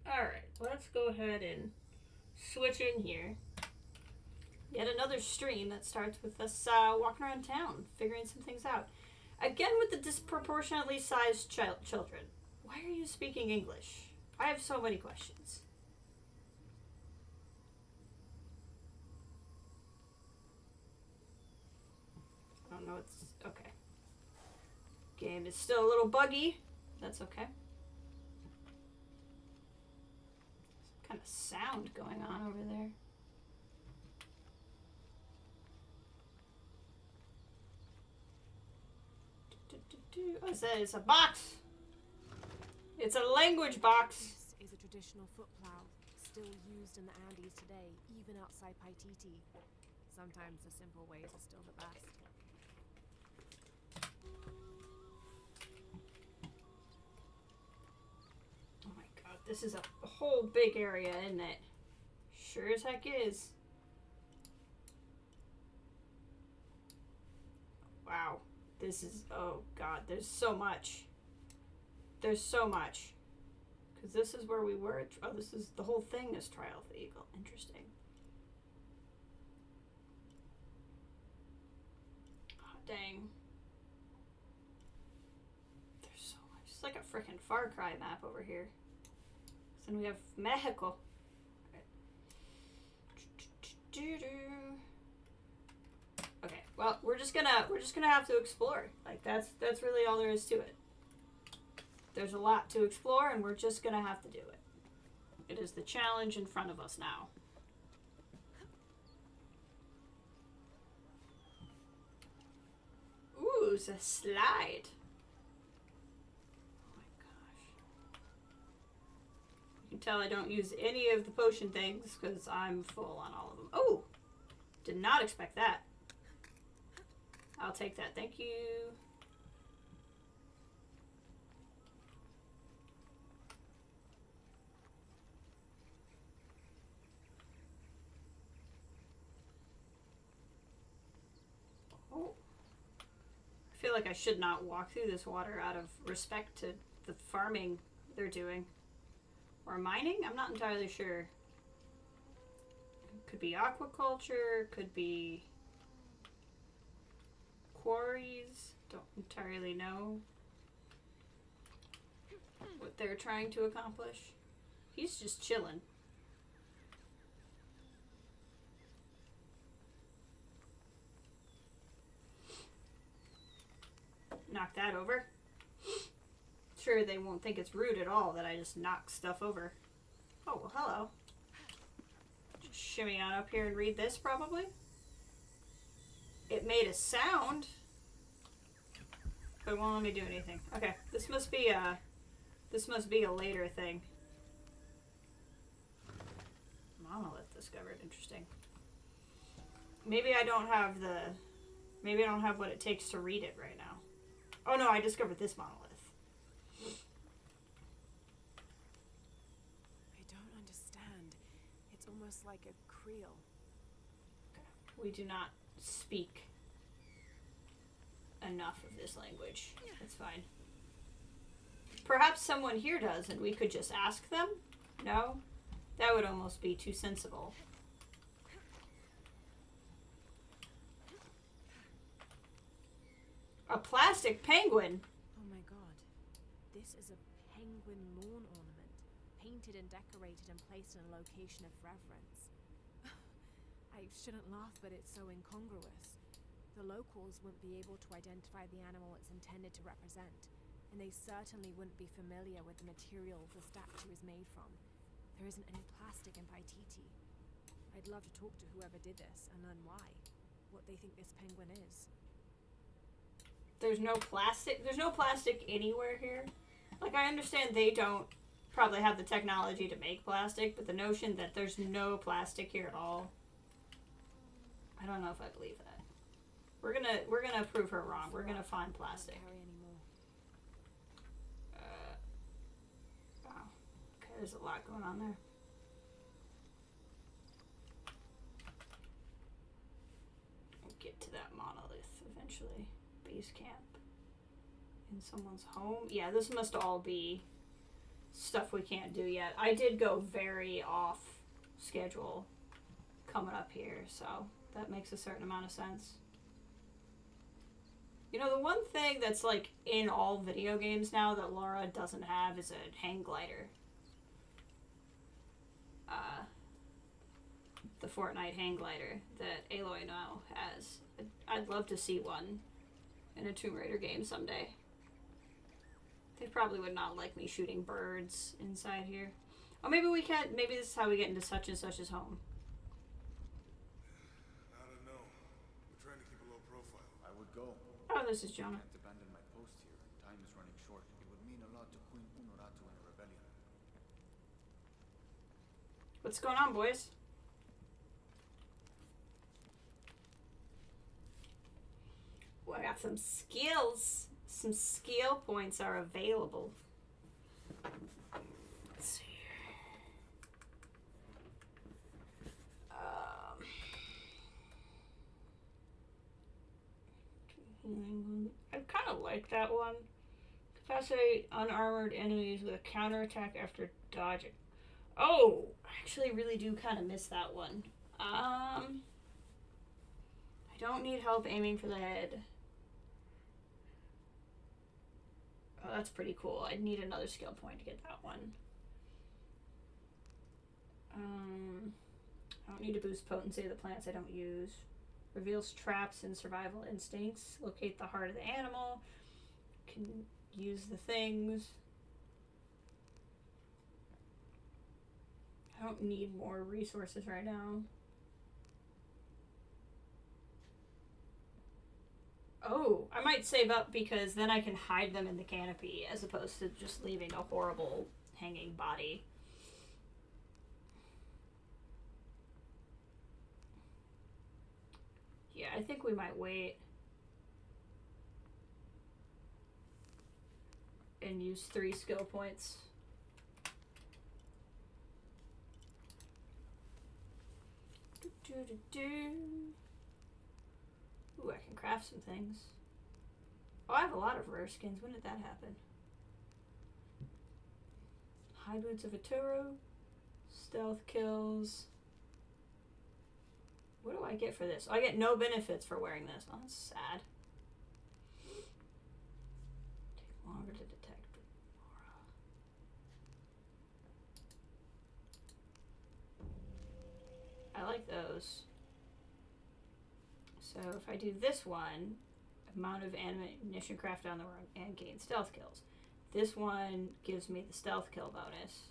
Alright, let's go ahead and switch in here. Yet another stream that starts with us walking around town, figuring some things out. Again with the disproportionately sized children. Why are you speaking English? I have so many questions. I don't know, it's okay. Game is still a little buggy. That's okay. Some kind of sound going on over there. Oh, it's a box. It's a language box. This is a traditional foot plow, still used in the Andes today, even outside Paititi. Sometimes the simple ways are still the best. Oh my god, this is a whole big area, isn't it? Sure as heck is. Wow. This is, oh god, there's so much. There's so much. Because this is where we were. Oh, this is, the whole thing is Trial of the Eagle. Interesting. Oh, dang. There's so much. It's like a freaking Far Cry map over here. Then we have Mexico. Okay, well, we're just gonna have to explore. Like that's really all there is to it. There's a lot to explore, and we're just gonna have to do it. It is the challenge in front of us now. Ooh, it's a slide. Oh my gosh. You can tell I don't use any of the potion things because I'm full on all of them. Oh! Did not expect that. I'll take that, thank you. Oh. I feel like I should not walk through this water out of respect to the farming they're doing. Or mining? I'm not entirely sure. Could be aquaculture, could be quarries. Don't entirely know what they're trying to accomplish. He's just chilling. Knock that over. Sure, they won't think it's rude at all that I just knock stuff over. Oh, well, hello. Just shimmy on up here and read this, probably. It made a sound, but it won't let me do anything. Okay, this must be a later thing. Monolith discovered. Interesting. Maybe I don't have what it takes to read it right now. Oh no, I discovered this monolith. I don't understand. It's almost like a Creole. Okay. We do not speak enough of this language. That's fine. Perhaps someone here does, and we could just ask them? No? That would almost be too sensible. A plastic penguin? Oh my god. This is a penguin lawn ornament, painted and decorated and placed in a location of reverence. I shouldn't laugh, but it's so incongruous. The locals wouldn't be able to identify the animal it's intended to represent, and they certainly wouldn't be familiar with the material the statue is made from. There isn't any plastic in Paititi. I'd love to talk to whoever did this and learn why, what they think this penguin is. There's no plastic anywhere here. Like, I understand they don't probably have the technology to make plastic, but the notion that there's no plastic here at all, I don't know if I believe that. We're gonna prove her wrong. We're gonna find plastic. Wow. Okay, there's a lot going on there. We'll get to that monolith eventually. Base camp. In someone's home. Yeah, this must all be stuff we can't do yet. I did go very off schedule coming up here, so that makes a certain amount of sense. You know, the one thing that's like in all video games now that Laura doesn't have is a hang glider. The Fortnite hang glider that Aloy now has. I'd love to see one in a Tomb Raider game someday. They probably would not like me shooting birds inside here. Or maybe we can't. Maybe this is how we get into such and such's home. I don't know. We're trying to keep a low profile. I would go. Oh, this is Jonah. I can't abandon my post here. Time is running short. It would mean a lot to Queen Honoratu and a rebellion. What's going on, boys? Well, I got some skills. Some skill points are available. Let's see here. I kind of like that one. Capacity unarmored enemies with a counterattack after dodging. Oh, I actually really do kind of miss that one. I don't need help aiming for the head. Oh, that's pretty cool. I'd need another skill point to get that one. I don't need to boost potency of the plants I don't use. Reveals traps and survival instincts. Locate the heart of the animal. Can use the things. I don't need more resources right now. Oh, I might save up because then I can hide them in the canopy as opposed to just leaving a horrible hanging body. Yeah, I think we might wait and use 3 skill points. Ooh, I can craft some things. Oh, I have a lot of rare skins. When did that happen? Hide Boots of Aturo. Stealth kills. What do I get for this? Oh, I get no benefits for wearing this. Oh, that's sad. Take longer to detect aura. I like those. So if I do this one, amount of ammunition crafted on the run and gain stealth kills. This one gives me the stealth kill bonus.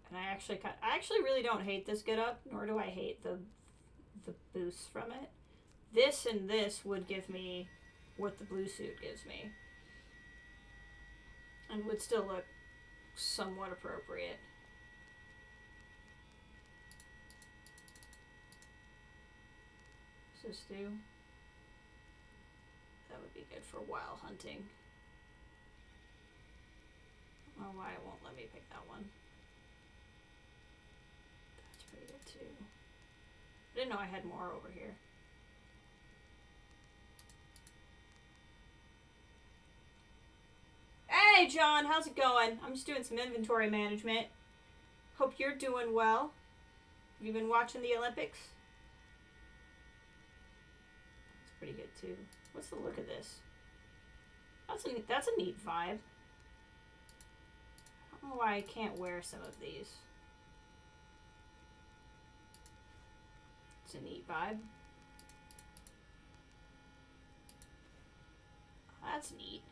And I actually really don't hate this get up, nor do I hate the boosts from it. This and this would give me what the blue suit gives me. And would still look somewhat appropriate. What's this do? That would be good for wild hunting. I don't know why it won't let me pick that one. That's pretty good too. I didn't know I had more over here. Hey John, how's it going? I'm just doing some inventory management. Hope you're doing well. Have you been watching the Olympics? That's pretty good too. What's the look of this? That's a neat vibe. I don't know why I can't wear some of these. It's a neat vibe. That's neat.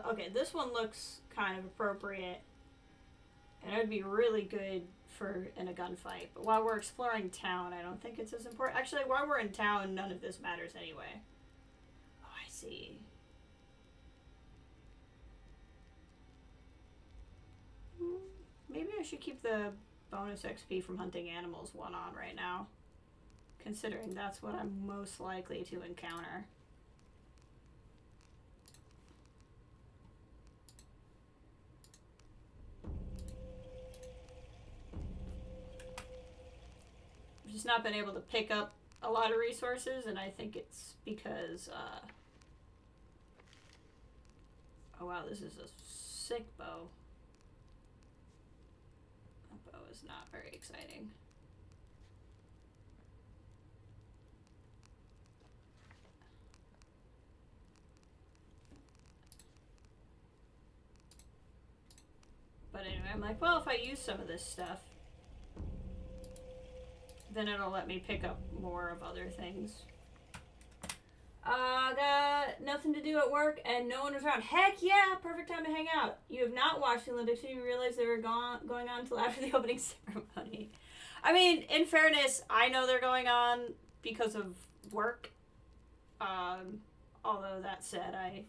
Okay, this one looks kind of appropriate. And it would be really good for in a gunfight. But while we're exploring town, I don't think it's as important. Actually, while we're in town, none of this matters anyway. Oh, I see. Maybe I should keep the bonus XP from hunting animals one on right now. Considering that's what I'm most likely to encounter. I've just not been able to pick up a lot of resources, and I think it's because Oh wow, this is a sick bow. That bow is not very exciting. But anyway, I'm like, well, if I use some of this stuff, then it'll let me pick up more of other things. Got nothing to do at work and no one was around. Heck yeah, perfect time to hang out. You have not watched the Olympics and you realize they were going on until after the opening ceremony. I mean, in fairness, I know they're going on because of work. Although that said, I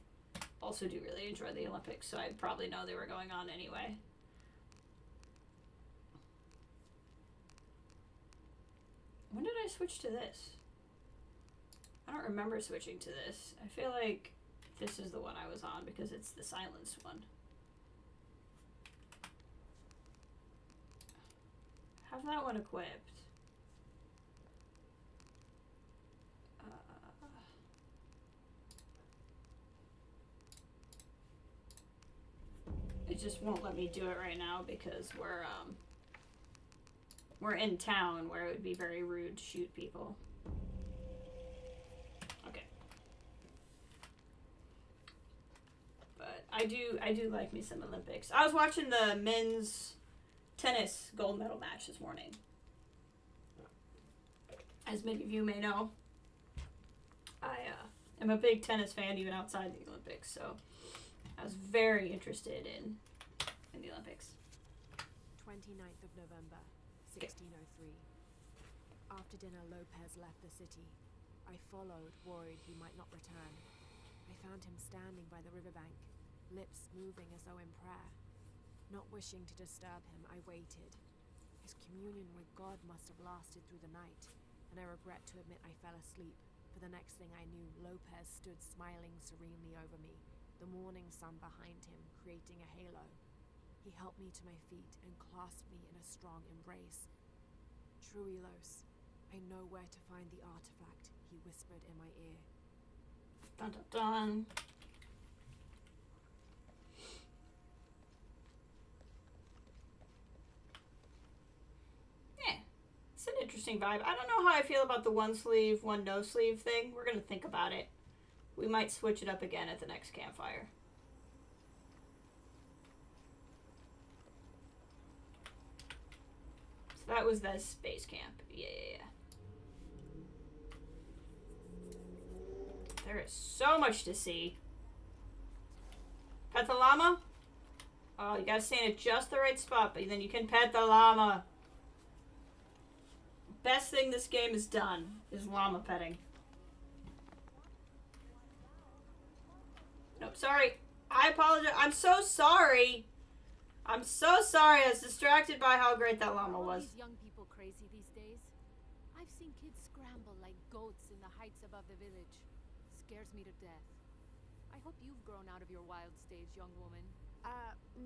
also do really enjoy the Olympics, so I'd probably know they were going on anyway. When did I switch to this? I don't remember switching to this. I feel like this is the one I was on because it's the silenced one. Have that one equipped. It just won't let me do it right now because we're in town where it would be very rude to shoot people. Okay. But I do like me some Olympics. I was watching the men's tennis gold medal match this morning. As many of you may know, I am a big tennis fan even outside the Olympics, so I was very interested in the Olympics. 29th of November, 1603. After dinner, Lopez left the city. I followed, worried he might not return. I found him standing by the riverbank, lips moving as though in prayer. Not wishing to disturb him, I waited. His communion with God must have lasted through the night, and I regret to admit I fell asleep, for the next thing I knew, Lopez stood smiling serenely over me, the morning sun behind him, creating a halo. He helped me to my feet and clasped me in a strong embrace. Truilos, I know where to find the artifact, he whispered in my ear. Dun dun dun. Yeah, it's an interesting vibe. I don't know how I feel about the one sleeve, one no sleeve thing. We're gonna think about it. We might switch it up again at the next campfire. So that was the space camp. Yeah. There is so much to see. Pet the llama? Oh, you gotta stand at just the right spot, but then you can pet the llama. Best thing this game has done is llama petting. Nope, sorry. I apologize. I'm so sorry. I'm so sorry. I was distracted by how great that llama was. Are all these young people crazy these days? I've seen kids scramble like goats in the heights above the village. Scares me to death. I hope you've grown out of your wild stage, young woman.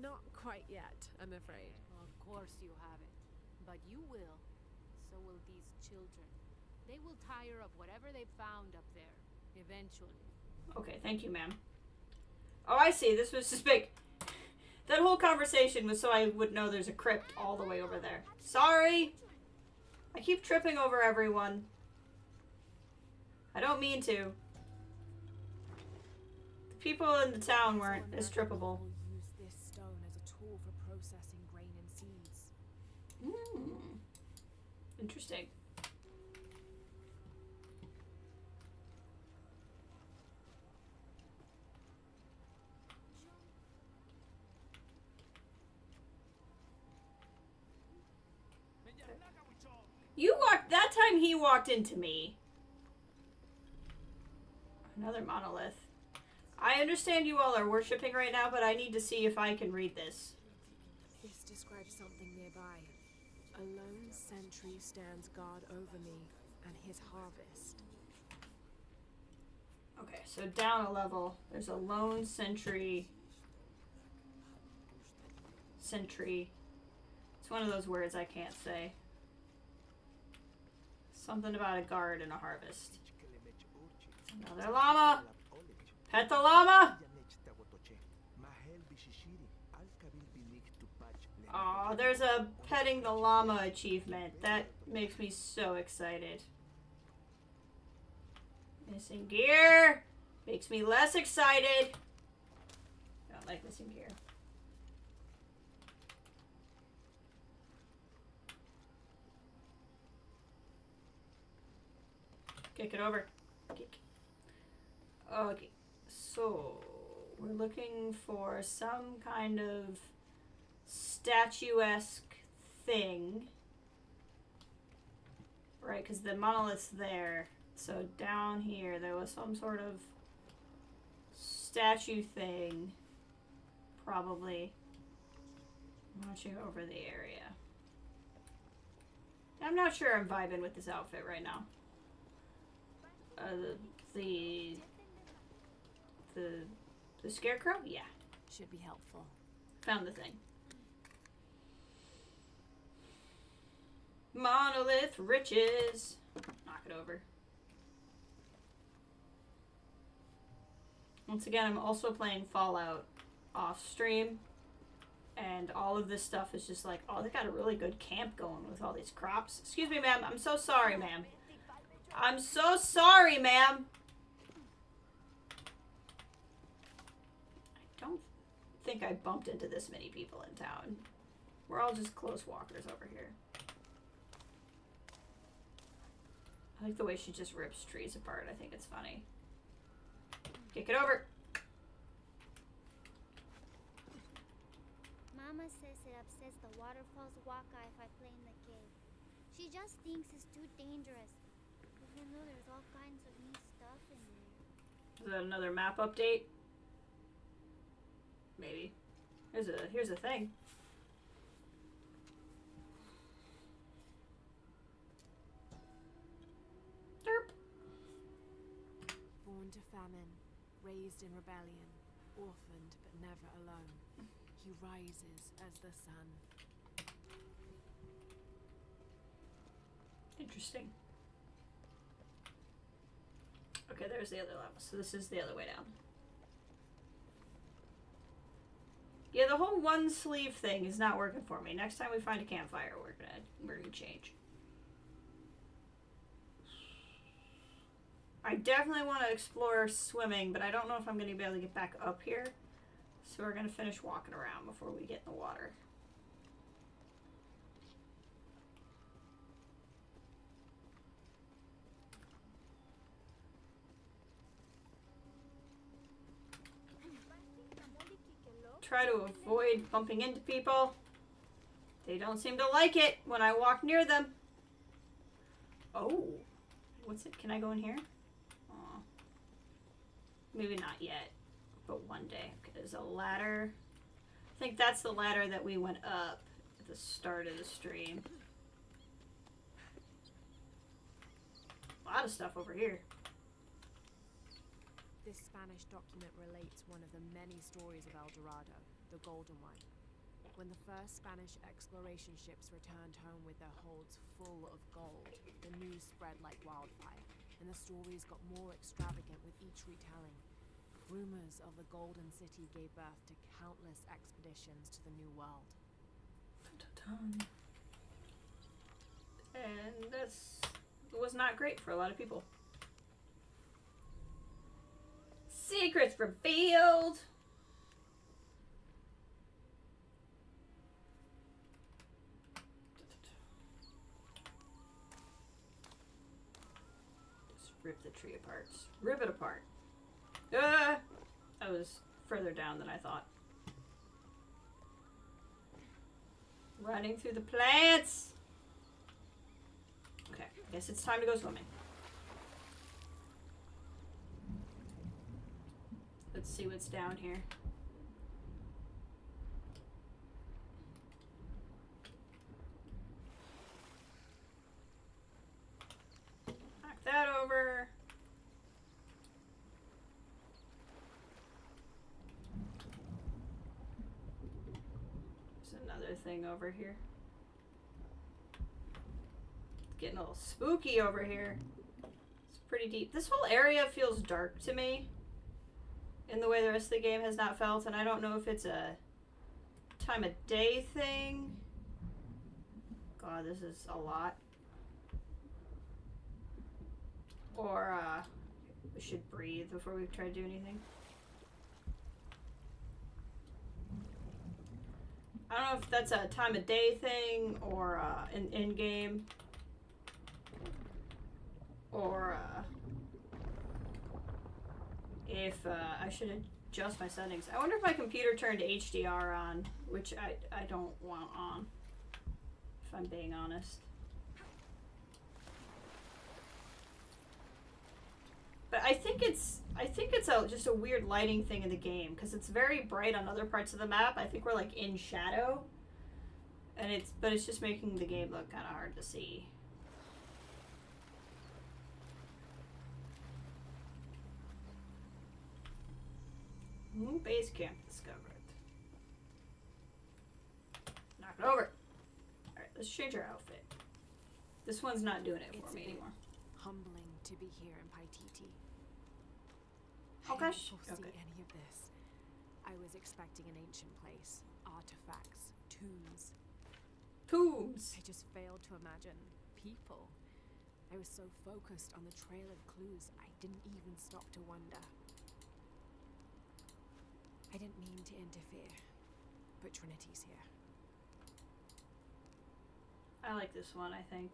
Not quite yet, I'm afraid. Of course you haven't. But you will. So will these children. They will tire of whatever they found up there. Eventually. Okay, thank you, ma'am. Oh, I see. This was just big. That whole conversation was so I would know there's a crypt all the way over there. Sorry! I keep tripping over everyone. I don't mean to. The people in the town weren't as trippable. Will use this stone as a tool for processing grain and seeds. Interesting. You walked, that time he walked into me. Another monolith. I understand you all are worshipping right now, but I need to see if I can read this. This describes something nearby. A lone sentry stands guard over me and his harvest. Okay, so down a level, there's a lone sentry. Sentry. It's one of those words I can't say. Something about a guard and a harvest. Another llama! Pet the llama! Oh, there's a petting the llama achievement. That makes me so excited. Missing gear makes me less excited. I don't like missing gear. Kick it over. Kick. Okay, so we're looking for some kind of statuesque thing. Right, because the monolith's there. So down here, there was some sort of statue thing. Probably. Watching over the area. I'm not sure I'm vibing with this outfit right now. The scarecrow? Yeah. Should be helpful. Found the thing. Monolith riches. Knock it over. Once again, I'm also playing Fallout off stream. And all of this stuff is just like, oh, they got a really good camp going with all these crops. Excuse me, ma'am. I'm so sorry, ma'am. I'm so sorry, ma'am. I don't think I bumped into this many people in town. We're all just close walkers over here. I like the way she just rips trees apart. I think it's funny. Kick it over. Mama says it upsets the waterfall's waka if I play in the cave. She just thinks it's too dangerous. Even though there's all kinds of neat stuff in there. Is that another map update? Maybe. Here's a thing. Derp. Born to famine, raised in rebellion, orphaned but never alone. He rises as the sun. Interesting. Okay, there's the other level. So this is the other way down. Yeah, the whole one sleeve thing is not working for me. Next time we find a campfire, we're gonna change. I definitely want to explore swimming, but I don't know if I'm gonna be able to get back up here. So we're gonna finish walking around before we get in the water. Try to avoid bumping into people. They don't seem to like it when I walk near them. Oh, what's it? Can I go in here? Aw. Maybe not yet, but one day. Okay, there's a ladder. I think that's the ladder that we went up at the start of the stream. A lot of stuff over here. This Spanish document relates one of the many stories of El Dorado, the Golden One. When the first Spanish exploration ships returned home with their holds full of gold, the news spread like wildfire, and the stories got more extravagant with each retelling. Rumors of the Golden City gave birth to countless expeditions to the New World. And this was not great for a lot of people. Secrets revealed! Just rip the tree apart. Rip it apart. Ah! That was further down than I thought. Running through the plants! Okay, I guess it's time to go swimming. Let's see what's down here. Knock that over. There's another thing over here. It's getting a little spooky over here. It's pretty deep. This whole area feels dark to me, in the way the rest of the game has not felt, and I don't know if it's a time of day thing. God, this is a lot. Or, we should breathe before we try to do anything. I don't know if that's a time of day thing or an in-game. Or if I should adjust my settings. I wonder if my computer turned HDR on, which I don't want on, if I'm being honest. But I think it's just a weird lighting thing in the game because it's very bright on other parts of the map. I think we're like in shadow, and it's just making the game look kind of hard to see. New base camp discovered. Knock it over. Alright, let's change our outfit. This one's not doing it for me anymore. Humbling to be here in Paititi. Oh I gosh. didn't foresee Okay. any of this. I was expecting an ancient place, artifacts, tombs. Tombs. I just failed to imagine people. I was so focused on the trail of clues, I didn't even stop to wonder. I didn't mean to interfere, but Trinity's here. I like this one, I think.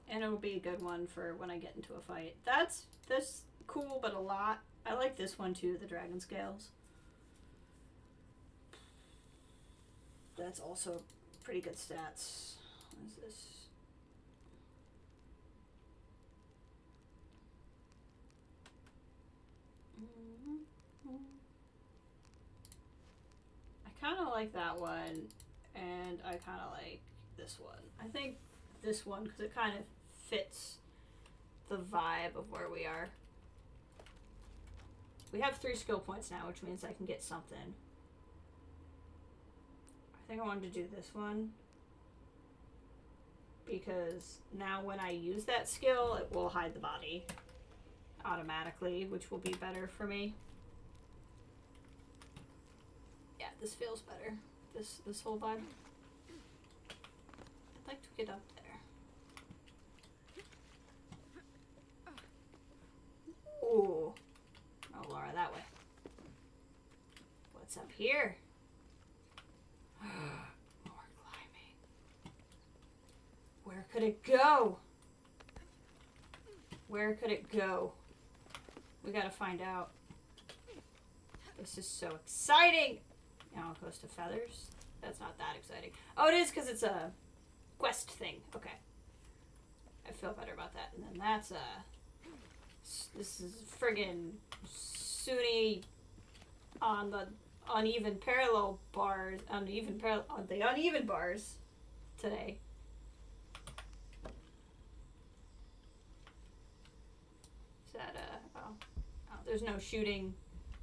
And it'll be a good one for when I get into a fight. That's cool, but a lot. I like this one too, the dragon scales. That's also pretty good stats. What is this? I kind of like that one, and I kind of like this one. I think this one because it kind of fits the vibe of where we are. We have 3 skill points now, which means I can get something. I think I wanted to do this one because now when I use that skill, it will hide the body automatically, which will be better for me. Yeah, this feels better. This whole vibe. I'd like to get up there. Ooh. Oh, Laura, that way. What's up here? More climbing. Where could it go? Where could it go? We gotta find out. This is so exciting! Now it goes to feathers. That's not that exciting. Oh, it is because it's a quest thing. Okay. I feel better about that. And then that's this is friggin' Sunni on the uneven parallel bars, on the uneven bars today. Is that oh, there's no shooting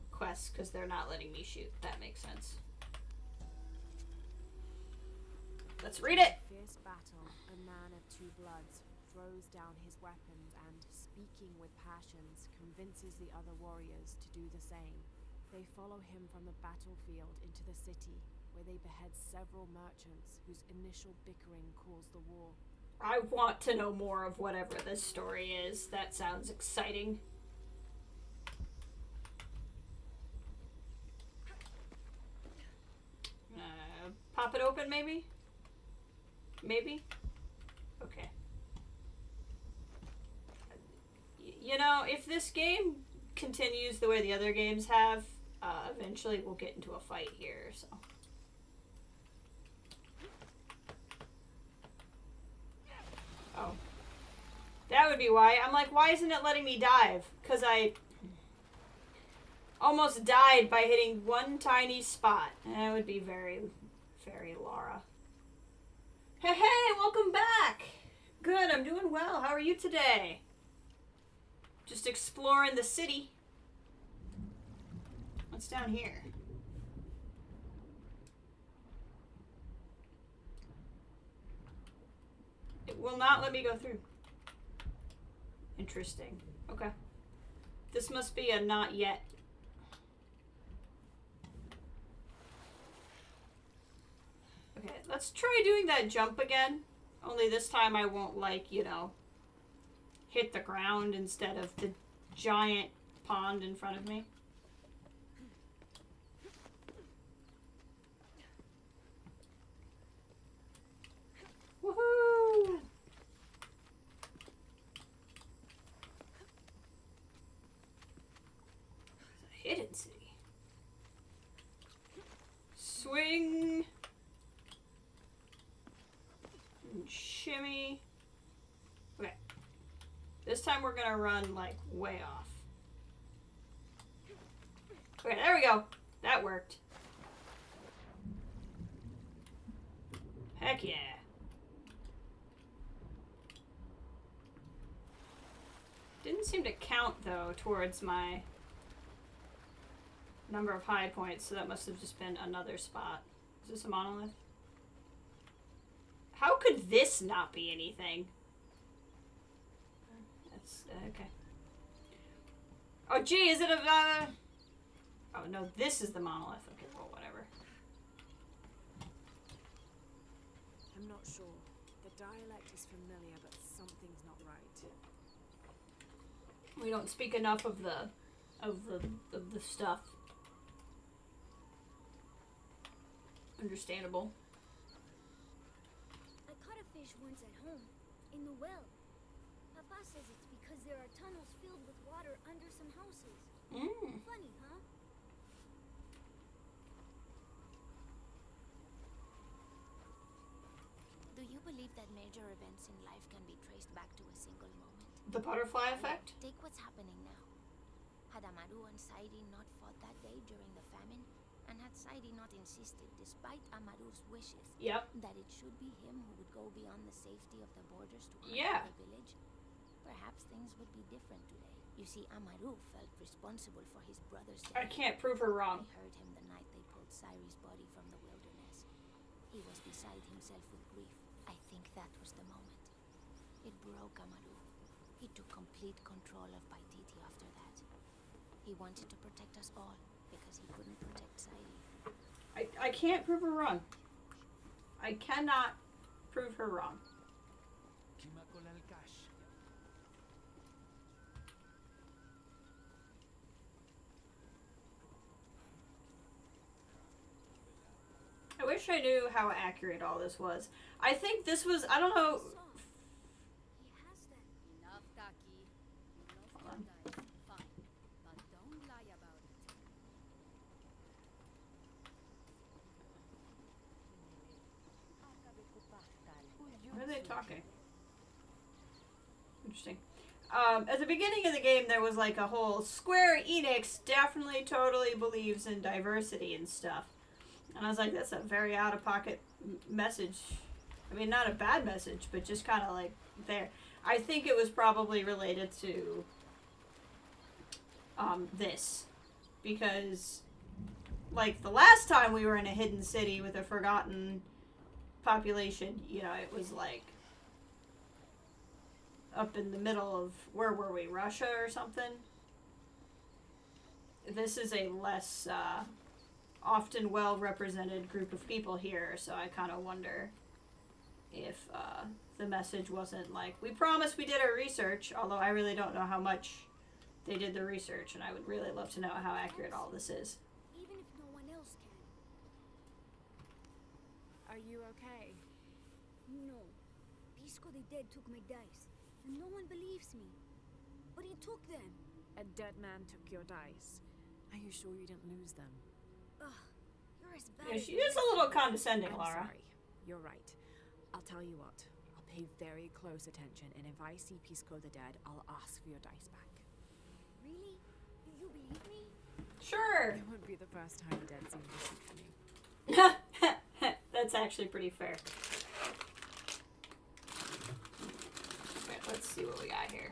quests because they're not letting me shoot. That makes sense. Let's read it. Fierce battle, a man of 2 bloods throws down his weapons and, speaking with passions, convinces the other warriors to do the same. They follow him from the battlefield into the city, where they behead several merchants whose initial bickering caused the war. I want to know more of whatever this story is. That sounds exciting. Pop it open, maybe? Maybe? Okay. You know, if this game continues the way the other games have, eventually we'll get into a fight here, so. Oh. That would be why. I'm like, why isn't it letting me dive? Because I almost died by hitting one tiny spot. That would be very, very Laura. Hey, hey, welcome back! Good, I'm doing well. How are you today? Just exploring the city. What's down here? It will not let me go through. Interesting. Okay. This must be a not yet. Let's try doing that jump again. Only this time I won't, like, you know, hit the ground instead of the giant pond in front of me. Woohoo! Hidden city. Swing. And shimmy. Okay. This time we're gonna run like way off. Okay, there we go. That worked. Heck yeah. Didn't seem to count though towards my number of high points, so that must have just been another spot. Is this a monolith? How could this not be anything? That's okay. Oh gee, is it a oh no, this is the monolith. Okay, well whatever. I'm not sure. The dialect is familiar, but something's not right. We don't speak enough of the stuff. Understandable. I caught a fish once at home, in the well. Papa says it's because there are tunnels filled with water under some houses. Funny, huh? Do you believe that major events in life can be traced back to a single moment? The butterfly effect? Take what's happening now. Had Amaru and Saidi not fought that day during the famine, and had Saidi not insisted, despite Amaru's wishes, Yep. that it should be him who would go beyond the safety of the borders to conquer Yeah. the village, perhaps things would be different today. You see, Amaru felt responsible for his brother's I death. can't prove her wrong. I heard him the night they pulled Sairi's body from the wilderness. He was beside himself with grief. I think that was the moment. It broke Amaru. He took complete control of Paititi after that. He wanted to protect us all because he couldn't protect Sairi. I can't prove her wrong. I cannot prove her wrong. I wish I knew how accurate all this was. I think this was, I don't know. He has that. Enough, Taki. You Hold on. lost your dice. Fine. But don't lie about it. Why are they talking? Interesting. At the beginning of the game, there was like a whole Square Enix definitely totally believes in diversity and stuff. And I was like, that's a very out-of-pocket message. I mean, not a bad message, but just kind of like there. I think it was probably related to this. Because, like, the last time we were in a hidden city with a forgotten population, you know, it was like up in the middle of, where were we, Russia or something? This is a less often well represented group of people here, so I kind of wonder if the message wasn't like, we promised we did our research, although I really don't know how much they did the research, and I would really love to know how accurate all this is. Even if no one else can. Are you okay? No. Pisco the Dead took my dice, and no one believes me. But he took them. A dead man took your dice. Are you sure you didn't lose them? Ugh, you're as bad Yeah, as she is a little condescending, I'm Laura. sorry. You're right. I'll tell you what. I'll pay very close attention, and if I see Pisco the Dead, I'll ask for your dice back. Really? Do you believe me? Sure. It wouldn't be the first time the dead seemed to seek me. That's actually pretty fair. Okay, let's see what we got here.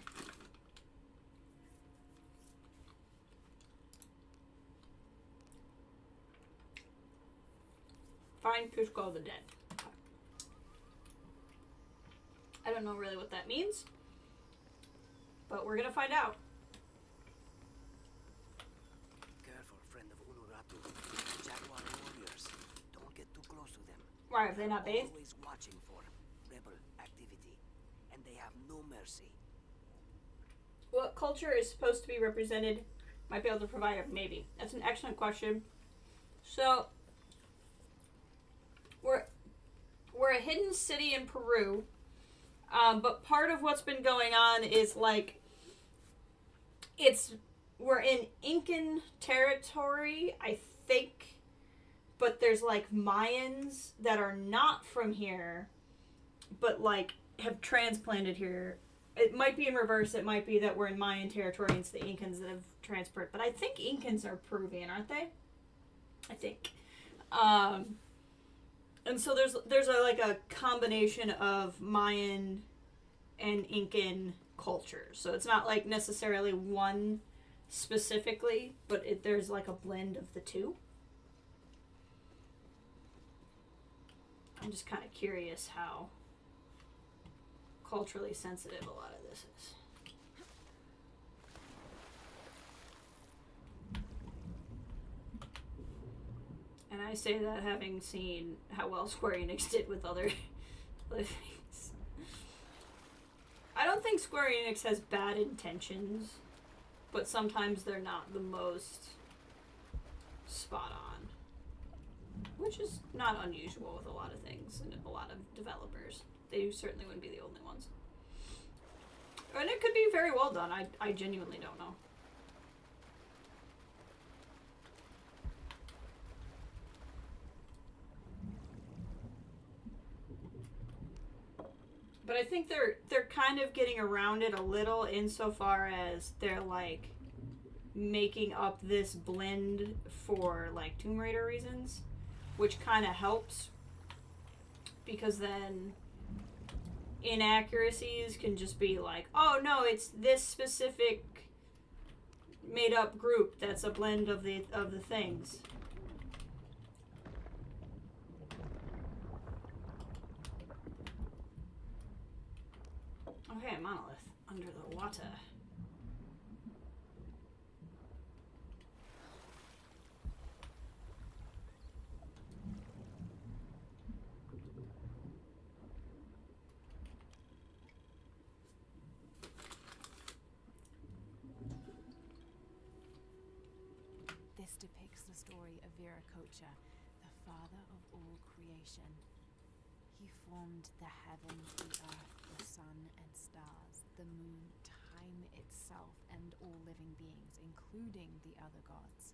Find Pisco the Dead. I don't know really what that means, but we're gonna find out. Careful, friend of Unuratu. Jaguar warriors. Don't get too close to them. Why have they not They're bathed? always watching for rebel activity, and they have no mercy. What culture is supposed to be represented? Might be able to provide a maybe. That's an excellent question. So we're a hidden city in Peru, but part of what's been going on is like we're in Incan territory, I think, but there's like Mayans that are not from here, but like have transplanted here. It might be in reverse. It might be that we're in Mayan territory and it's the Incans that have transported. But I think Incans are Peruvian, aren't they? I think. And so there's a combination of Mayan and Incan cultures. So it's not like necessarily one specifically, but there's like a blend of the two. I'm just kind of curious how culturally sensitive a lot of this is. And I say that having seen how well Square Enix did with other things. I don't think Square Enix has bad intentions, but sometimes they're not the most spot on. Which is not unusual with a lot of things and a lot of developers. They certainly wouldn't be the only ones. And it could be very well done. I genuinely don't know. But I think they're kind of getting around it a little insofar as they're like making up this blend for like Tomb Raider reasons, which kind of helps because then inaccuracies can just be like, oh no, it's this specific made up group that's a blend of the things. Okay, monolith under the water. This depicts the story of Viracocha, the father of all creation. He formed the heavens, the earth, the sun and stars, the moon, time itself, and all living beings, including the other gods.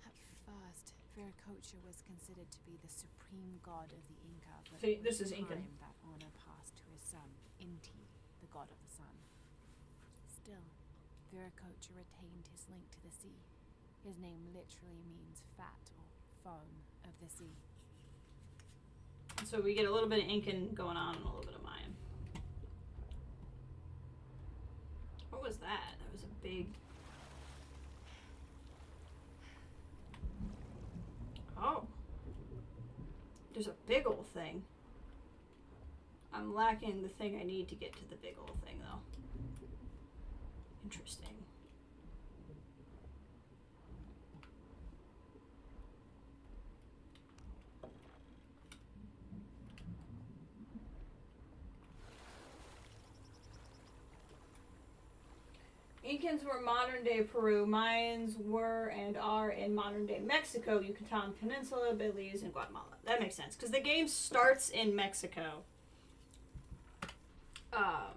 At first, Viracocha was considered to be the supreme god of the Inca, but So this is Incan. that honor passed to his son, Inti, the god of the sun. Still, Viracocha retained his link to the sea. His name literally means fat or foam of the sea. So we get a little bit of Incan going on and a little bit of Mayan. What was that? That was a big... Oh. There's a big ol' thing. I'm lacking the thing I need to get to the big ol' thing, though. Interesting. Incans were modern-day Peru. Mayans were and are in modern-day Mexico, Yucatan Peninsula, Belize, and Guatemala. That makes sense, because the game starts in Mexico. The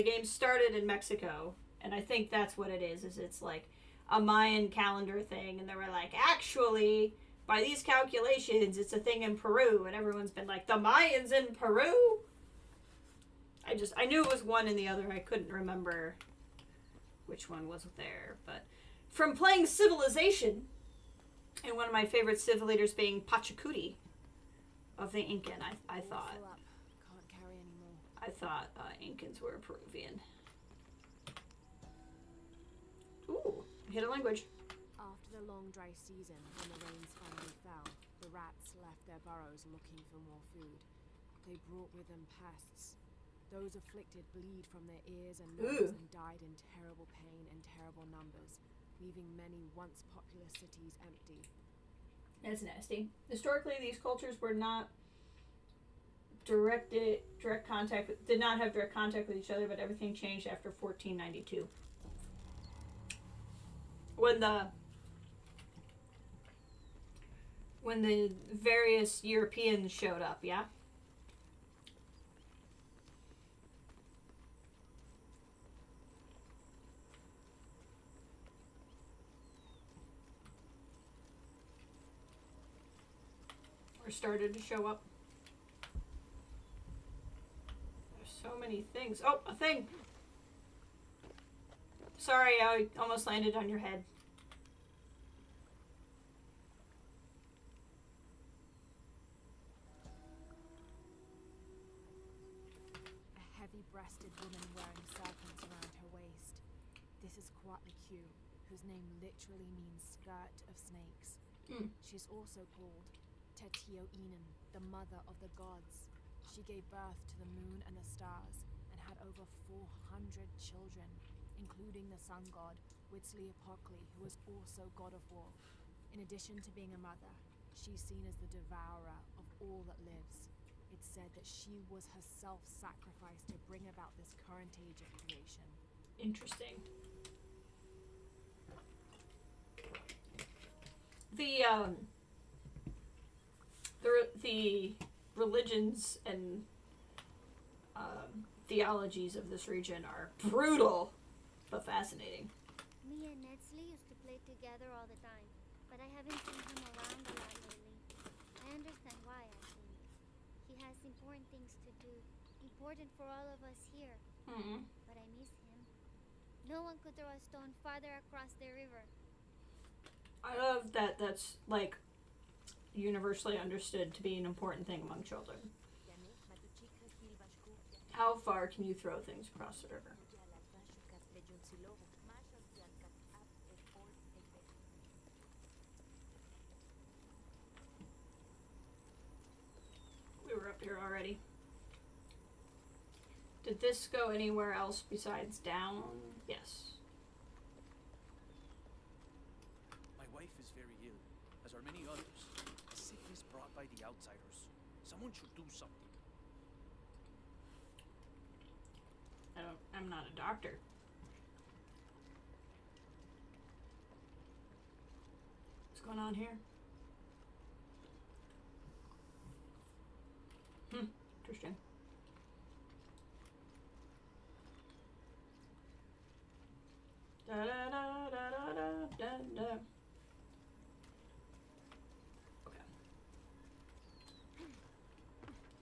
game started in Mexico, and I think that's what it is it's like a Mayan calendar thing, and they were like, actually, by these calculations, it's a thing in Peru, and everyone's been like, the Mayans in Peru? I knew it was one and the other. I couldn't remember which one was there. But from playing Civilization, and one of my favorite civ leaders being Pachacuti of the Incan, I thought... Fill up. Can't carry anymore. I thought Incans were Peruvian. Ooh, hit a language. After the long dry season, when the rains finally fell, the rats left their burrows looking for more food. They brought with them pests. Those afflicted bleed from their ears and noses and died in terrible pain and terrible numbers, leaving many once populous cities empty. That's nasty. Historically, these cultures were not did not have direct contact with each other, but everything changed after 1492. When the various Europeans showed up, yeah? Or started to show up. There's so many things. Oh, a thing! Sorry, I almost landed on your head. A heavy-breasted woman wearing serpents around her waist. This is Quatlicu, whose name literally means skirt of snakes. She's also called Tetio Inen, the mother of the gods. She gave birth to the moon and the stars, and had over 400 children, including the sun god, Huitzilopochtli, who was also god of war. In addition to being a mother, she's seen as the devourer of all that lives. It's said that she was herself sacrificed to bring about this current age of creation. Interesting. The religions and theologies of this region are brutal, but fascinating. Me and Nedsley used to play together all the time, but I haven't seen him around a lot lately. I understand why, I think. He has important things to do, important for all of us here. But I miss him. No one could throw a stone farther across the river. I love that that's, like, universally understood to be an important thing among children. How far can you throw things across the river? We were up here already. Did this go anywhere else besides down? Yes. My wife is very ill, as are many others. A sickness brought by the outsiders. Someone should do something. I'm not a doctor. What's going on here? Interesting. Da da da da da da da. Okay.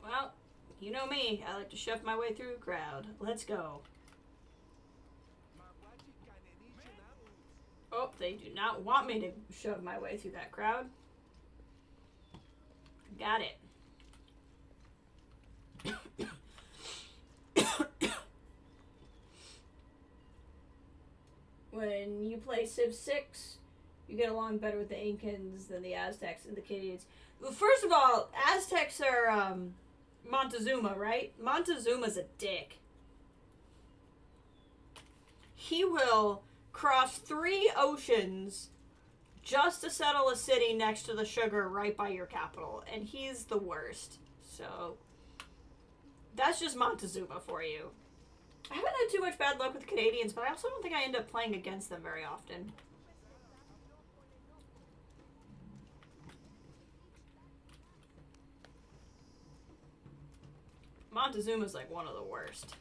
Well, you know me. I like to shove my way through a crowd. Let's go. Oh, they do not want me to shove my way through that crowd. Got it. When you play Civ 6, you get along better with the Incans than the Aztecs and the Acadians. Well, first of all, Aztecs are Montezuma, right? Montezuma's a dick. He will cross 3 oceans just to settle a city next to the sugar right by your capital, and he's the worst. So that's just Montezuma for you. I haven't had too much bad luck with the Canadians, but I also don't think I end up playing against them very often. Montezuma's like one of the worst.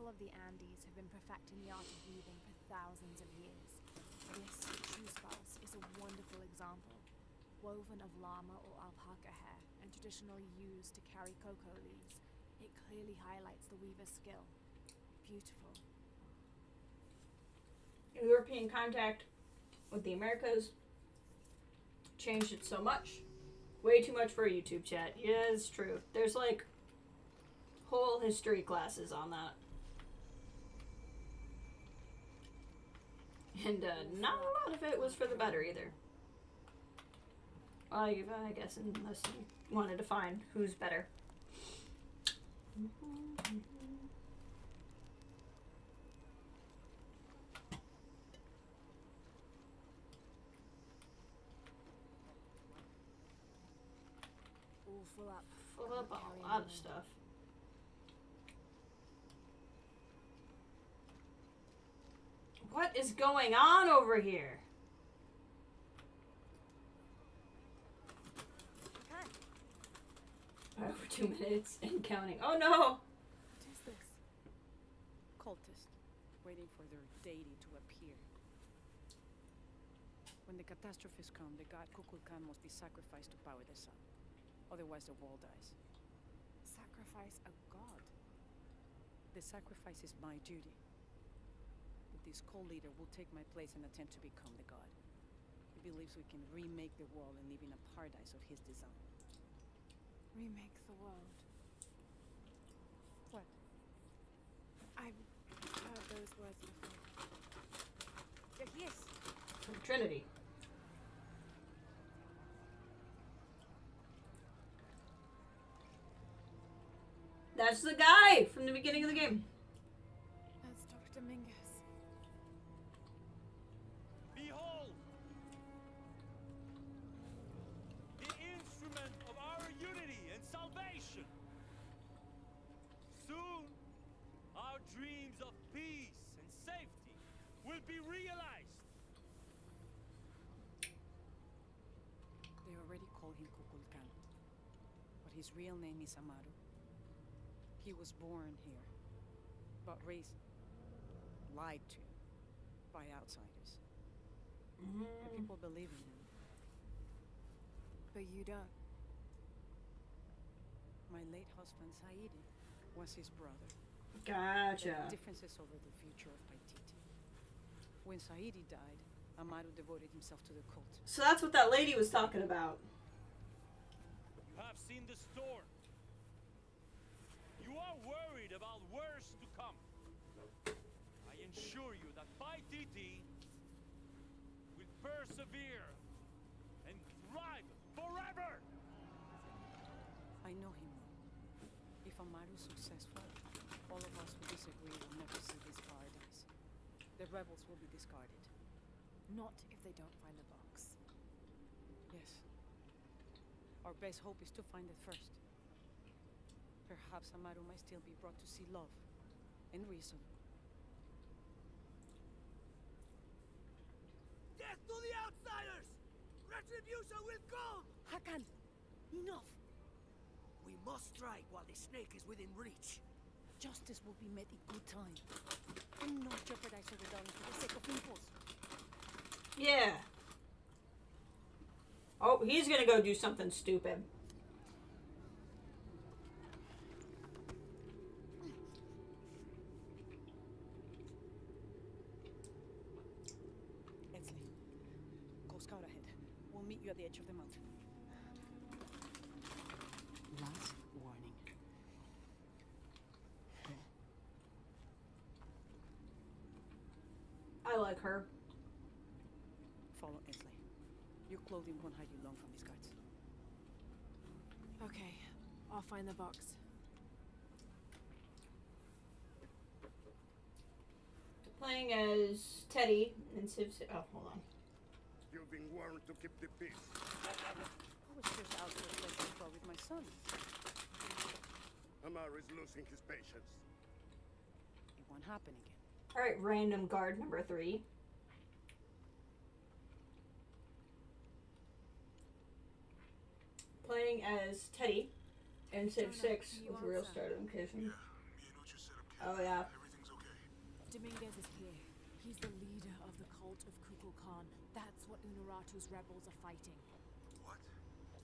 Of the Andes have been perfecting the art of weaving for thousands of years. This shoe spouse is a wonderful example, woven of llama or alpaca hair and traditionally used to carry cocoa leaves. It clearly highlights the weaver's skill. Beautiful. European contact with the Americas changed it so much. Way too much for a YouTube chat. Yeah, it's true. There's like whole history classes on that. And not a lot of it was for the better either. I guess unless you wanted to find who's better. All full up. Full up Can't on carry a lot of anymore. stuff. What is going on over here? Over 2 minutes and counting. Oh no! What is this? Cultists, waiting for their deity to appear. When the catastrophes come, the god Kukulkan must be sacrificed to power the sun. Otherwise the world dies. Sacrifice a god. The sacrifice is my duty. But this cult leader will take my place and attempt to become the god. He believes we can remake the world and live in a paradise of his design. Remake the world. What? I've heard those words before. There he is! From Trinity. That's the guy from the beginning of the game. That's Dr. Mingus. Behold! The instrument of our unity and salvation! Soon, our dreams of peace and safety will be realized! They already call him Kukulkan. But his real name is Amaru. He was born here, but raised, lied to by outsiders. The people believe in him. But you don't. My late husband, Saidi, was his brother. Gotcha. There were differences over the future of Paititi. When Saidi died, Amaru devoted himself to the cult. So that's what that lady was talking about. You have seen the storm. You are worried about worse to come. I ensure you that Paititi will persevere and thrive forever! I know him well. If Amaru is successful, all of us who disagree will never see this paradise. The rebels will be discarded. Not if they don't find the box. Yes. Our best hope is to find it first. Perhaps Amaru might still be brought to see love and reason. Death to the outsiders! Retribution will come! Hakan! Enough! We must strike while the snake is within reach. Justice will be met in good time. And not jeopardize our rebellion for the sake of impulse. Yeah. Oh, he's gonna go do something stupid. Ensley, go scout ahead. We'll meet you at the edge of the mountain. Last warning. I like her. Follow Ensley. Your clothing won't hide you long from these guards. Okay, I'll find the box. Playing as Teddy and Civ. Oh, hold on. You've been warned to keep the peace. I was just out for a pleasant call with my son. Amar is losing his patience. It won't happen again. Alright, random guard number 3. Playing as Teddy and Civ 6 you with real answer? start location. Me and Uchi set up camp. Oh, yeah. Everything's okay. Dominguez is here. He's the leader of the cult of Kukulkan. That's what Unuratu's rebels are fighting. What?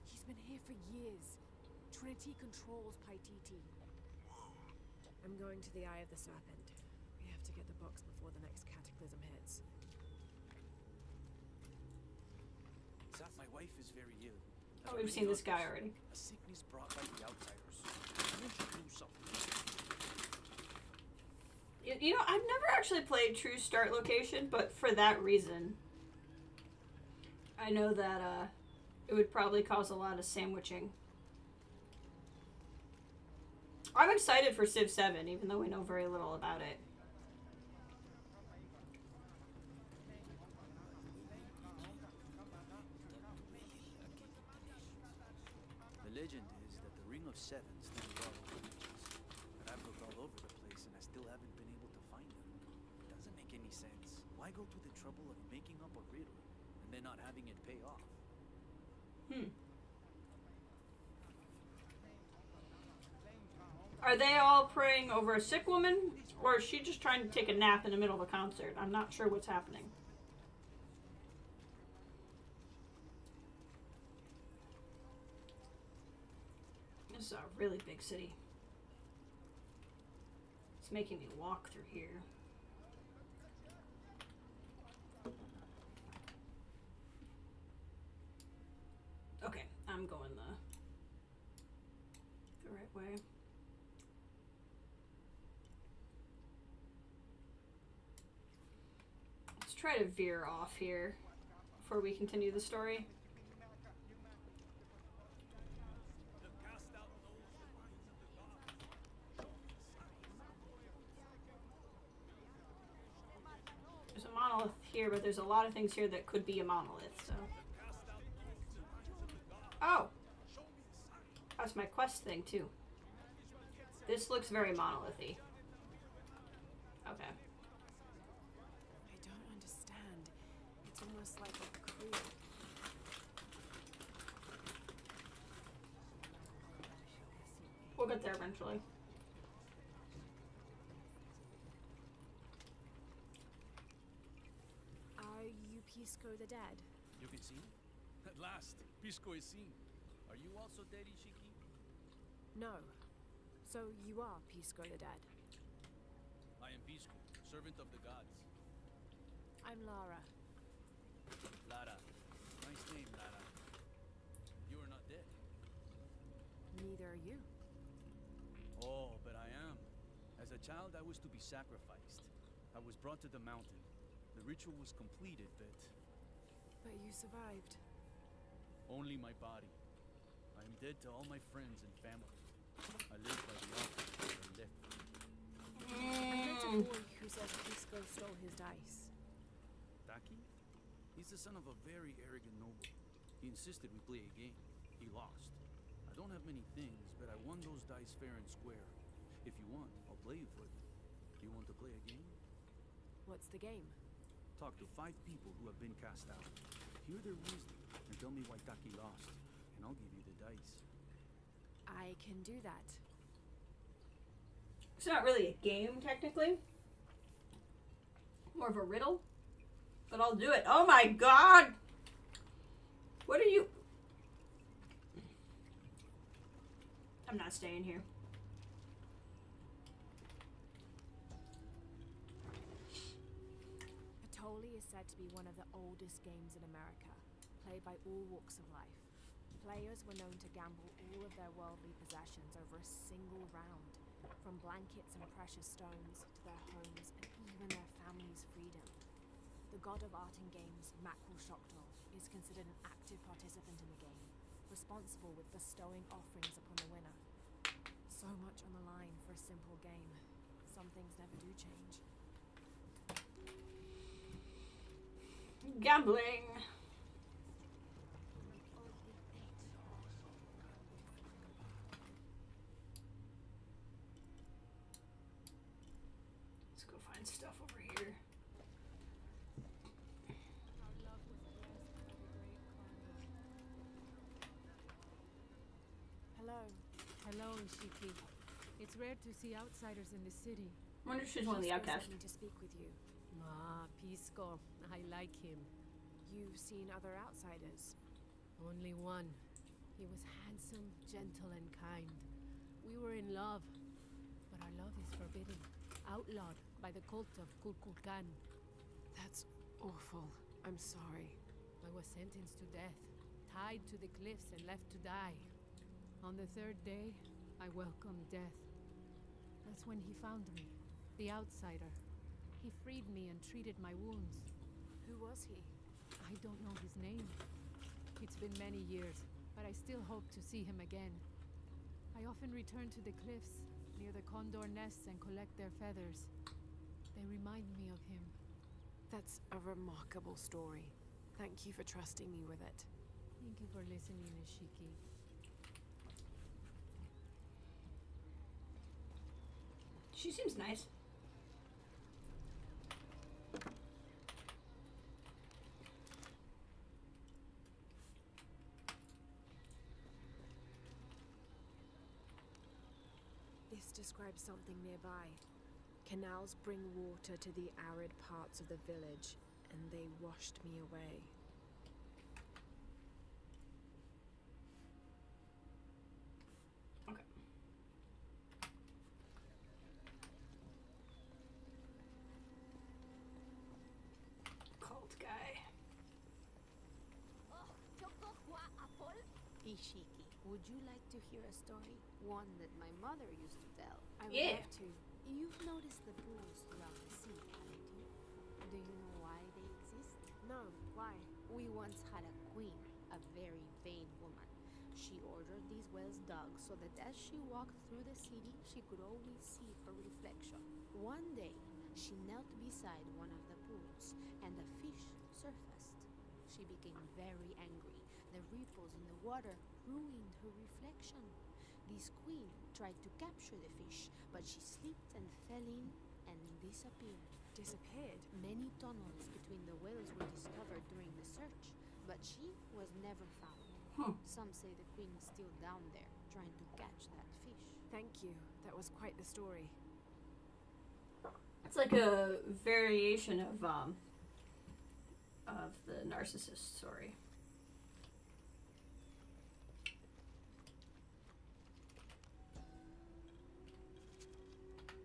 He's been here for years. Trinity controls Paititi. Whoa. I'm going to the Eye of the Serpent. We have to get the box before the next cataclysm hits. My wife is very ill. Oh, we've seen this guy already. A sickness brought by the outsiders. Someone should do something. You know, I've never actually played True Start Location, but for that reason. I know that, it would probably cause a lot of sandwiching. I'm excited for Civ 7, even though we know very little about it. The legend is that the Ring of Seven stands guard over witches, but I've looked all over the place and I still haven't been able to find them. It doesn't make any sense. Why go to the trouble of making up a riddle and then not having it pay off? Are they all praying over a sick woman? Or is she just trying to take a nap in the middle of a concert? I'm not sure what's happening. This is a really big city. It's making me walk through here. Okay, I'm going the right way. Let's try to veer off here before we continue the story. There's a monolith here, but there's a lot of things here that could be a monolith, so. Oh! That's my quest thing, too. This looks very monolithy. Okay. I don't understand. It's almost like a creep. We'll get there eventually. Are you Pisco the Dead? You can see? At last, Pisco is seen. Are you also dead, Ishiki? No. So you are Pisco the Dead? I am Pisco, servant of the gods. I'm Lara. Lara. Nice name, Lara. You are not dead. Neither are you. Oh, but I am. As a child, I was to be sacrificed. I was brought to the mountain. The ritual was completed, but But you survived. only my body. I am dead to all my friends and family. I live by the altar where I left. I met a boy who said Pisco stole his dice. Taki? He's the son of a very arrogant noble. He insisted we play a game. He lost. I don't have many things, but I won those dice fair and square. If you want, I'll play you for them. You want to play a game? What's the game? Talk to 5 people who have been cast out. Hear their wisdom and tell me why Taki lost, and I'll give you the dice. I can do that. It's not really a game, technically. More of a riddle. But I'll do it. Oh my god! What are you... I'm not staying here. Patoli is said to be one of the oldest games in America, played by all walks of life. Players were known to gamble all of their worldly possessions over a single round, from blankets and precious stones to their homes and even their family's freedom. The god of art and games, Makul Shoktol, is considered an active participant in the game, responsible with bestowing offerings upon the winner. So much on the line for a simple game. Some things never do change. Gambling. Let's go find stuff over here. Hello. Hello, Ishiki. It's rare to see outsiders in the city. I wonder if she's one of the Pisco outcasts. sent me to speak with you. Ah, Pisco. I like him. You've seen other outsiders. Only one. He was handsome, gentle, and kind. We were in love. But our love is forbidden. Outlawed by the cult of Kulkulkan. That's awful. I'm sorry. I was sentenced to death, tied to the cliffs and left to die. On the 3rd day, I welcomed death. That's when he found me, the outsider. He freed me and treated my wounds. Who was he? I don't know his name. It's been many years, but I still hope to see him again. I often return to the cliffs near the condor nests and collect their feathers. They remind me of him. That's a remarkable story. Thank you for trusting me with it. Thank you for listening, Ishiki. She seems nice. This describes something nearby. Canals bring water to the arid parts of the village, and they washed me away. Okay. Cult guy. Ishiki, would you like to hear a story? One that my mother used to tell. I would Yeah. love to. You've noticed the pools throughout the sea, haven't you? Do you know why they exist? No, why? We once had a queen, a very vain woman. She ordered these wells dug so that as she walked through the city, she could always see her reflection. One day, she knelt beside one of the pools, and a fish surfaced. She became very angry. The ripples in the water ruined her reflection. This queen tried to capture the fish, but she slipped and fell in and disappeared. Disappeared? Many tunnels between the wells were discovered during the search, but she was never found. Some say the queen is still down there, trying to catch that fish. Thank you. That was quite the story. It's like a variation of the narcissist story.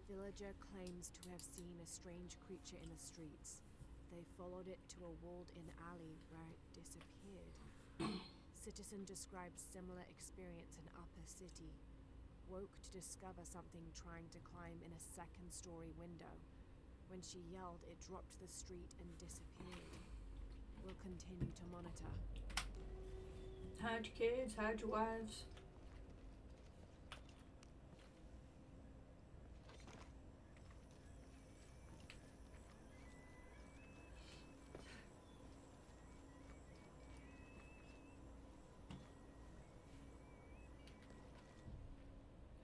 Villager claims to have seen a strange creature in the streets. They followed it to a walled-in alley where it disappeared. Citizen describes similar experience in Upper City. Woke to discover something trying to climb in a second-story window. When she yelled, it dropped to the street and disappeared. We'll continue to monitor. Hide your kids, hide your wives.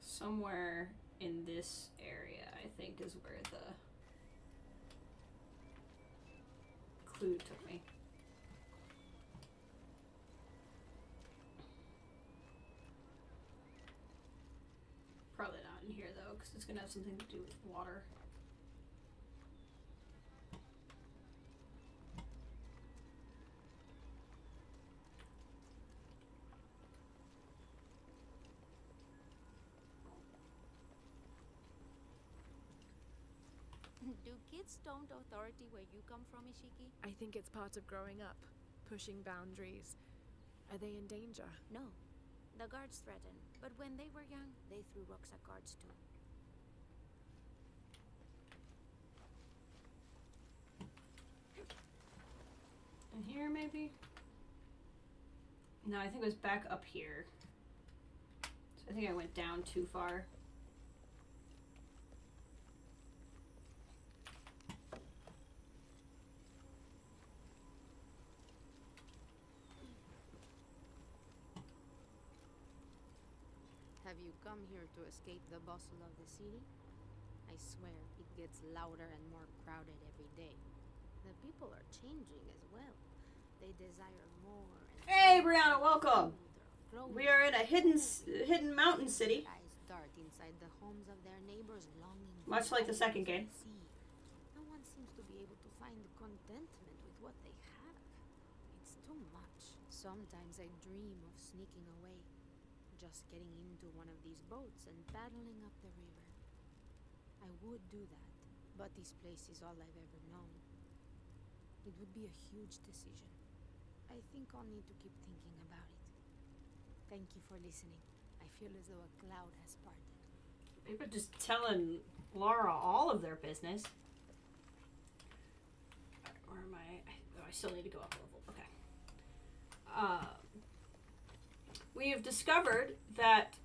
Somewhere in this area, I think, is where the clue took me. Probably not in here though, because it's gonna have something to do with water. Do kids don't authority where you come from, Ishiki? I think it's part of growing up, pushing boundaries. Are they in danger? No. The guards threaten, but when they were young, they threw rocks at guards too. In here, maybe? No, I think it was back up here. So I think I went down too far. Have you come here to escape the bustle of the city? I swear, it gets louder and more crowded every day. The people are changing as well. They desire more and Hey, Brianna, welcome! growing. We are in a hidden mountain city. Eyes dart inside the homes of their neighbors, longing for Much like the second islands game. of the sea. No one seems to be able to find contentment with what they have. It's too much. Sometimes I dream of sneaking away, just getting into one of these boats and paddling up the river. I would do that, but this place is all I've ever known. It would be a huge decision. I think I'll need to keep thinking about it. Thank you for listening. I feel as though a cloud has parted. People just telling Laura all of their business. Alright, where am I? Oh, I still need to go up a level. Okay. we have discovered that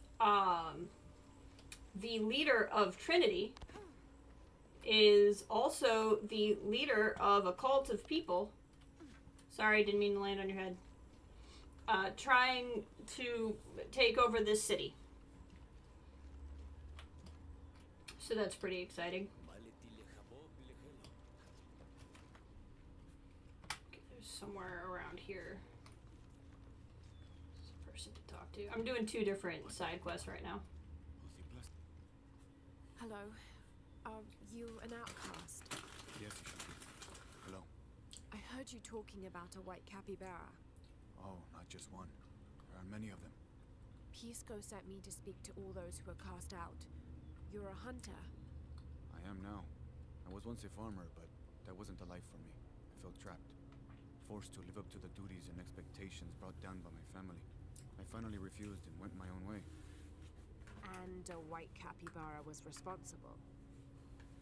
the leader of Trinity is also the leader of a cult of people. Sorry, didn't mean to land on your head. Trying to take over this city. So that's pretty exciting. Okay, there's somewhere around here. There's a person to talk to. I'm doing 2 different side quests right now. Hello. Are you an outcast? Yes, you should be. Hello. I heard you talking about a white capybara. Oh, not just one. There are many of them. Pisco sent me to speak to all those who were cast out. You're a hunter. I am now. I was once a farmer, but that wasn't the life for me. I felt trapped. Forced to live up to the duties and expectations brought down by my family. I finally refused and went my own way. And a white capybara was responsible.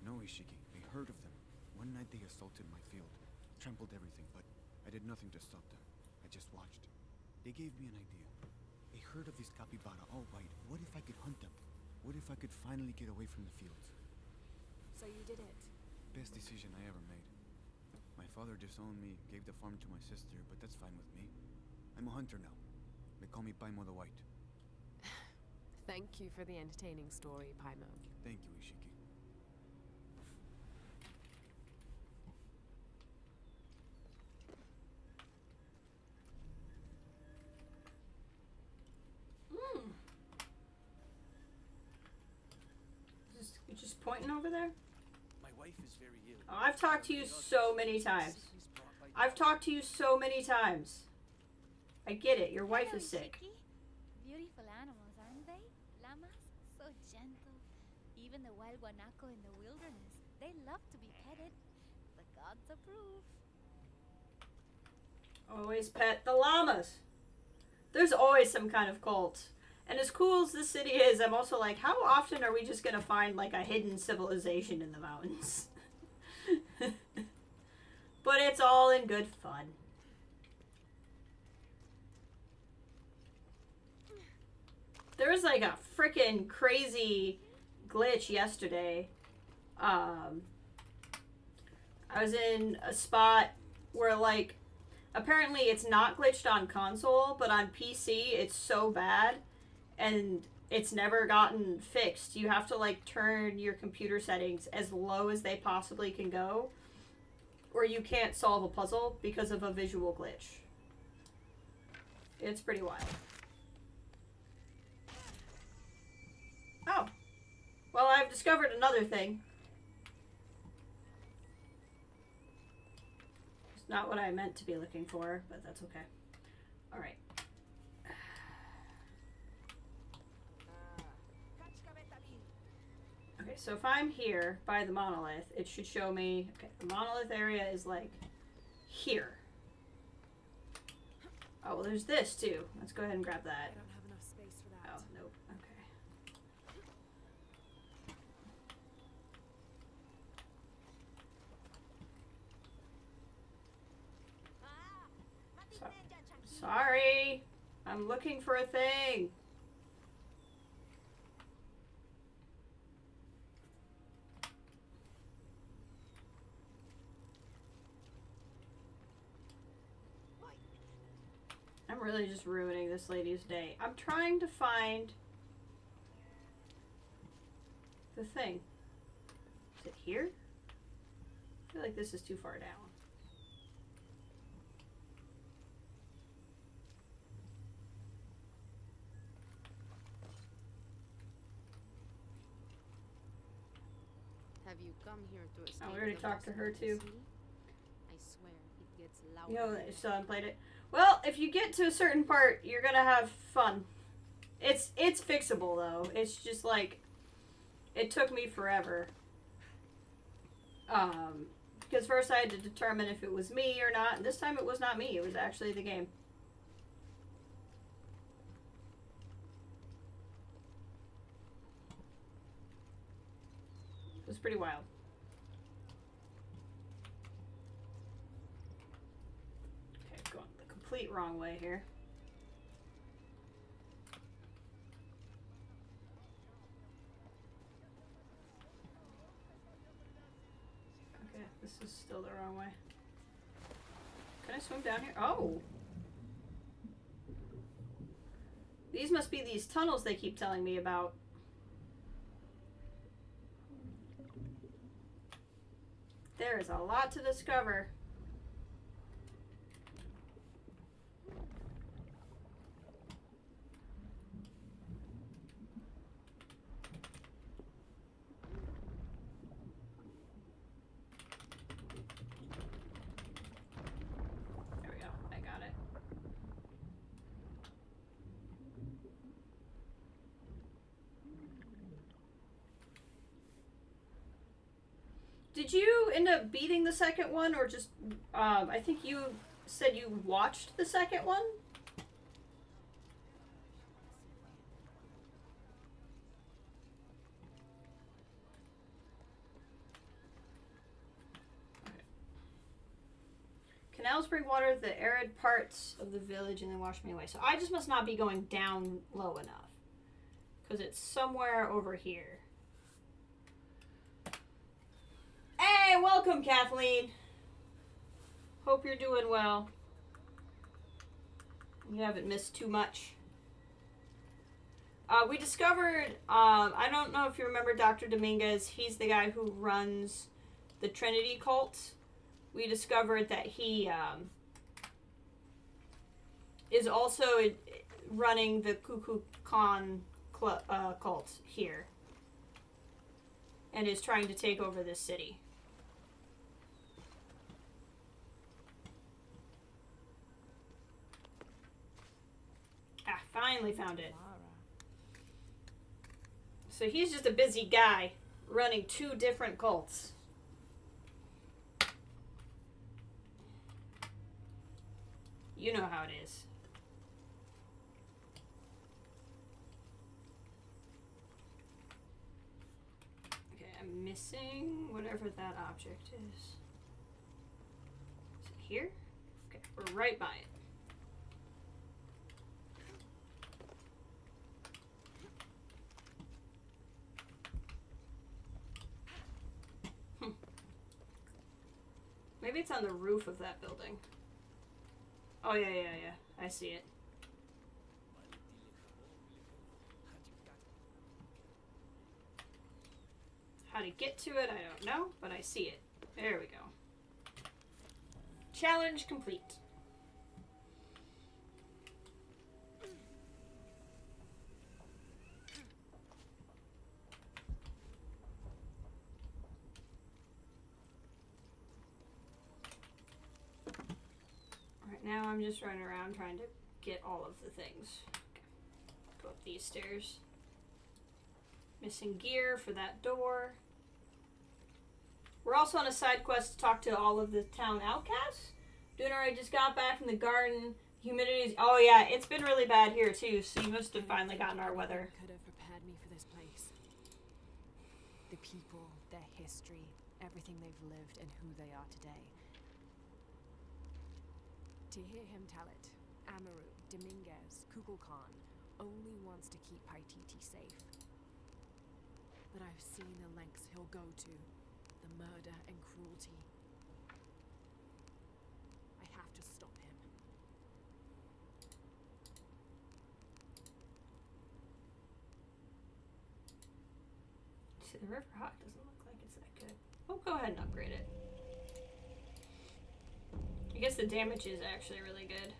No, Ishiki. A herd of them. One night they assaulted my field. Trampled everything, but I did nothing to stop them. I just watched. They gave me an idea. A herd of these capybara, all white. What if I could hunt them? What if I could finally get away from the fields? So you did it? Best decision I ever made. My father disowned me, gave the farm to my sister, but that's fine with me. I'm a hunter now. They call me Paimo the White. Thank you for the entertaining story, Paimo. Thank you, Ishiki. You're just pointing over there? My wife is very ill. Oh, I've talked to you so many times. I've talked to you so many times. I get it. Your wife is sick. Shiki. Beautiful animals, aren't they? Llamas, so gentle. Even the wild guanaco in the wilderness, they love to be petted. The gods approve. Always pet the llamas. There's always some kind of cult. And as cool as this city is, I'm also like, how often are we just gonna find like a hidden civilization in the mountains? But it's all in good fun. There was like a freaking crazy glitch yesterday. I was in a spot where like apparently it's not glitched on console, but on PC it's so bad and it's never gotten fixed. You have to like turn your computer settings as low as they possibly can go, or you can't solve a puzzle because of a visual glitch. It's pretty wild. Oh. Well, I've discovered another thing. It's not what I meant to be looking for, but that's okay. Alright. Okay, so if I'm here by the monolith, it should show me... Okay, the monolith area is like here. Oh, well, there's this too. Let's go ahead and grab that. I don't have enough space for that. Oh, nope. Okay. Sorry. I'm looking for a thing. I'm really just ruining this lady's day. I'm trying to find the thing. Is it here? I feel like this is too far down. Have you come here to escape? Oh, we already talked to her too. I swear it gets louder. You know, I still haven't played it. Well, if you get to a certain part, you're gonna have fun. It's fixable though. It's just like it took me forever. Because first I had to determine if it was me or not, and this time it was not me. It was actually the game. It was pretty wild. complete wrong way here. Okay, this is still the wrong way. Can I swim down here? Oh! These must be these tunnels they keep telling me about. There is a lot to discover. There we go. I got it. Did you end up beating the second one, or just, I think you said you watched the second one? Okay. Canals bring water to the arid parts of the village and then wash me away. So I just must not be going down low enough, because it's somewhere over here. Hey, welcome, Kathleen. Hope you're doing well. You haven't missed too much. We discovered, I don't know if you remember Dr. Dominguez. He's the guy who runs the Trinity cult. We discovered that he is also running the Cuckoo Khan cult here. And is trying to take over this city. Ah, finally found it. So he's just a busy guy running 2 different cults. You know how it is. Okay, I'm missing whatever that object is. Is it here? Okay, we're right by it. Maybe it's on the roof of that building. Oh, yeah. I see it. How to get to it, I don't know, but I see it. There we go. Challenge complete. Now I'm just running around trying to get all of the things. Okay. Go up these stairs. Missing gear for that door. We're also on a side quest to talk to all of the town outcasts. Doing alright, just got back from the garden. Humidity's, oh yeah, it's been really bad here too, so you must have finally gotten our weather. Could have prepared me for this place. The people, their history, everything they've lived and who they are today. To hear him tell it, Amaru, Dominguez, Kukulkan only wants to keep Paititi safe. But I've seen the lengths he'll go to, the murder and cruelty. I have to stop him. See, the River Hawk doesn't look like it's that good. Oh, go ahead and upgrade it. I guess the damage is actually really good.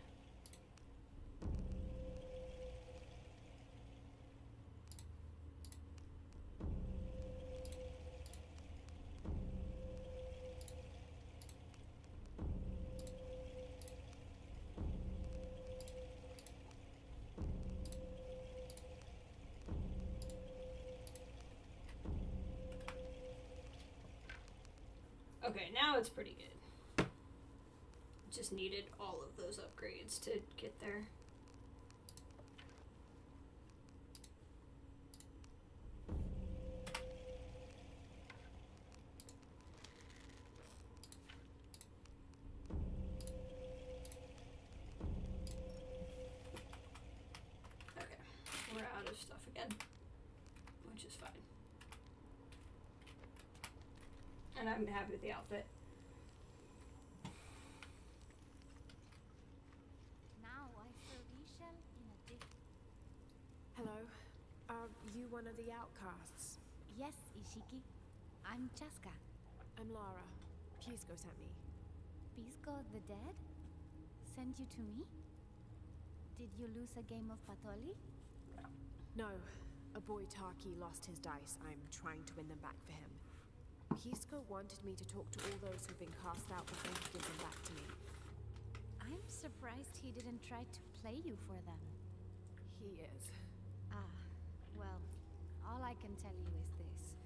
Okay, now it's pretty good. Just needed all of those upgrades to get there. which is fine. And I'm happy with the outfit. Now I serve Ishel in a dish. Hello. Are you one of the outcasts? Yes, Ishiki. I'm Chaska. I'm Lara. Pisco sent me. Pisco the dead? Send you to me? Did you lose a game of Patoli? No. A boy Taki lost his dice. I'm trying to win them back for him. Pisco wanted me to talk to all those who've been cast out before he gives them back to me. I'm surprised he didn't try to play you for them. He is. Ah, well, all I can tell you is this.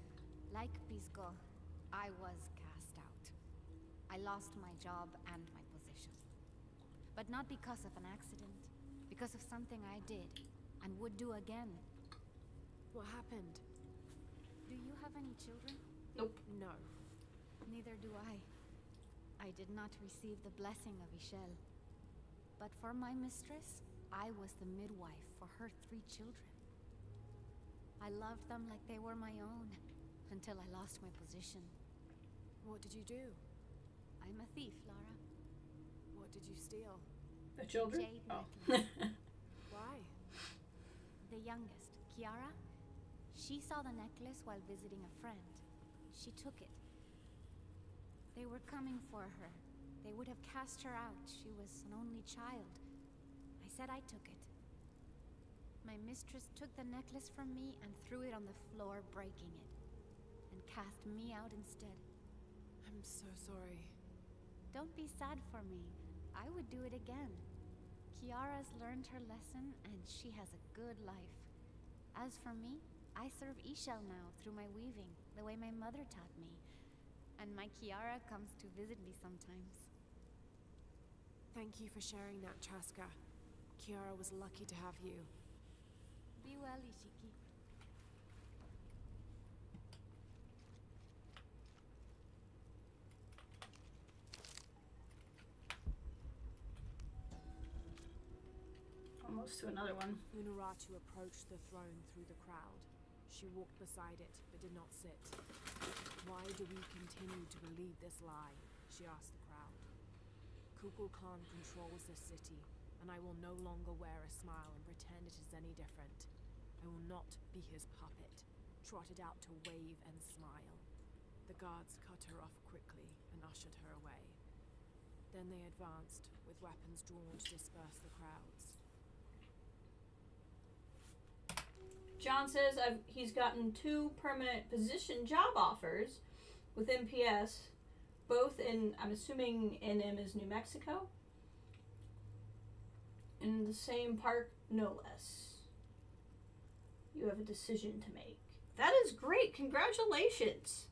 Like Pisco, I was cast out. I lost my job and my position. But not because of an accident. Because of something I did, and would do again. What happened? Do you have any children? Nope. No. Neither do I. I did not receive the blessing of Ishel. But for my mistress, I was the midwife for her 3 children. I loved them like they were my own, until I lost my position. What did you do? I'm a thief, Lara. What did you steal? The children? Jade Oh. necklace. Why? The youngest, Kiara, she saw the necklace while visiting a friend. She took it. They were coming for her. They would have cast her out. She was an only child. I said I took it. My mistress took the necklace from me and threw it on the floor, breaking it. And cast me out instead. I'm so sorry. Don't be sad for me. I would do it again. Kiara's learned her lesson, and she has a good life. As for me, I serve Ishel now through my weaving, the way my mother taught me. And my Kiara comes to visit me sometimes. Thank you for sharing that, Chaska. Kiara was lucky to have you. Be well, Ishiki. Almost to another one. Unuratu approached the throne through the crowd. She walked beside it, but did not sit. Why do we continue to believe this lie? She asked the crowd. Kukulkan controls this city, and I will no longer wear a smile and pretend it is any different. I will not be his puppet, trotted out to wave and smile. The guards cut her off quickly and ushered her away. Then they advanced, with weapons drawn to disperse the crowds. John says he's gotten 2 permanent position job offers with MPS, both in, I'm assuming NM is New Mexico, in the same park, no less. You have a decision to make. That is great. Congratulations.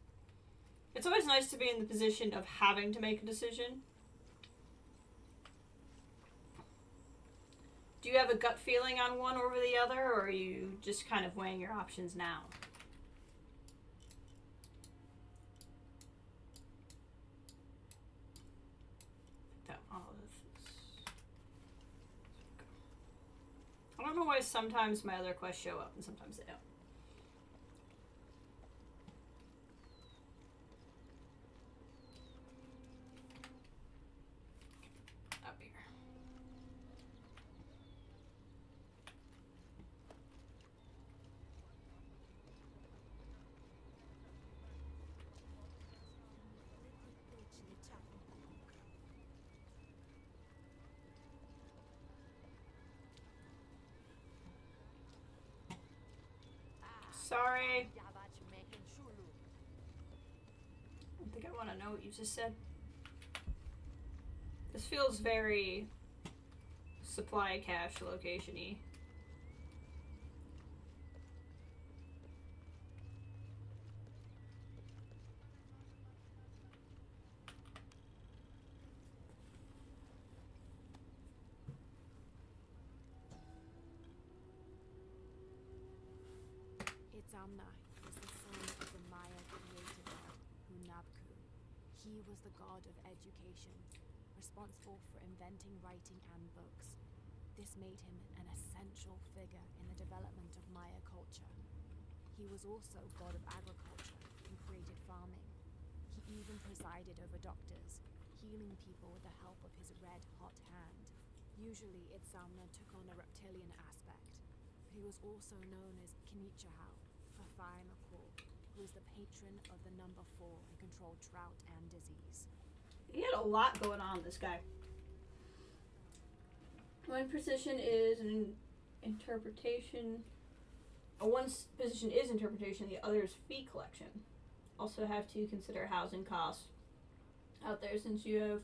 It's always nice to be in the position of having to make a decision. Do you have a gut feeling on one over the other, or are you just kind of weighing your options now? I don't know why sometimes my other quests show up and sometimes they don't. Up here. Sorry. I think I want to know what you just said. This feels very supply cache location-y. Zamna is the son of the Maya creator god, Hunabku. He was the god of education, responsible for inventing writing and books. This made him an essential figure in the development of Maya culture. He He was also god of agriculture and created farming. He even presided over doctors, healing people with the help of his red-hot hand. Usually, Itzamna took on a reptilian aspect, but he was also known as Kinichahau, Fafai McCall, who was the patron of the number 4 and controlled drought and disease. He had a lot going on, this guy. One position is an interpretation. One position is interpretation, the other is fee collection. Also have to consider housing costs out there since you have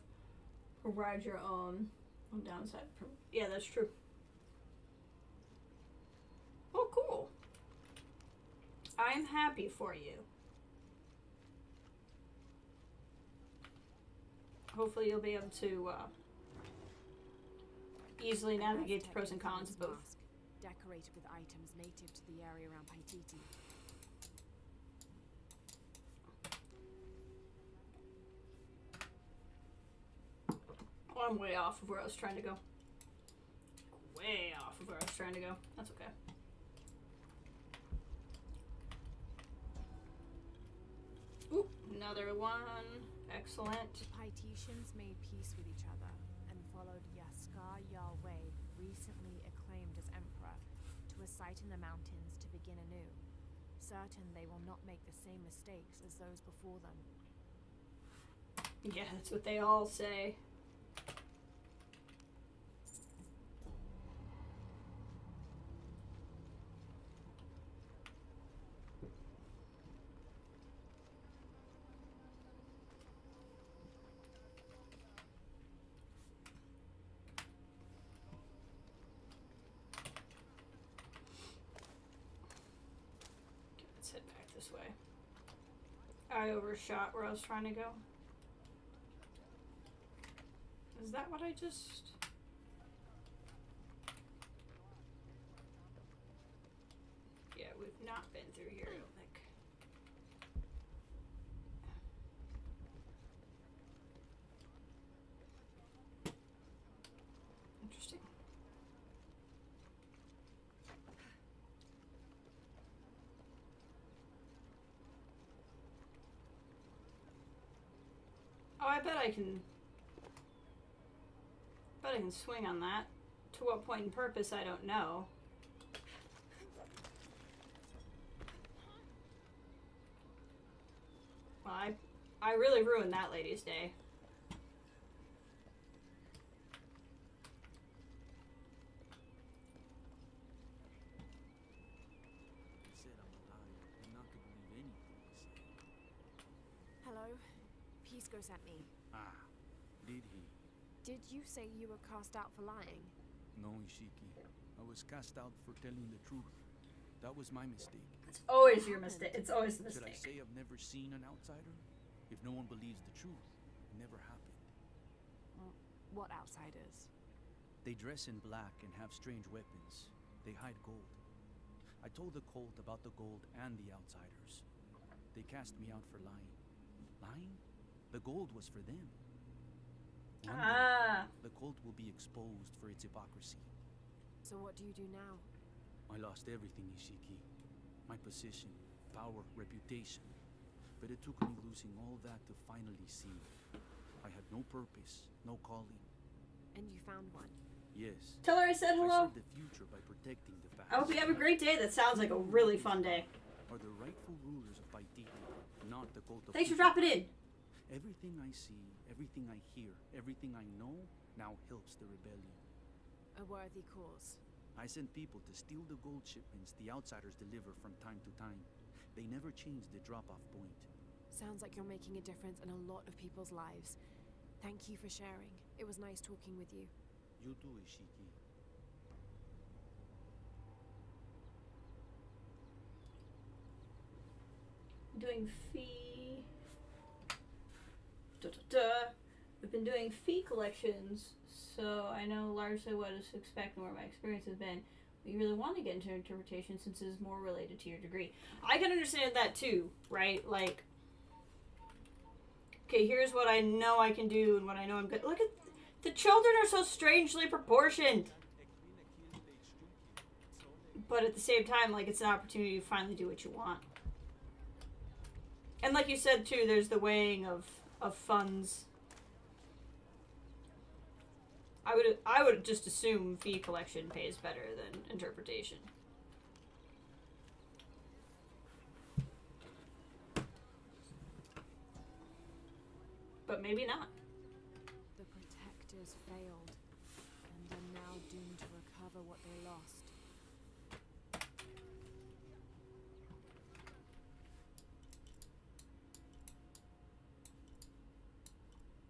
provide your own on downside. Yeah, that's true. Oh, cool. I'm happy for you. Hopefully you'll be able to easily navigate the pros and cons of both. Mask, decorated with items native to the area around Paititi. Oh, I'm way off of where I was trying to go. Way off of where I was trying to go. That's okay. Ooh, another one. Excellent. The Paititians made peace with each other and followed Yaskar Yahweh, recently acclaimed as emperor, to a site in the mountains to begin anew, certain they will not make the same mistakes as those before them. Yeah, that's what they all say. Let's head back this way. I overshot where I was trying to go. Is that what I just... Yeah, we've not been through here, I don't think. Interesting. Oh, I bet I can swing on that. To what point in purpose, I don't know. Well, I really ruined that lady's day. He said I'm a liar and not to believe anything he said. Hello? Pisco sent me. Ah, did he? Did you say you were cast out for lying? No, Ishiki. I was cast out for telling the truth. That was my mistake. It's always your mistake. It's always a Should I mistake. say I've never seen an outsider? If no one believes the truth, it never happened. What outsiders? They dress in black and have strange weapons. They hide gold. I told the cult about the gold and the outsiders. They cast me out for lying. Lying? The gold was for them. One day, the cult will be exposed for its hypocrisy. So what do you do now? I lost everything, Ishiki. My position, power, reputation. But it took me losing all that to finally see. I had no purpose, no calling. And you found one? Yes. Tell her I said I hello. serve the future by protecting the past. I hope you have a great day. That sounds like a really fun day. Are the rightful rulers of Paititi, not the cult of Thanks for people. dropping in. Everything I see, everything I hear, everything I know now helps the rebellion. A worthy cause. I send people to steal the gold shipments the outsiders deliver from time to time. They never change the drop-off point. Sounds like you're making a difference in a lot of people's lives. Thank you for sharing. It was nice talking with you. You too, Ishiki. Doing fee. We've been doing fee collections, so I know largely what to expect and where my experience has been. But you really want to get into interpretation since it is more related to your degree. I can understand that too, right? Like, okay, here's what I know I can do and what I know I'm good. Look at the children are so strangely proportioned. But at the same time, like, it's an opportunity to finally do what you want. And like you said, too, there's the weighing of funds. I would just assume fee collection pays better than interpretation. But maybe not. The protectors failed, and are now doomed to recover what they lost.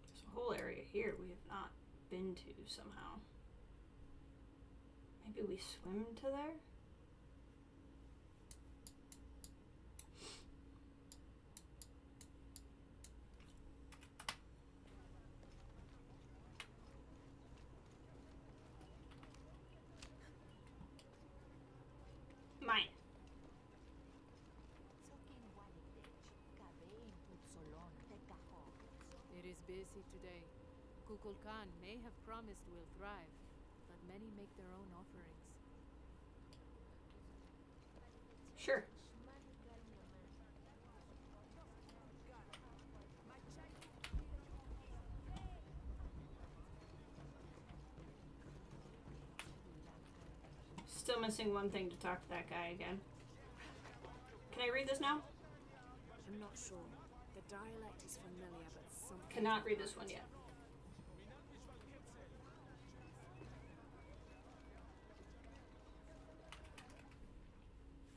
There's a whole area here we have not been to somehow. Maybe we swim to there? Mine. It is busy today. Kukulkan may have promised we'll thrive, but many make their own offerings. Sure. Still missing one thing to talk to that guy again. Can I read this now? I'm not sure. The dialect is familiar, but something... Cannot read this one yet.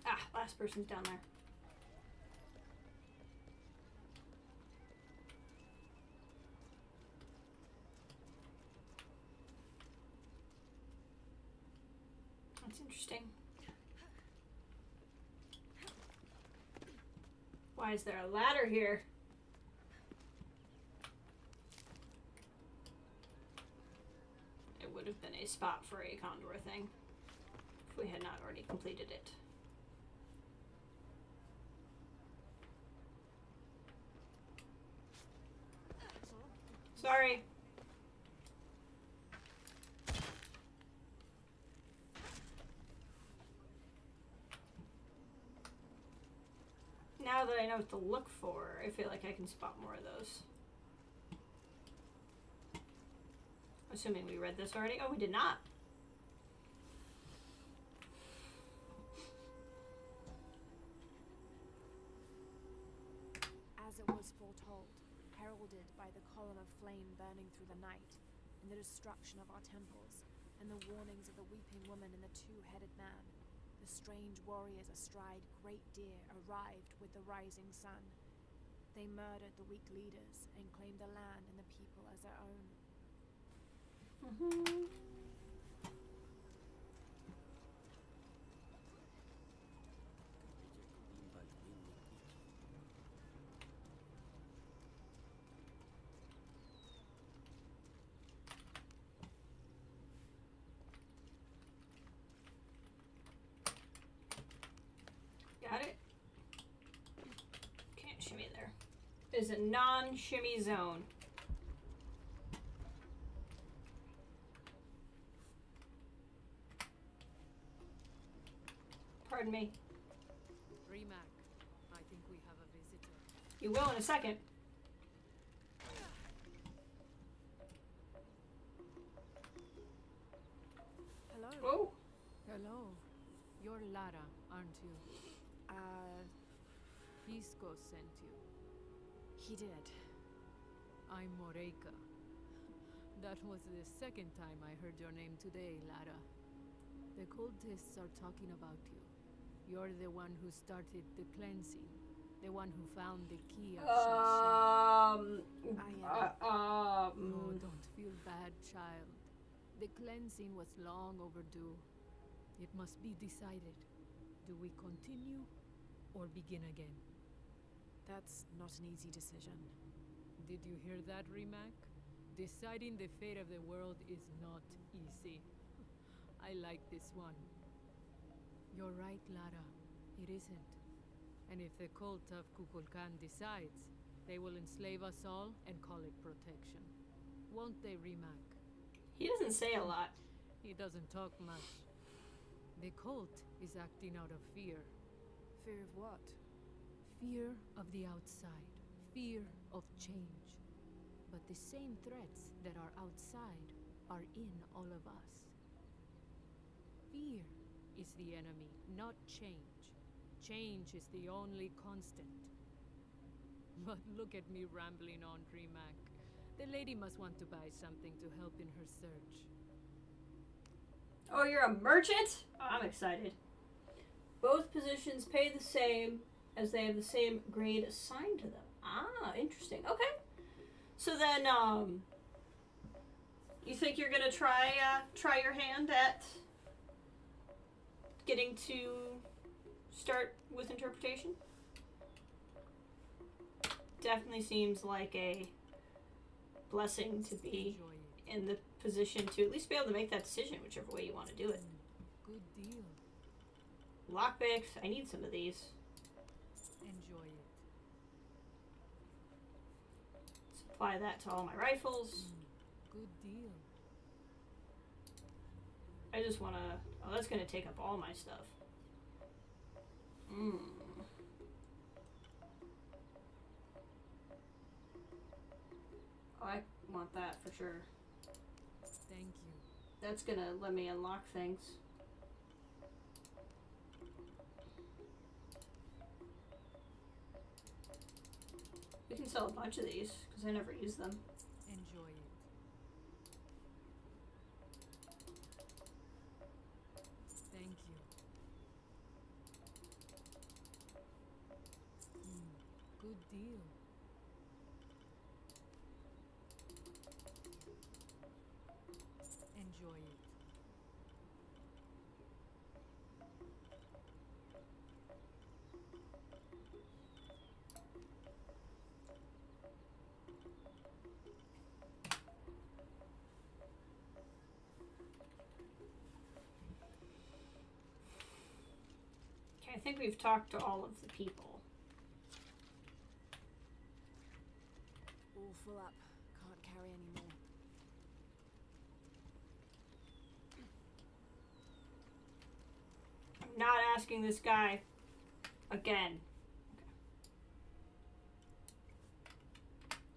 Ah, last person's down there. That's interesting. Why is there a ladder here? It would have been a spot for a condor thing if we had not already completed it. Sorry. Now that I know what to look for, I feel like I can spot more of those. Assuming we read this already. Oh, we did not. As it was foretold, heralded by the column of flame burning through the night, and the destruction of our temples, and the warnings of the weeping woman and the two-headed man, the strange warriors astride great deer arrived with the rising sun. They murdered the weak leaders and claimed the land and the people as their own. Got it? Can't shimmy there. It's a non-shimmy zone. Pardon me. Rimac, I think we have a visitor. You will in a second. Hello? Oh. Hello. You're Lara, aren't you? Pisco sent you. He did. I'm Moreika. That was the second time I heard your name today, Lara. The cultists are talking about you. You're the one who started the cleansing. The one who found the key of Shasha. Oh, don't feel bad, child. The cleansing was long overdue. It must be decided. Do we continue or begin again? That's not an easy decision. Did you hear that, Rimac? Deciding the fate of the world is not easy. I like this one. You're right, Lara. It isn't. And if the cult of Kukulkan decides, they will enslave us all and call it protection. Won't they, Rimac? He doesn't say a lot. He doesn't talk much. The cult is acting out of fear. Fear of what? Fear of the outside. Fear of change. But the same threats that are outside are in all of us. Fear is the enemy, not change. Change is the only constant. But look at me rambling on, Dreamac. The lady must want to buy something to help in her search. Oh, you're a merchant? Oh, I'm excited. Both positions pay the same as they have the same grade assigned to them. Ah, interesting. Okay. So then, you think you're gonna try your hand at getting to start with interpretation? Definitely seems like a blessing to be in the position to at least be able to make that decision, whichever way you want to do it. Good deal. Lockpicks, I need some of these. Enjoy it. Supply that to all my rifles. Good deal. I just want to... Oh, that's going to take up all my stuff. Oh, I want that for sure. Thank you. That's going to let me unlock things. We can sell a bunch of these, because I never use them. Enjoy it. Thank you. Good deal. Enjoy it. Okay, I think we've talked to all of the people. All full up. Can't carry any more. I'm not asking this guy again. Okay.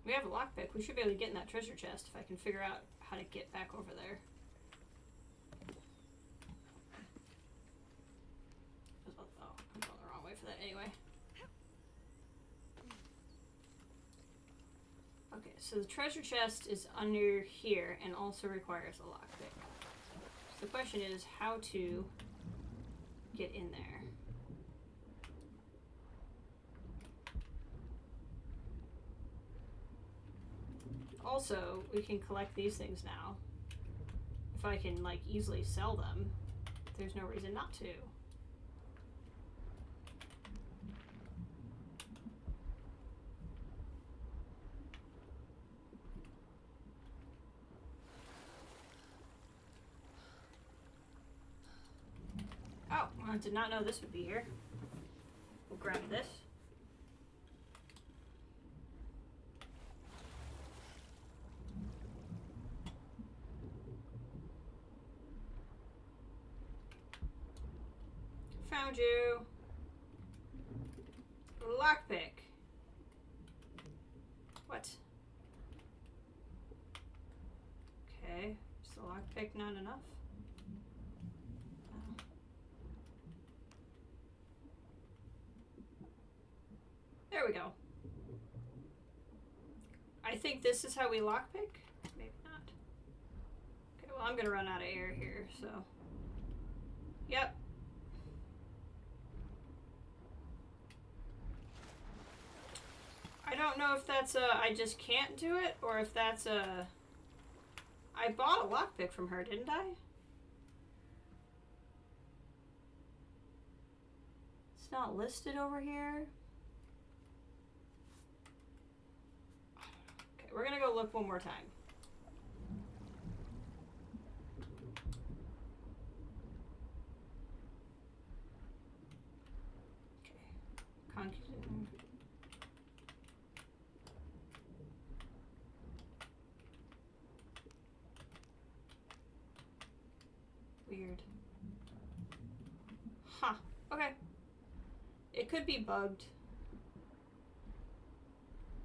We have a lockpick. We should be able to get in that treasure chest if I can figure out how to get back over there. Oh, I'm going the wrong way for that anyway. Okay, so the treasure chest is under here and also requires a lockpick. So the question is how to get in there. Also, we can collect these things now. If I can, like, easily sell them, there's no reason not to. Oh, I did not know this would be here. We'll grab this. Found you. Lockpick. What? Okay, is the lockpick not enough? Oh. There we go. I think this is how we lockpick. Maybe not. Okay, well I'm gonna run out of air here, so. Yep. I don't know if that's a I just can't do it, or if that's a... I bought a lockpick from her, didn't I? It's not listed over here. Okay, we're gonna go look one more time. Okay. Weird. Okay. It could be bugged.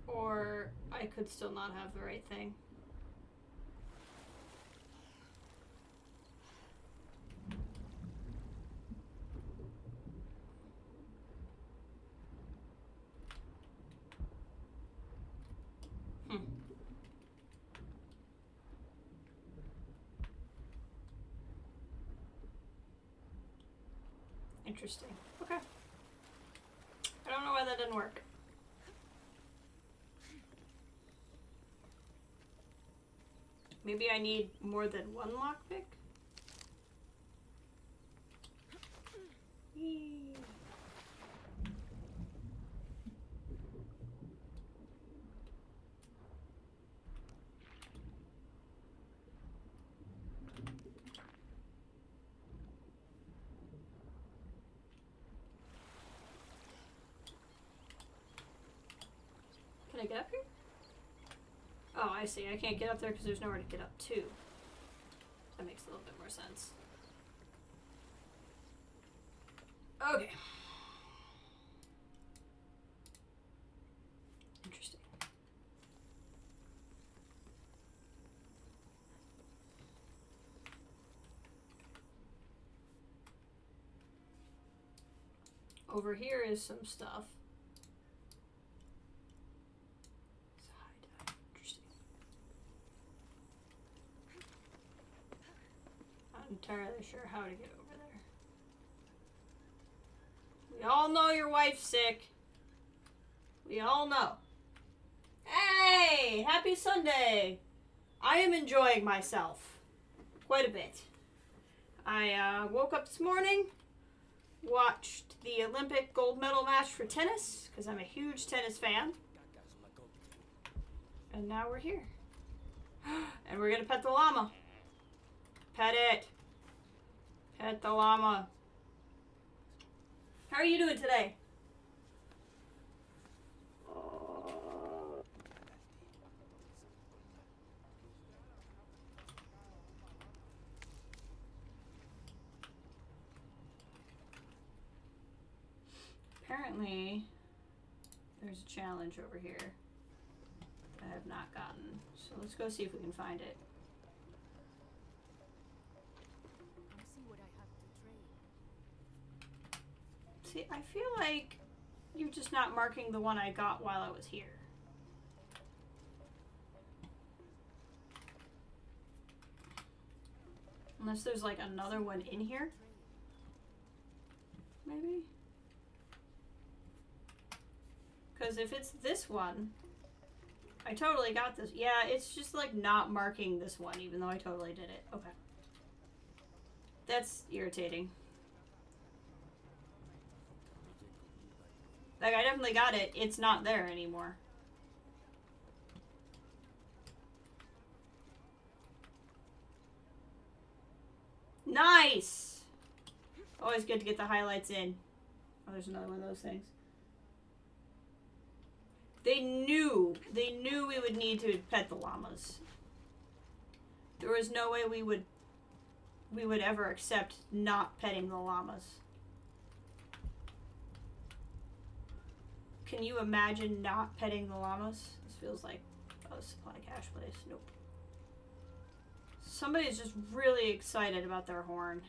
Or I could still not have the right thing. Interesting. Okay. I don't know why that didn't work. Maybe I need more than one lockpick? Yee. Can I get up here? Oh, I see. I can't get up there because there's nowhere to get up to. That makes a little bit more sense. Okay. Interesting. Over here is some stuff. Interesting. Not entirely sure how to get over there. We all know your wife's sick. We all know. Hey! Happy Sunday! I am enjoying myself. Quite a bit. I woke up this morning, watched the Olympic gold medal match for tennis, because I'm a huge tennis fan. And now we're here. And we're gonna pet the llama. Pet it. Pet the llama. How are you doing today? Apparently, there's a challenge over here that I have not gotten. So let's go see if we can find it. Come see what I have to trade. See, I feel like you're just not marking the one I got while I was here. Unless there's like another one in here. Maybe? Because if it's this one, I totally got this. Yeah, it's just like not marking this one, even though I totally did it. Okay. That's irritating. Like, I definitely got it. It's not there anymore. Nice! Always good to get the highlights in. Oh, there's another one of those things. They knew we would need to pet the llamas. There was no way we would ever accept not petting the llamas. Can you imagine not petting the llamas? This feels like a supply cache place. Nope. Somebody's just really excited about their horn.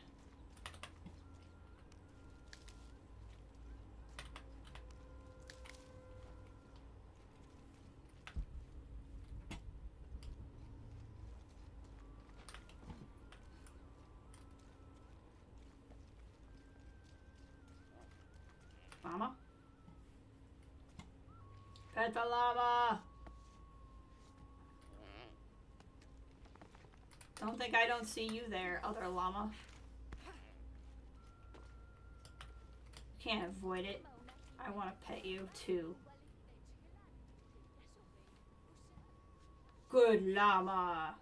Llama? Pet the llama! Don't think I don't see you there, other llama. Can't avoid it. I want to pet you too. Good llama.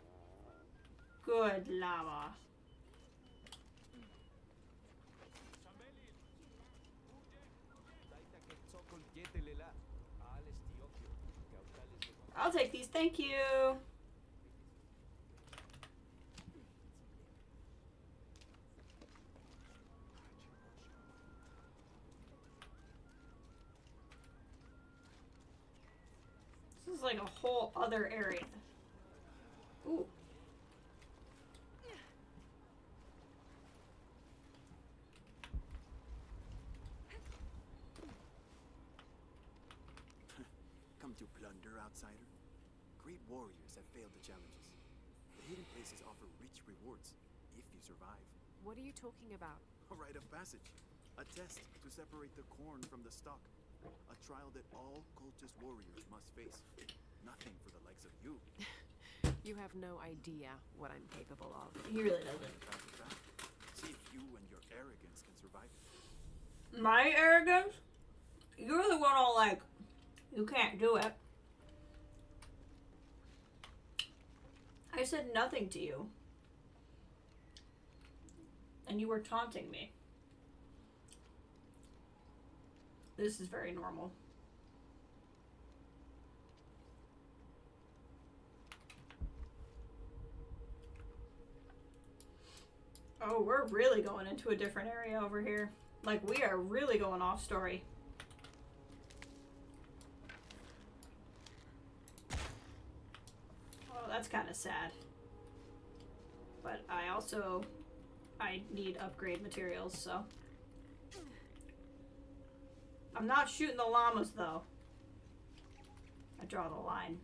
Good llama. I'll take these, thank you. This is like a whole other area. Ooh. Come to plunder, outsider? Great warriors have failed the challenges. The hidden places offer rich rewards, if you survive. What are you talking about? A rite of passage. A test to separate the corn from the stalk. A trial that all cultist warriors must face. Nothing for the likes of you. You have no idea what I'm capable of. He really doesn't. See if you and your arrogance can survive it. My arrogance? You're the one all like, you can't do it. I said nothing to you. And you were taunting me. This is very normal. Oh, we're really going into a different area over here. Like, we are really going off story. Oh, that's kind of sad. But I need upgrade materials, so. I'm not shooting the llamas, though. I draw the line.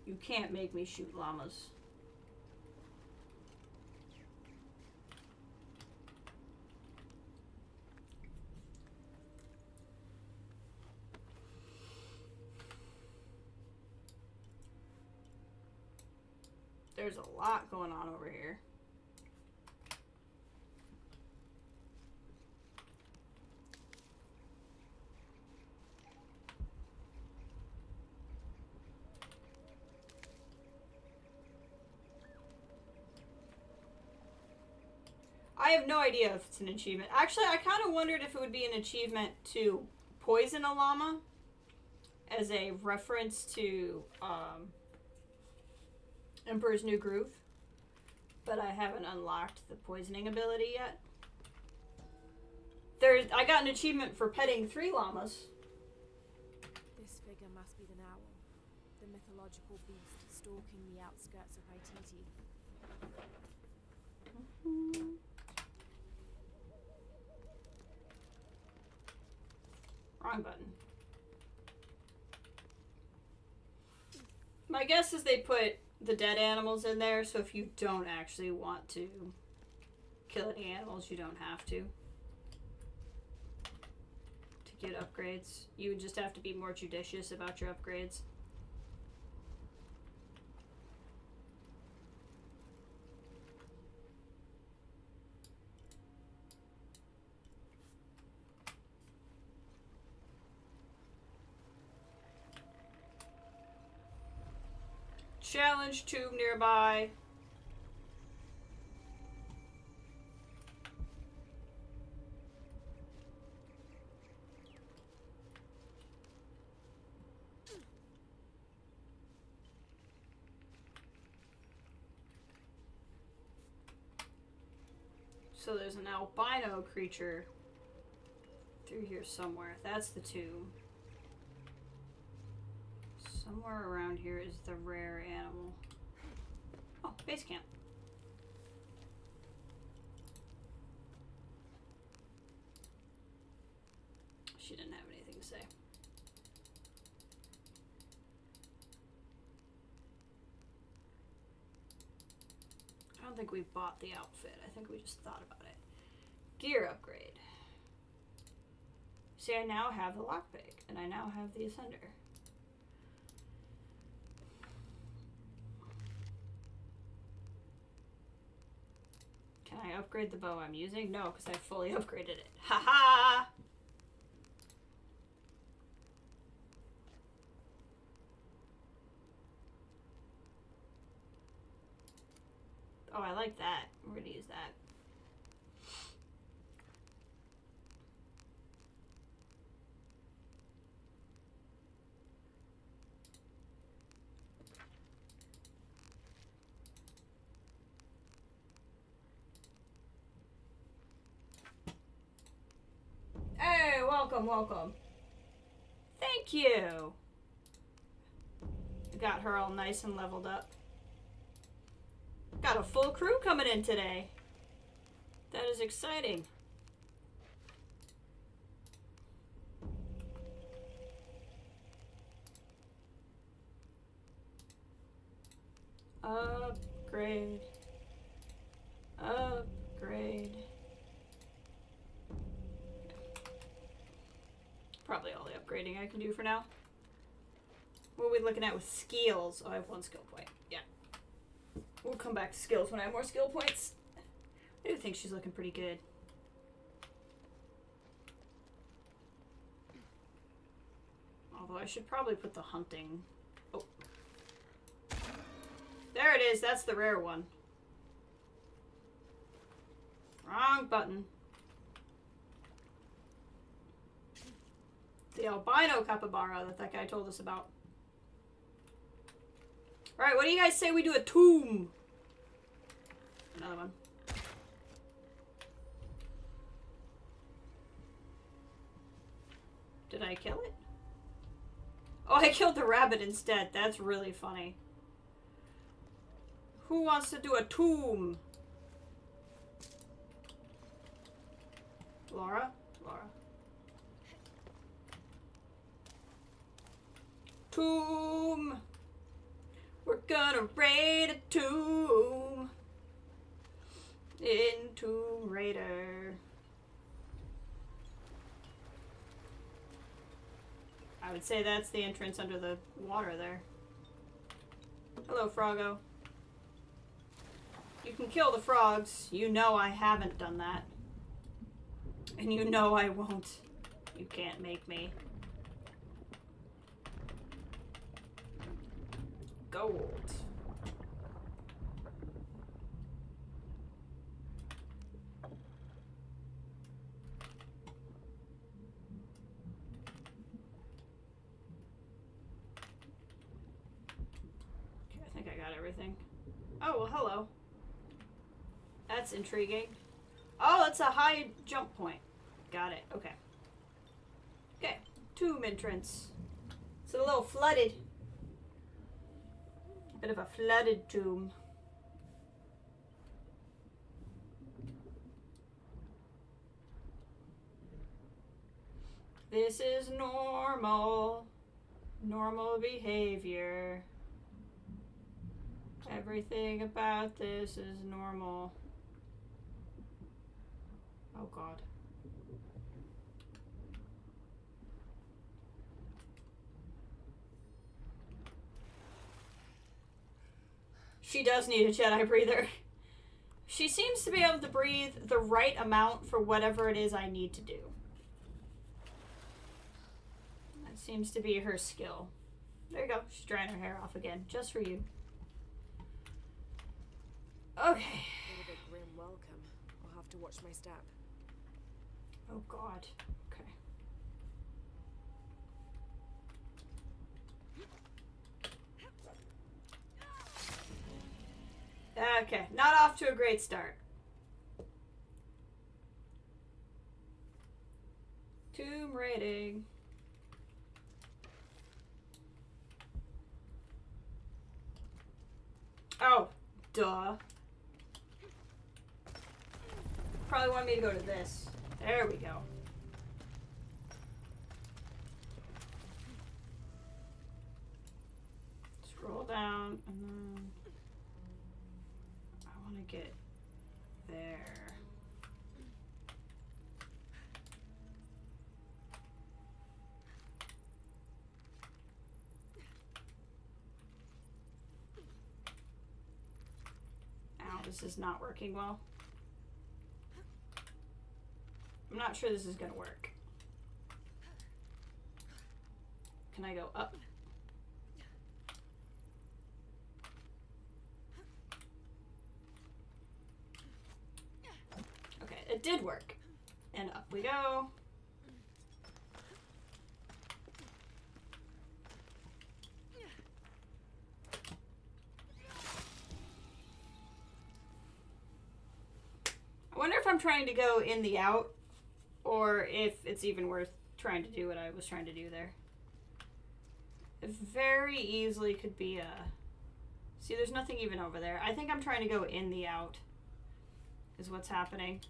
You can't make me shoot llamas. There's a lot going on over here. I have no idea if it's an achievement. Actually, I kind of wondered if it would be an achievement to poison a llama as a reference to Emperor's New Groove, but I haven't unlocked the poisoning ability yet. I got an achievement for petting 3 llamas. This figure must be the owl, the mythological beast stalking the outskirts of Paititi. Wrong button. My guess is they put the dead animals in there, so if you don't actually want to kill any animals, you don't have to get upgrades. You would just have to be more judicious about your upgrades. Challenge tube nearby. So there's an albino creature through here somewhere. That's the tomb. Somewhere around here is the rare animal. Oh, base camp. She didn't have anything to say. I don't think we bought the outfit. I think we just thought about it. Gear upgrade. See, I now have the lockpick, and I now have the ascender. Can I upgrade the bow I'm using? No, because I fully upgraded it. Ha-ha! Oh, I like that. We're gonna use that. Welcome, welcome. Thank you. Got her all nice and leveled up. Got a full crew coming in today. That is exciting. Upgrade. Upgrade. Probably all the upgrading I can do for now. What are we looking at with skills? Oh, I have 1 skill point. Yeah. We'll come back to skills when I have more skill points. I do think she's looking pretty good. Although I should probably put the hunting... Oh. There it is. That's the rare one. Wrong button. The albino capybara that guy told us about. Alright, what do you guys say we do a tomb? Another one. Did I kill it? Oh, I killed the rabbit instead. That's really funny. Who wants to do a tomb? Laura? Laura. Tomb! We're gonna raid a tomb in Tomb Raider. I would say that's the entrance under the water there. Hello, Froggo. You can kill the frogs. You know I haven't done that. And you know I won't. You can't make me. Gold. Okay, I think I got everything. Oh, well, hello. That's intriguing. Oh, it's a high jump point. Got it. Okay. Okay. Tomb entrance. It's a little flooded. Bit of a flooded tomb. This is normal. Normal behavior. Everything about this is normal. Oh God. She does need a Jedi breather. She seems to be able to breathe the right amount for whatever it is I need to do. That seems to be her skill. There you go. She's drying her hair off again, just for you. Okay. Bit of a grim welcome. I'll have to watch my step. Oh God. Okay. Okay, not off to a great start. Tomb raiding. Oh, duh. Probably want me to go to this. There we go. Scroll down and then I want to get there. Ow, this is not working well. I'm not sure this is gonna work. Can I go up? Okay, it did work. And up we go. I wonder if I'm trying to go in the out, or if it's even worth trying to do what I was trying to do there. It very easily could be a... See, there's nothing even over there. I think I'm trying to go in the out. Is what's happening.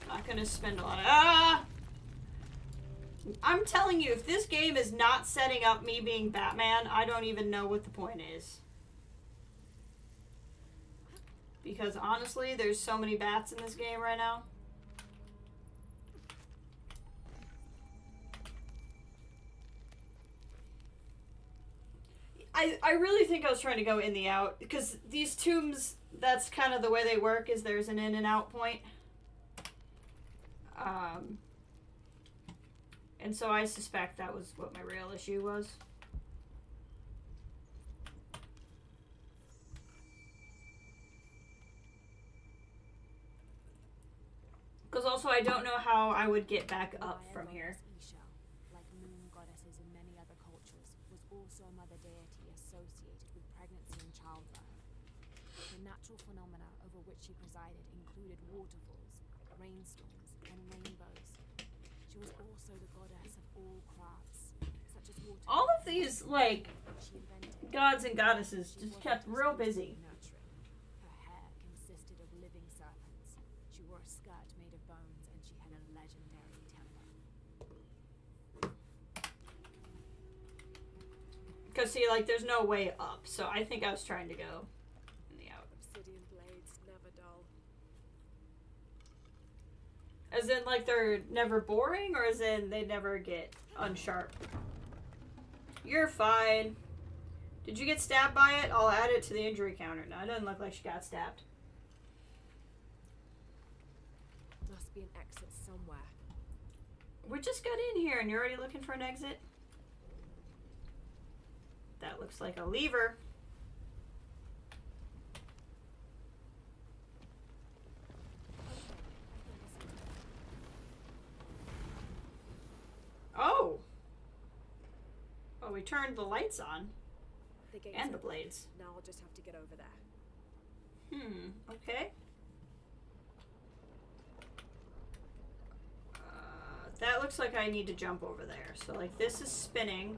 I'm not gonna spend a lot of... Ah! I'm telling you, if this game is not setting up me being Batman, I don't even know what the point is. Because honestly, there's so many bats in this game right now. I really think I was trying to go in the out, because these tombs, that's kind of the way they work, is there's an in and out point. And so I suspect that was what my real issue was. Because also I don't know how I would get back up from here. Isha, like moon goddesses in many other cultures, was also a mother deity associated with pregnancy and childbirth. The natural phenomena over which she presided included waterfalls, rainstorms, and rainbows. She was also the goddess of all crafts, such as water. All of these, like, gods and goddesses just kept real busy. Her hair consisted of living serpents. She wore a skirt made of bones, and she had a legendary temper. Because, see, like, there's no way up, so I think I was trying to go in the out. Obsidian blades, never dull. As in, like, they're never boring, or as in they never get unsharp? You're fine. Did you get stabbed by it? I'll add it to the injury counter. No, it doesn't look like she got stabbed. Must be an exit somewhere. We just got in here and you're already looking for an exit? That looks like a lever. Oh! Oh, we turned the lights on. The gates And the open. blades. Now I'll just have to get over there. Okay. That looks like I need to jump over there. So, like, this is spinning.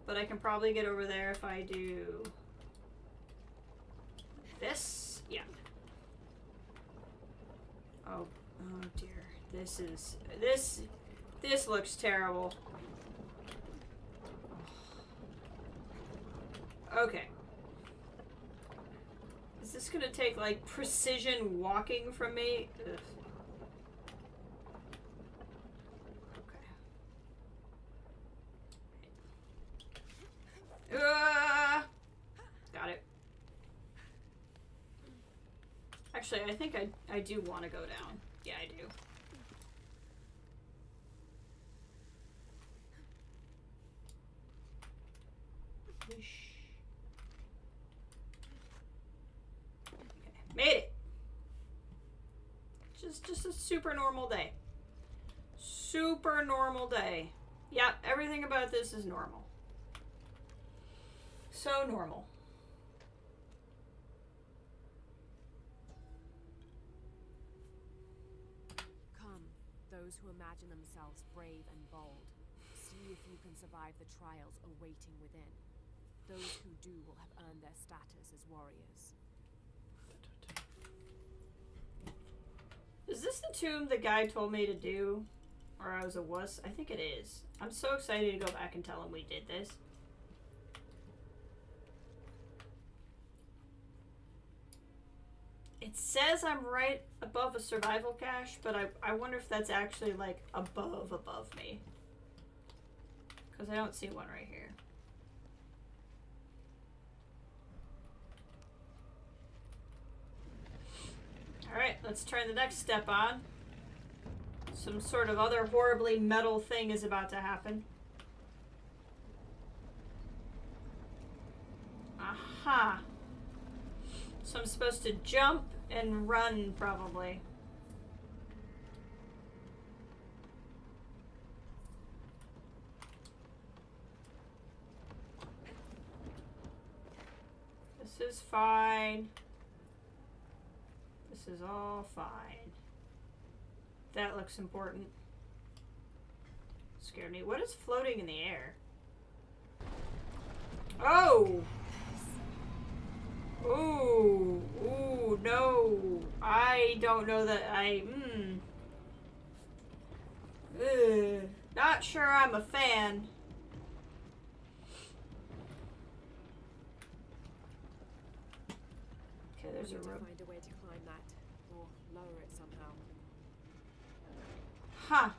But I can probably get over there if I do... this? Yeah. Oh dear. This is... This looks terrible. Okay. Is this gonna take, like, precision walking from me? Ugh. Okay. Got it. Actually, I think I do want to go down. Yeah, I do. Whoosh. Okay, made it. Just a super normal day. Super normal day. Yeah, everything about this is normal. So normal. Come, those who imagine themselves brave and bold. See if you can survive the trials awaiting within. Those who do will have earned their status as warriors. Is this the tomb the guy told me to do? Or I was a wuss? I think it is. I'm so excited to go back and tell him we did this. It says I'm right above a survival cache, but I wonder if that's actually, like, above me. Because I don't see one right here. Alright, let's turn the next step on. Some sort of other horribly metal thing is about to happen. Aha! So I'm supposed to jump and run, probably. This is fine. This is all fine. That looks important. Scared me. What is floating in the air? Oh! Ooh. Ooh, no. I don't know that Ugh. Not sure I'm a fan. Okay, there's a need to rope. find a way to climb that, or lower it somehow. Huh.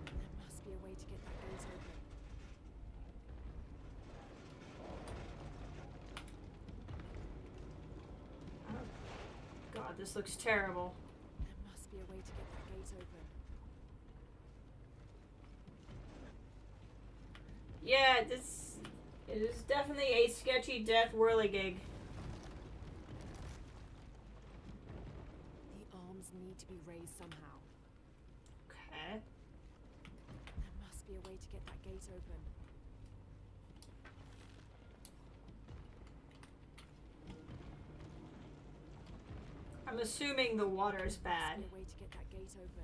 There must be a way to get that gate open. God, this looks terrible. There must be a way to get that gate open. Yeah, this is definitely a sketchy death whirligig. The arms need to be raised somehow. Okay. There must be a way to get that gate open. I'm assuming the water's bad. There must be a way to get that gate open.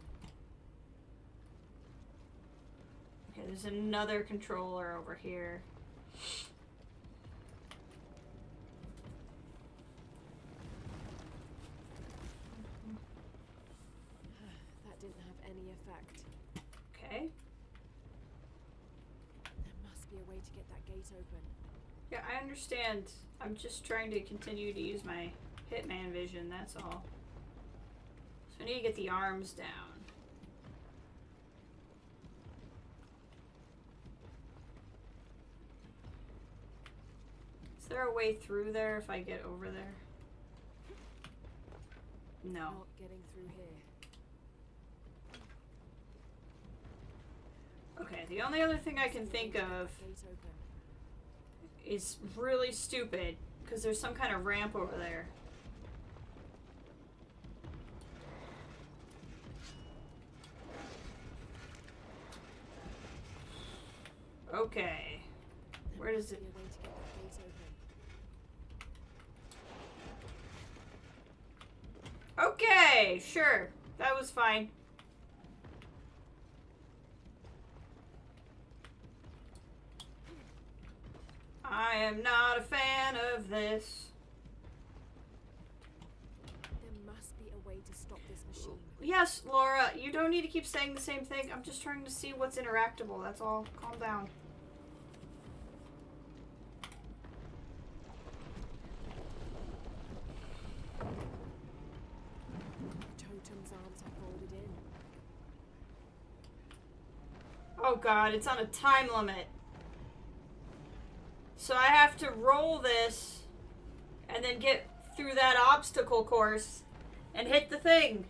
Okay, there's another controller over here. That didn't have any effect. Okay. There must be a way to get that gate open. Yeah, I understand. I'm just trying to continue to use my Hitman vision, that's all. So I need to get the arms down. Is there a way through there if I get over there? No. Not getting through here. Okay, the only other thing I can think of Gate open. is really stupid, because there's some kind of ramp over there. Okay. Where does it... There must be a way to get that gate open. Okay, sure. That was fine. I am not a fan of this. There must be a way to stop this machine. Yes, Laura, you don't need to keep saying the same thing. I'm just trying to see what's interactable. That's all. Calm down. The totem's arms are folded in. Oh god, it's on a time limit. So I have to roll this and then get through that obstacle course and hit the thing.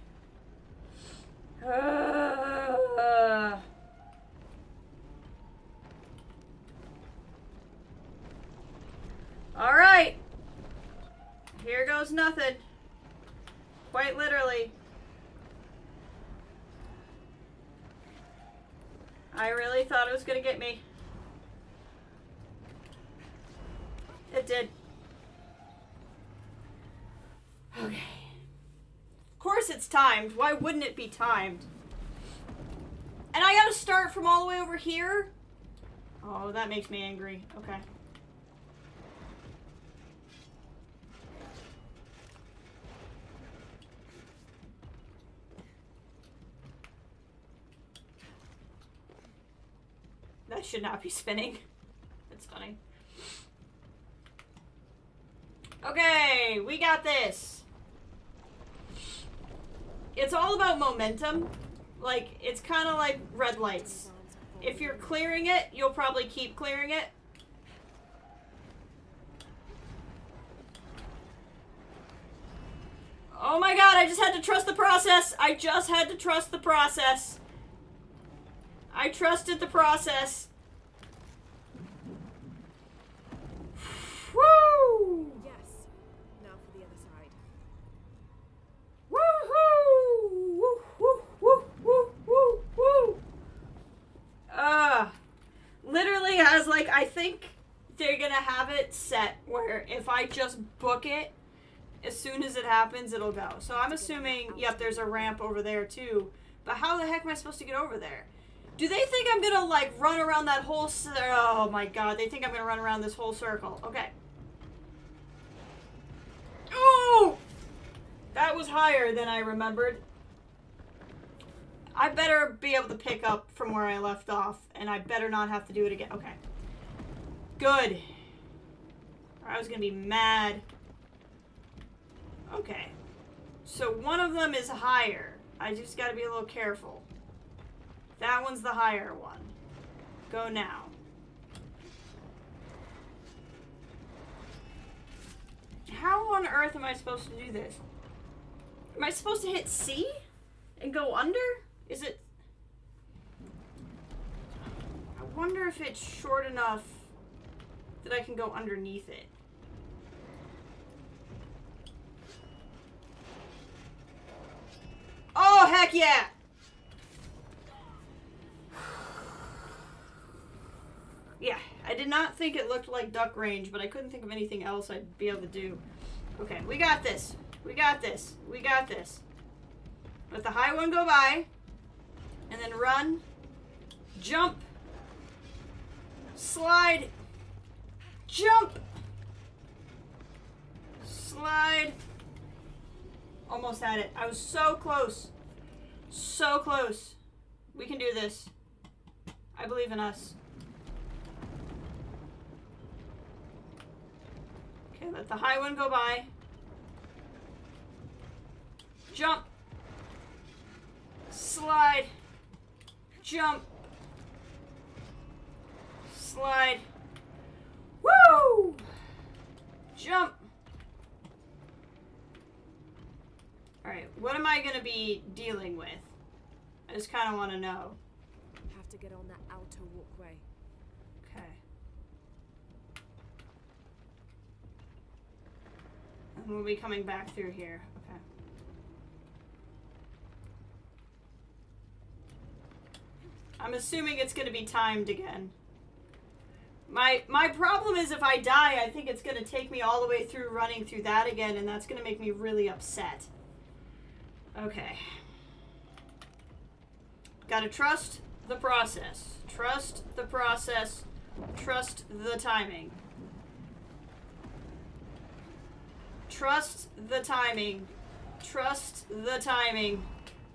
Alright. Here goes nothing. Quite literally. I really thought it was gonna get me. It did. Okay. Of course it's timed. Why wouldn't it be timed? And I gotta start from all the way over here? Oh, that makes me angry. Okay. That should not be spinning. That's funny. Okay, we got this. It's all about momentum. Like, it's kind of like red lights. If you're clearing it, you'll probably keep clearing it. Oh my god, I just had to trust the process. I just had to trust the process. I trusted the process. Woo! Yes. Now for the other side. Woohoo! Woo, woo, woo, woo, woo, woo. Literally has like, I think they're gonna have it set where if I just book it, as soon as it happens, it'll go. So I'm assuming, yep, there's a ramp over there too. But how the heck am I supposed to get over there? Do they think I'm gonna, like, run around that whole oh my god, they think I'm gonna run around this whole circle. Okay. Oh! That was higher than I remembered. I better be able to pick up from where I left off, and I better not have to do it again. Okay. Good. Or I was gonna be mad. Okay. So one of them is higher. I just gotta be a little careful. That one's the higher one. Go now. How on earth am I supposed to do this? Am I supposed to hit C and go under? Is it... I wonder if it's short enough that I can go underneath it. Oh, heck yeah! Yeah, I did not think it looked like duck range, but I couldn't think of anything else I'd be able to do. Okay, we got this. We got this. We got this. Let the high one go by. And then run. Jump. Slide. Jump. Slide. Almost had it. I was so close. So close. We can do this. I believe in us. Okay, let the high one go by. Jump. Slide. Jump. Slide. Woo! Jump. Alright, what am I going to be dealing with? I just kind of want to know. Have to get on that outer walkway. Okay. And we'll be coming back through here. Okay. I'm assuming it's going to be timed again. My problem is if I die, I think it's going to take me all the way through running through that again, and that's going to make me really upset. Okay. Gotta trust the process. Trust the process. Trust the timing. Trust the timing. Trust the timing.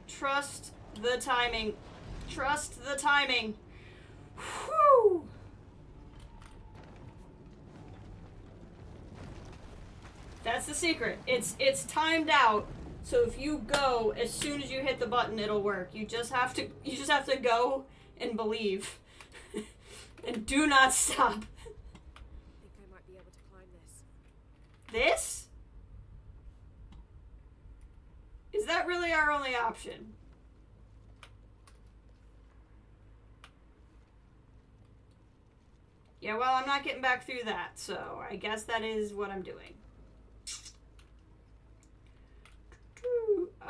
Trust the timing. Trust the timing. Whew! That's the secret. It's timed out. So if you go as soon as you hit the button, it'll work. You just have to go and believe. And do not stop. I think I might be able to climb this. This? Is that really our only option? Yeah, well, I'm not getting back through that, so I guess that is what I'm doing.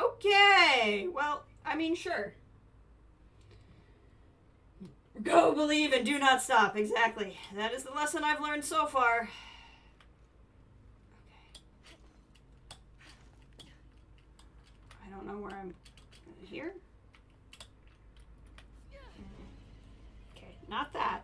Okay, well, I mean, sure. Go, believe, and do not stop. Exactly. That is the lesson I've learned so far. Okay. I don't know where I'm... Here? Okay, not that.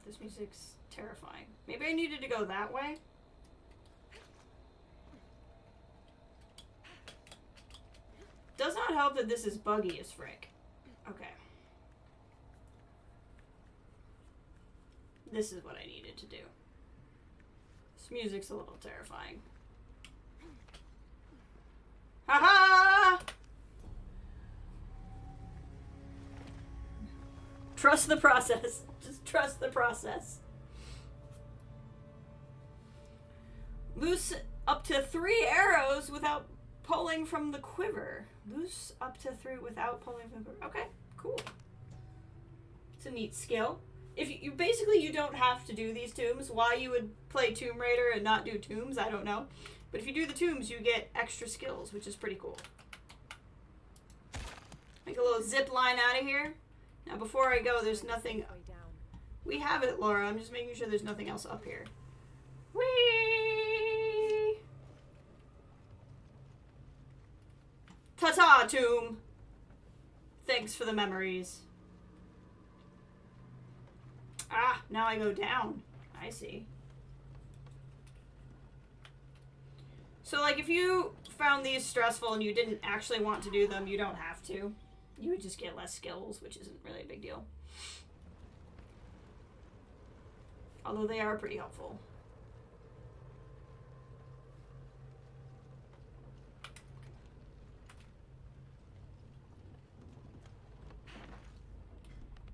This music's terrifying. Maybe I needed to go that way? Does not help that this is buggy as frick. Okay. This is what I needed to do. This music's a little terrifying. Ha-ha! Trust the process. Just trust the process. Loose up to 3 arrows without pulling from the quiver. Loose up to 3 without pulling from the quiver. Okay, cool. It's a neat skill. If you basically you don't have to do these tombs. Why you would play Tomb Raider and not do tombs, I don't know. But if you do the tombs, you get extra skills, which is pretty cool. Make a little zip line out of here. Now before I go, there's nothing We have it, Laura. I'm just making sure there's nothing else up here. Whee! Ta-ta, tomb! Thanks for the memories. Ah, now I go down. I see. So, like, if you found these stressful and you didn't actually want to do them, you don't have to. You would just get less skills, which isn't really a big deal. Although they are pretty helpful.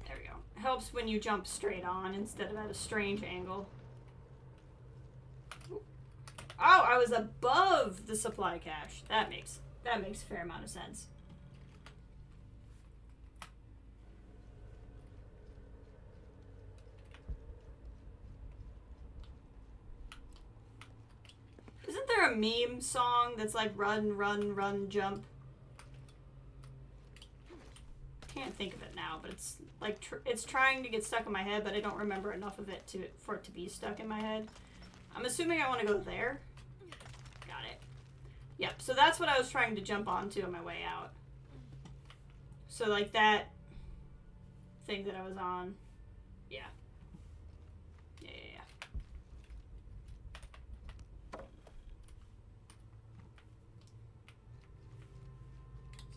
There we go. Helps when you jump straight on instead of at a strange angle. Oh, I was above the supply cache. That makes a fair amount of sense. Isn't there a meme song that's like run, run, run, jump? Can't think of it now, but it's like it's trying to get stuck in my head, but I don't remember enough of it for it to be stuck in my head. I'm assuming I want to go there. Got it. Yep, so that's what I was trying to jump onto on my way out. So like that thing that I was on. Yeah. Yeah.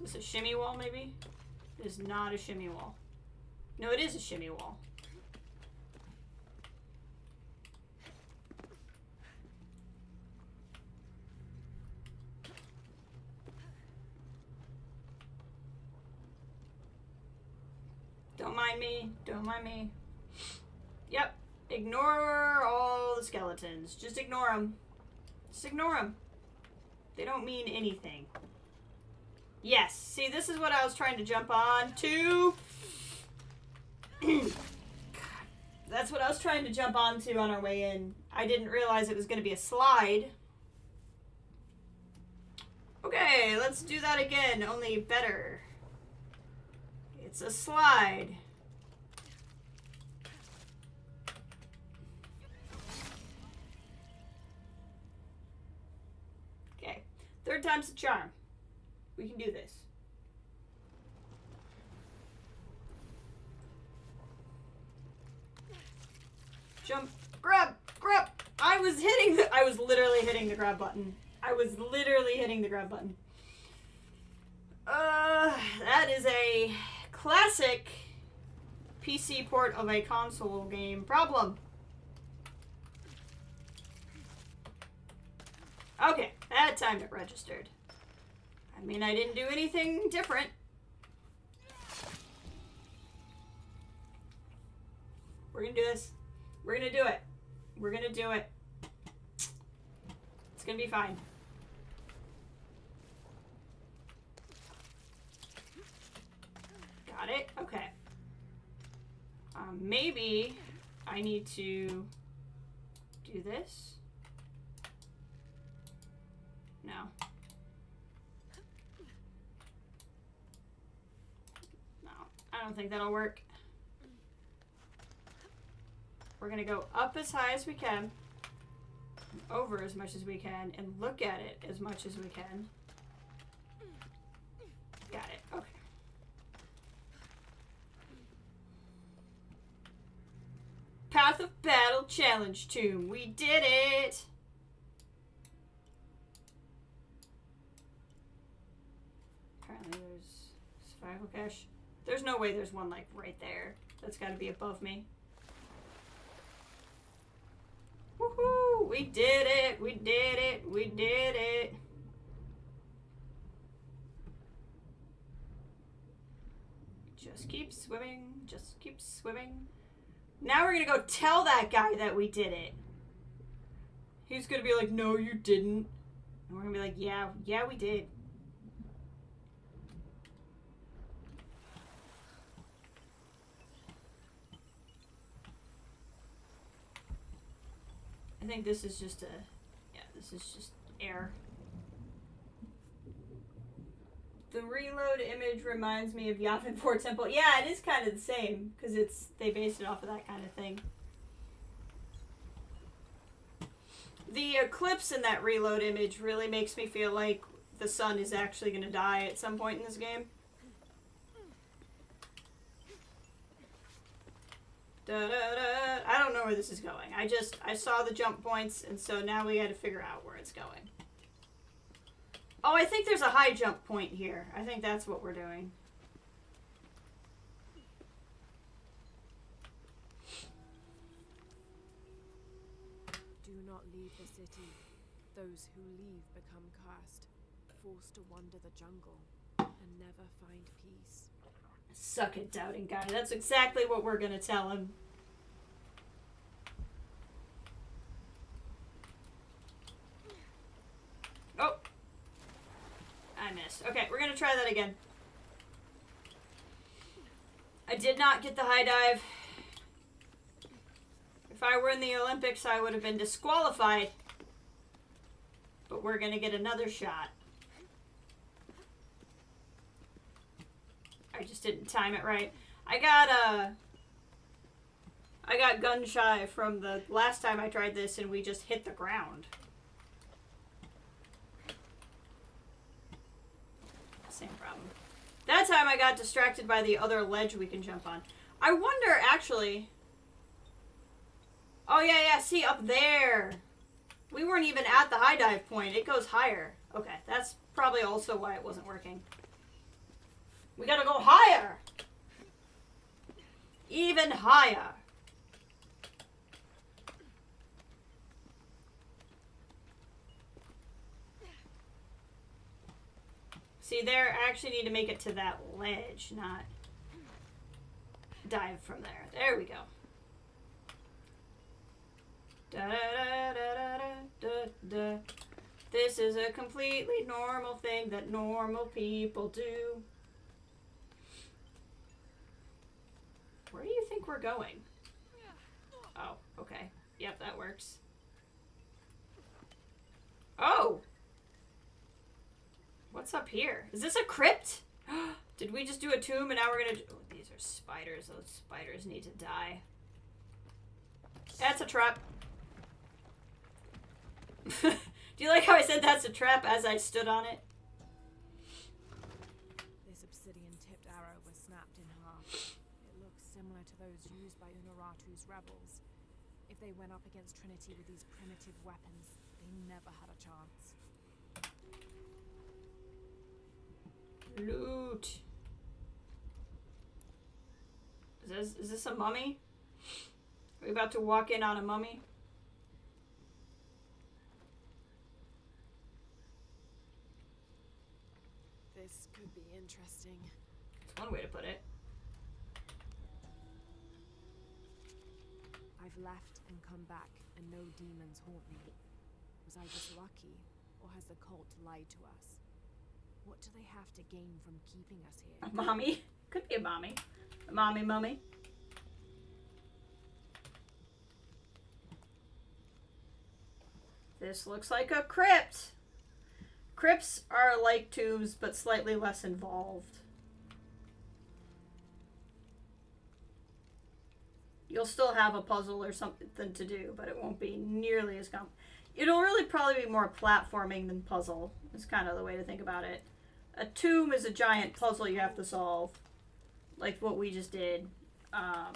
Is this a shimmy wall, maybe? It is not a shimmy wall. No, it is a shimmy wall. Don't mind me. Don't mind me. Yep. Ignore all the skeletons. Just ignore them. Just ignore them. They don't mean anything. Yes. See, this is what I was trying to jump on to. That's what I was trying to jump onto on our way in. I didn't realize it was going to be a slide. Okay, let's do that again, only better. It's a slide. Okay, third time's the charm. We can do this. Jump, grab. I was literally hitting the grab button. That is a classic PC port of a console game problem. Okay, that time it registered. I mean, I didn't do anything different. We're gonna do this. We're gonna do it. We're gonna do it. It's gonna be fine. Got it? Okay. Maybe I need to do this. No. No, I don't think that'll work. We're gonna go up as high as we can, over as much as we can, and look at it as much as we can. Got it, okay. Path of Battle Challenge Tomb. We did it! Apparently there's survival cache. There's no way there's one like right there. That's gotta be above me. Woohoo! We did it! We did it! We did it! Just keep swimming. Just keep swimming. Now we're gonna go tell that guy that we did it. He's gonna be like, no, you didn't. And we're gonna be like, yeah, we did. I think this is just this is just air. The The reload image reminds me of Yavin 4 Temple. Yeah, it is kind of the same, because they based it off of that kind of thing. The eclipse in that reload image really makes me feel like the sun is actually going to die at some point in this game. I don't know where this is going. I saw the jump points, and so now we got to figure out where it's going. Oh, I think there's a high jump point here. I think that's what we're doing. Do not leave the city. Those who leave become cursed, forced to wander the jungle, and never find peace. Suck it, doubting guy. That's exactly what we're gonna tell him. Oh! I missed. Okay, we're gonna try that again. I did not get the high dive. If I were in the Olympics, I would have been disqualified. But we're gonna get another shot. I just didn't time it right. I got gun shy from the last time I tried this, and we just hit the ground. Same problem. That time I got distracted by the other ledge we can jump on. I wonder, actually... Oh, yeah, see, up there. We weren't even at the high dive point. It goes higher. Okay, that's probably also why it wasn't working. We gotta go higher! Even higher! See, there, I actually need to make it to that ledge, not dive from there. There we go. Da da da da da da da. This is a completely normal thing that normal people do. Where do you think we're going? Oh, okay. Yep, that works. Oh! What's up here? Is this a crypt? Did we just do a tomb and now we're gonna... Oh, these are spiders. Those spiders need to die. That's a trap. Do you like how I said that's a trap as I stood on it? This obsidian-tipped arrow was snapped in half. It looks similar to those used by Unuratu's rebels. If they went up against Trinity with these primitive weapons, they never had a chance. Loot. Is this a mummy? Are we about to walk in on a mummy? This could be interesting. That's one way to put it. I've left and come back, and no demons haunt me. Was I just lucky, or has the cult lied to us? What do they have to gain from keeping us here? A mommy? Could be a mommy. A mommy mummy. This looks like a crypt. Crypts are like tombs, but slightly less involved. You'll still have a puzzle or something to do, but it won't be nearly as It'll really probably be more platforming than puzzle. Is kind of the way to think about it. A tomb is a giant puzzle you have to solve, like what we just did. A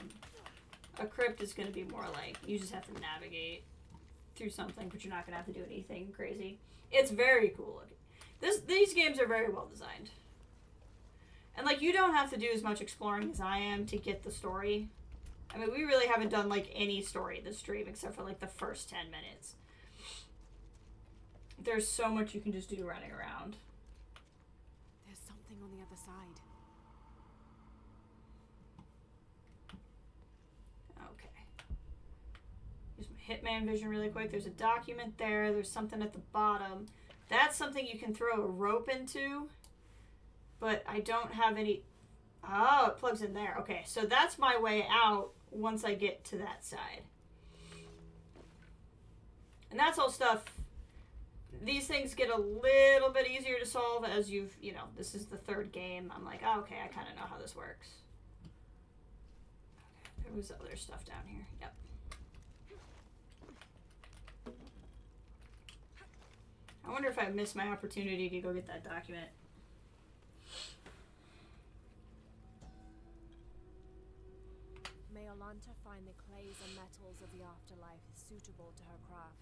crypt is going to be more like you just have to navigate through something, but you're not going to have to do anything crazy. It's very cool looking. These games are very well designed. And like you don't have to do as much exploring as I am to get the story. I mean, we really haven't done like any story this stream except for like the first 10 minutes. There's so much you can just do running around. There's something on the other side. Okay. Use my Hitman vision really quick. There's a document there. There's something at the bottom. That's something you can throw a rope into. But I don't have any... Oh, it plugs in there. Okay, so that's my way out once I get to that side. And that's all stuff... these things get a little bit easier to solve as you've, you know, this is the third game. I'm like, oh, okay, I kind of know how this works. Okay, there was other stuff down here. Yep. I wonder if I missed my opportunity to go get that document. May Olanta find the clays and metals of the afterlife suitable to her craft.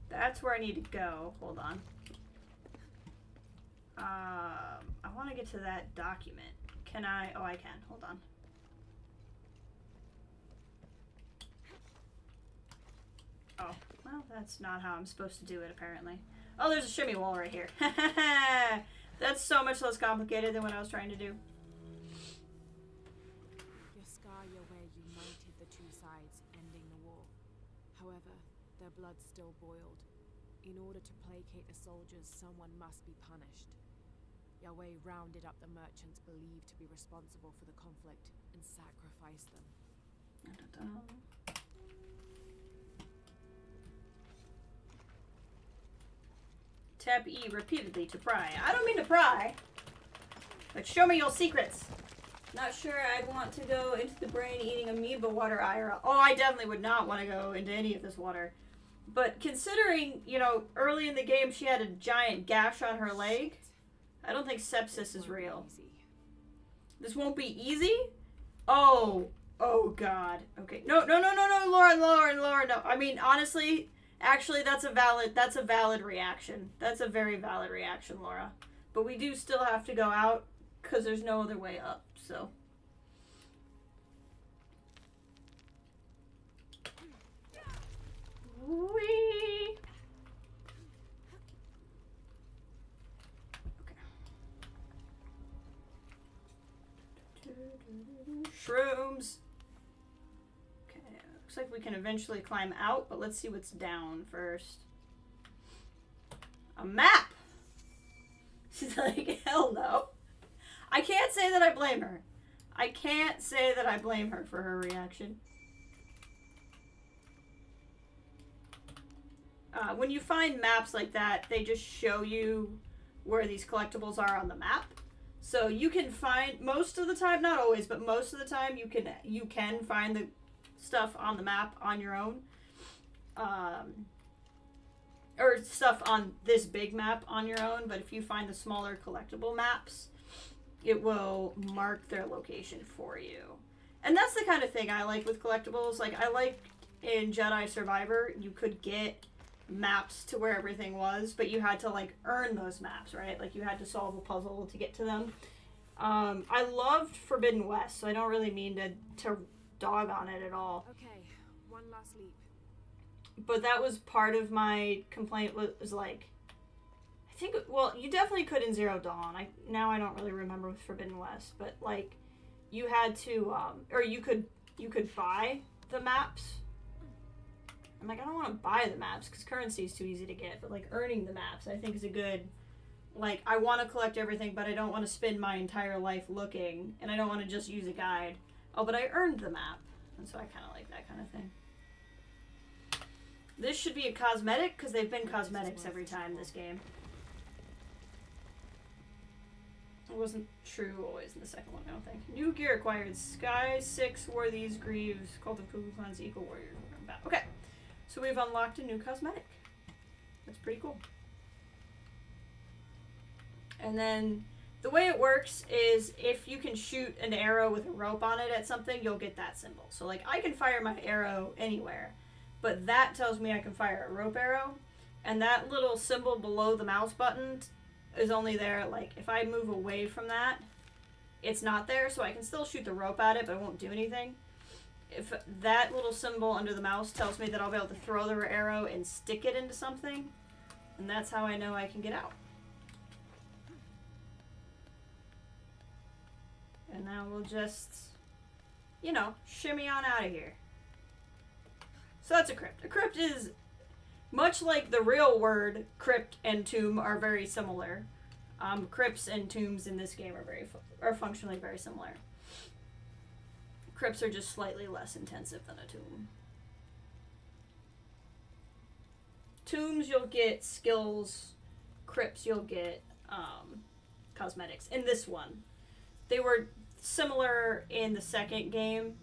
That's where I need to go. Hold on. I want to get to that document. Can I? Oh, I can. Hold on. Oh, well, that's not how I'm supposed to do it, apparently. Oh, there's a shimmy wall right here. That's so much less complicated than what I was trying to do. Yaskar-Yahweh united the two sides, ending the war. However, their blood still boiled. In order to placate the soldiers, someone must be punished. Yahweh rounded up the merchants believed to be responsible for the conflict and sacrificed them. Tab E repeatedly to pry. I don't mean to pry, but show me your secrets. Not sure I'd want to go into the brain-eating amoeba water, Ira. Oh, I definitely would not want to go into any of this water. But considering, you know, early in the game she had a giant gash on her leg, I don't think sepsis is real. This won't be easy? Oh God. Okay. No, Laura, no. I mean, honestly, actually, that's a valid reaction. That's a very valid reaction, Laura. But we do still have to go out, because there's no other way up, so. Whee! Okay. Shrooms. Okay, looks like we can eventually climb out, but let's see what's down first. A map! She's like, hell no. I can't say that I blame her. I can't say that I blame her for her reaction. When you find maps like that, they just show you where these collectibles are on the map. So you can find, most of the time, not always, but most of the time you can find the stuff on the map on your own. Or stuff on this big map on your own, but if you find the smaller collectible maps, it will mark their location for you. And that's the kind of thing I like with collectibles. Like, I like in Jedi Survivor, you could get maps to where everything was, but you had to, like, earn those maps, right? Like, you had to solve a puzzle to get to them. I loved Forbidden West, so I don't really mean to dog on it at all. Okay, one last leap. But that was part of my complaint was like, I think, well, you definitely could in Zero Dawn. Now I don't really remember with Forbidden West, but like, you had to, or you could buy the maps. I'm like, I don't want to buy the maps because currency is too easy to get, but like earning the maps I think is a good, like, I want to collect everything, but I don't want to spend my entire life looking, and I don't want to just use a guide. Oh, but I earned the map, and so I kind of like that kind of thing. This should be a cosmetic, because they've been cosmetics every time this game. It wasn't true always in the second one, I don't think. New gear acquired. Sky 6 wore these greaves. Cult of Cuckoo Clan's Eco Warriors. Okay, so we've unlocked a new cosmetic. That's pretty cool. And then the way it works is if you can shoot an arrow with a rope on it at something, you'll get that symbol. So like, I can fire my arrow anywhere, but that tells me I can fire a rope arrow, and that little symbol below the mouse button is only there, like, if I move away from that, it's not there, so I can still shoot the rope at it, but it won't do anything. If that little symbol under the mouse tells me that I'll be able to throw the arrow and stick it into something, and that's how I know I can get out. And now we'll just, you know, shimmy on out of here. So that's a crypt. A crypt is, much like the real word crypt and tomb are very similar. Crypts and tombs in this game are functionally very similar. Crypts are just slightly less intensive than a tomb. Tombs, you'll get skills. Crypts, you'll get cosmetics. In this one, they were similar in the second game,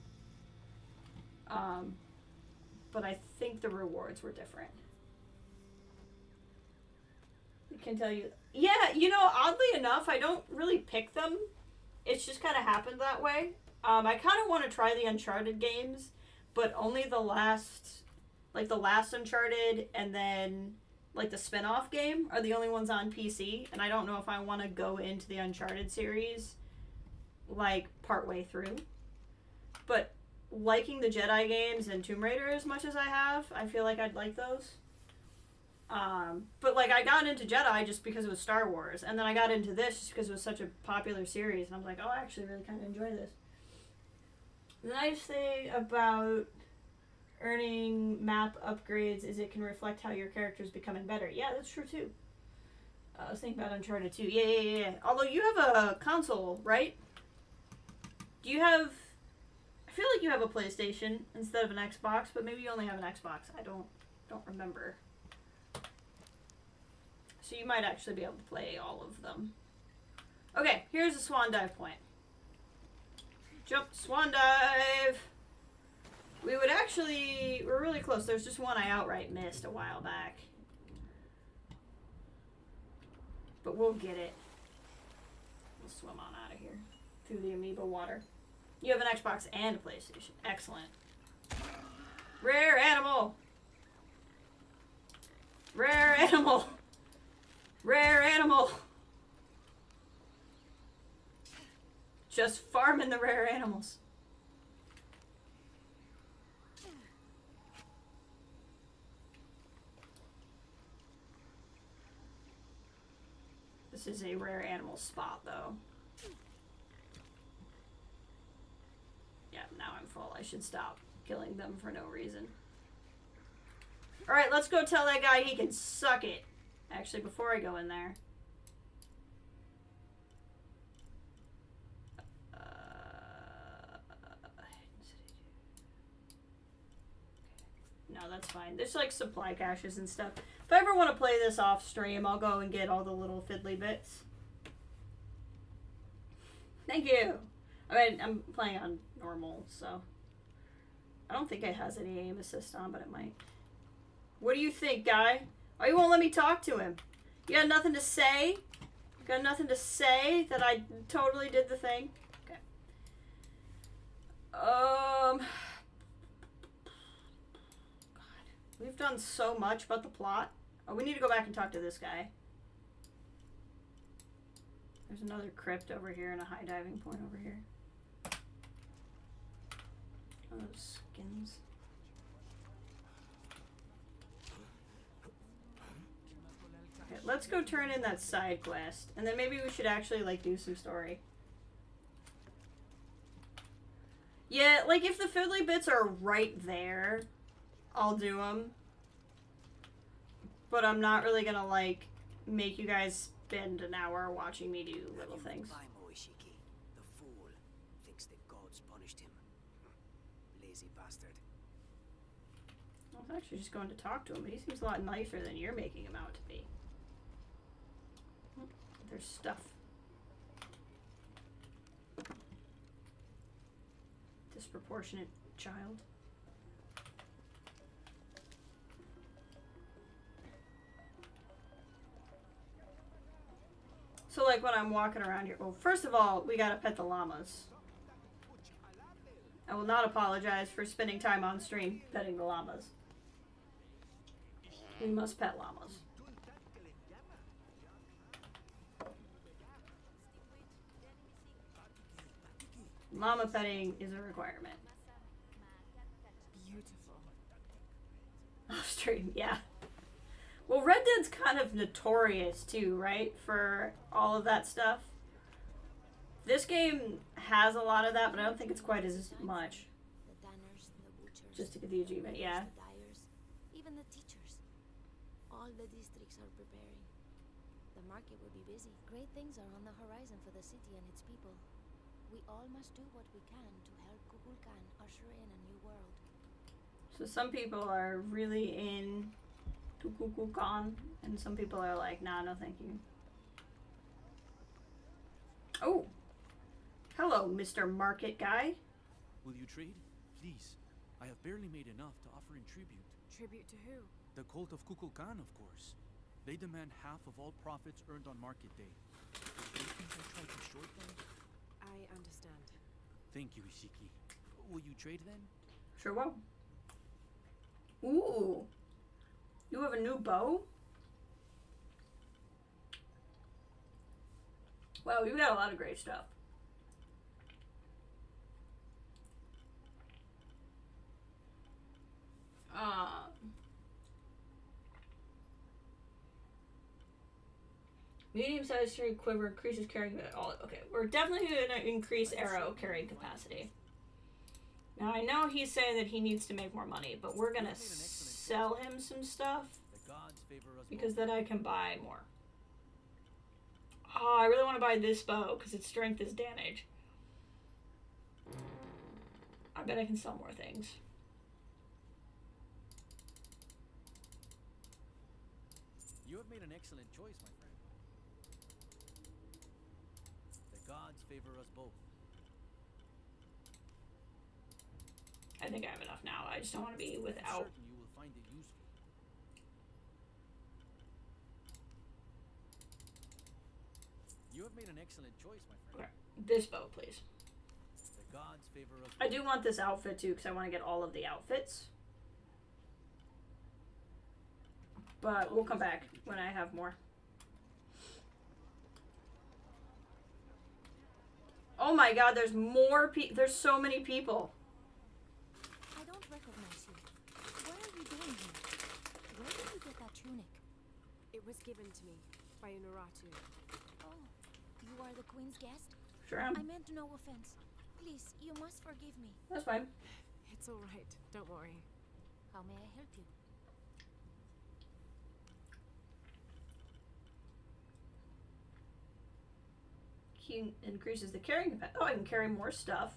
but I think the rewards were different. I can tell you. Yeah, you know, oddly enough, I don't really pick them. It's just kind of happened that way. I kind of want to try the Uncharted games, but only the last Uncharted and then like the spin-off game are the only ones on PC, and I don't know if I want to go into the Uncharted series like partway through. But liking the Jedi games and Tomb Raider as much as I have, I feel like I'd like those. But like I got into Jedi just because it was Star Wars, and then I got into this just because it was such a popular series, and I was like, oh, I actually really kind of enjoy this. The nice thing about earning map upgrades is it can reflect how your character is becoming better. Yeah, that's true too. I was thinking about Uncharted 2. Yeah. Although you have a console, right? Do you have... I feel like you have a PlayStation instead of an Xbox, but maybe you only have an Xbox. I don't remember. So you might actually be able to play all of them. Okay, here's a swan dive point. Jump, swan dive! We would actually... We're really close. There's just one I outright missed a while back. But we'll get it. We'll swim on out of here. Through the amoeba water. You have an Xbox and a PlayStation. Excellent. Rare animal! Rare animal! Rare animal! Just farming the rare animals. This is a rare animal spot, though. Yeah, now I'm full. I should stop killing them for no reason. Alright, let's go tell that guy he can suck it. Actually, before I go in there. No, that's fine. There's like supply caches and stuff. If I ever want to play this off stream, I'll go and get all the little fiddly bits. Thank you. I mean, I'm playing on normal, so I don't think it has any aim assist on, but it might. What do you think, guy? Oh, you won't let me talk to him. You got nothing to say? Got nothing to say that I totally did the thing? Okay. God. We've done so much about the plot. Oh, we need to go back and talk to this guy. There's another crypt over here and a high diving point over here. Oh, those skins. Okay, let's go turn in that side quest, and then maybe we should actually like do some story. Yeah, like if the fiddly bits are right there, I'll do them. But I'm not really gonna like make you guys spend an hour watching me do little things. The fool thinks the gods punished him. Lazy bastard. I was actually just going to talk to him, but he seems a lot nicer than you're making him out to be. There's stuff. Disproportionate child. So like when I'm walking around here, well, first of all, we gotta pet the llamas. I will not apologize for spending time on stream petting the llamas. We must pet llamas. Llama petting is a requirement. Beautiful. Off stream, yeah. Well, Red Dead's kind of notorious too, right? For all of that stuff. This game has a lot of that, but I don't think it's quite as much. The tanners, the butchers, Just to get the achievement, yeah. the dyers, even the teachers. All the districts are preparing. The market will be busy. Great things are on the horizon for the city and its people. We all must do what we can to help Kukulkan usher in a new world. So some people are really in Tukukukan, and some people are like, nah, no thank you. Oh! Hello, Mr. Market Guy. Will you trade? Please. I have barely made enough to offer in tribute. Tribute to who? The cult of Kukulkan, of course. They demand half of all profits earned on market day. Do you think I tried to short them? I understand. Thank you, Ishiki. Will you trade then? Sure will. Ooh. You have a new bow? Wow, you got a lot of great stuff. Medium-sized string quiver increases carrying. Okay, we're definitely going to increase arrow carrying capacity. Now I know he's saying that he needs to make more money, but we're gonna sell him some stuff The gods favor us because both. then I can buy more. Oh, I really want to buy this bow because its strength is damage. I bet I can sell more things. You have made an excellent choice, my friend. The gods favor us both. I think I have enough now. I just don't want to be I'm without. certain you will find it useful. You have made an excellent choice, my friend. Okay, this bow, please. The gods favor us I both. do want this outfit too because I want to get all of the outfits. But we'll come back when I have more. Oh my god, there's more there's so many people. I don't recognize you. What are you doing here? Where did you get that tunic? It was given to me by Unuratu. Oh, you are the queen's guest? Sure am. I meant no offense. Please, you must forgive me. That's fine. It's all right. Don't worry. How may I help you? He increases the carrying capacity. Oh, I can carry more stuff.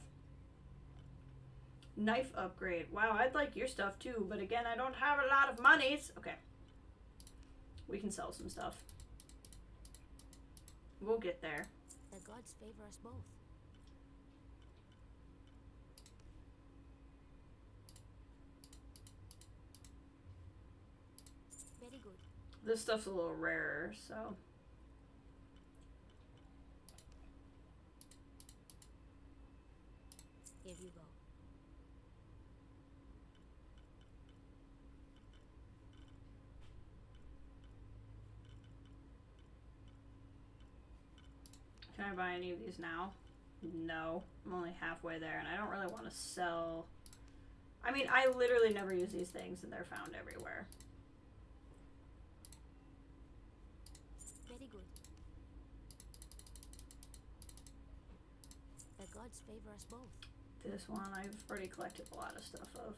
Knife upgrade. Wow, I'd like your stuff too, but again, I don't have a lot of monies. Okay. We can sell some stuff. We'll get there. The gods favor us both. Very good. This stuff's a little rarer, so. Here you go. Can I buy any of these now? No. I'm only halfway there, and I don't really want to sell. I mean, I literally never use these things, and they're found everywhere. Very good. The gods favor us both. This one I've already collected a lot of stuff of.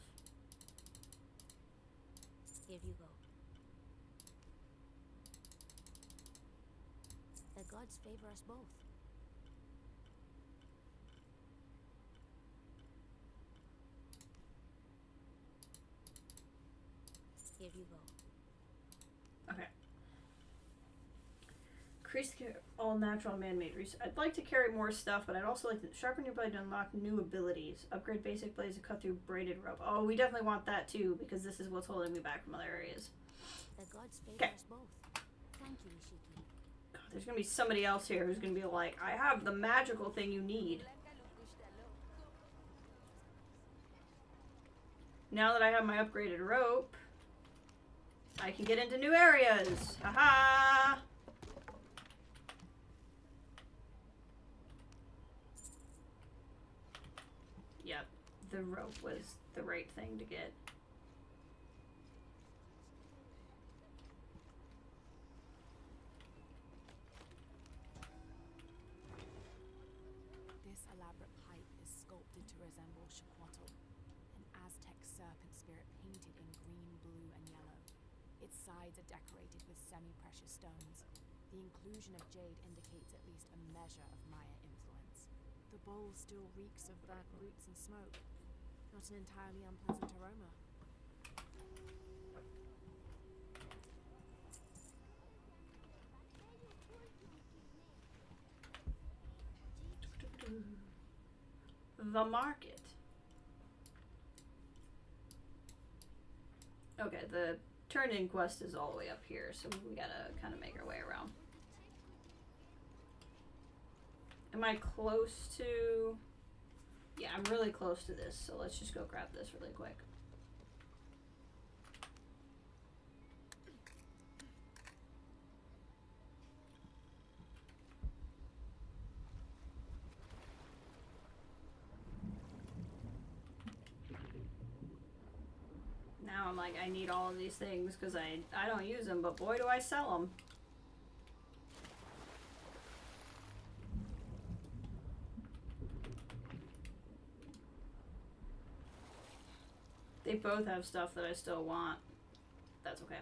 Here you go. The gods favor us both. Here you go. Okay. Increase all natural man-made research. I'd like to carry more stuff, but I'd also like to sharpen your blade to unlock new abilities. Upgrade basic blades to cut through braided rope. Oh, we definitely want that too, because this is what's holding me back from other areas. The gods favor Okay. us both. Thank you, Ishiki. God, there's gonna be somebody else here who's gonna be like, I have the magical thing you need. Now that I have my upgraded rope, I can get into new areas. Haha! Yep, the rope was the right thing to get. This elaborate pipe is sculpted to resemble Shaquatl, an Aztec serpent spirit painted in green, blue, and yellow. Its sides are decorated with semi-precious stones. The inclusion of jade indicates at least a measure of Maya influence. The bowl still reeks of burnt roots and smoke. Not an entirely unpleasant aroma. The market. Okay, the turn-in quest is all the way up here, so we gotta kind of make our way around. Am I close to... Yeah, I'm really close to this, so let's just go grab this really quick. Now I'm like, I need all of these things because I don't use them, but boy do I sell them. They both have stuff that I still want. That's okay.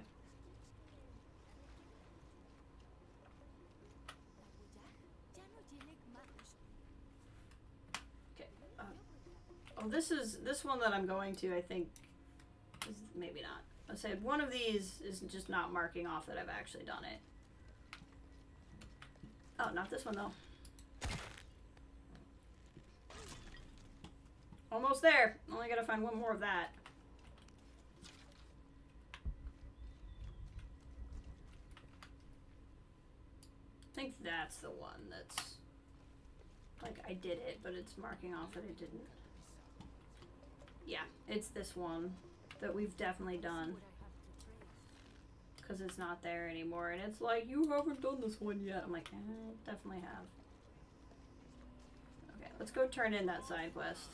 Okay. Oh, this one that I'm going to, I think, is maybe not. I said one of these is just not marking off that I've actually done it. Oh, not this one though. Almost there. Only gotta find one more of that. I think that's the one that's like I did it, but it's marking off that I didn't. Yeah, it's this one that we've definitely done. Because it's not there anymore, and it's like, you haven't done this one yet. I'm like, I definitely have. Okay, let's go turn in that side quest.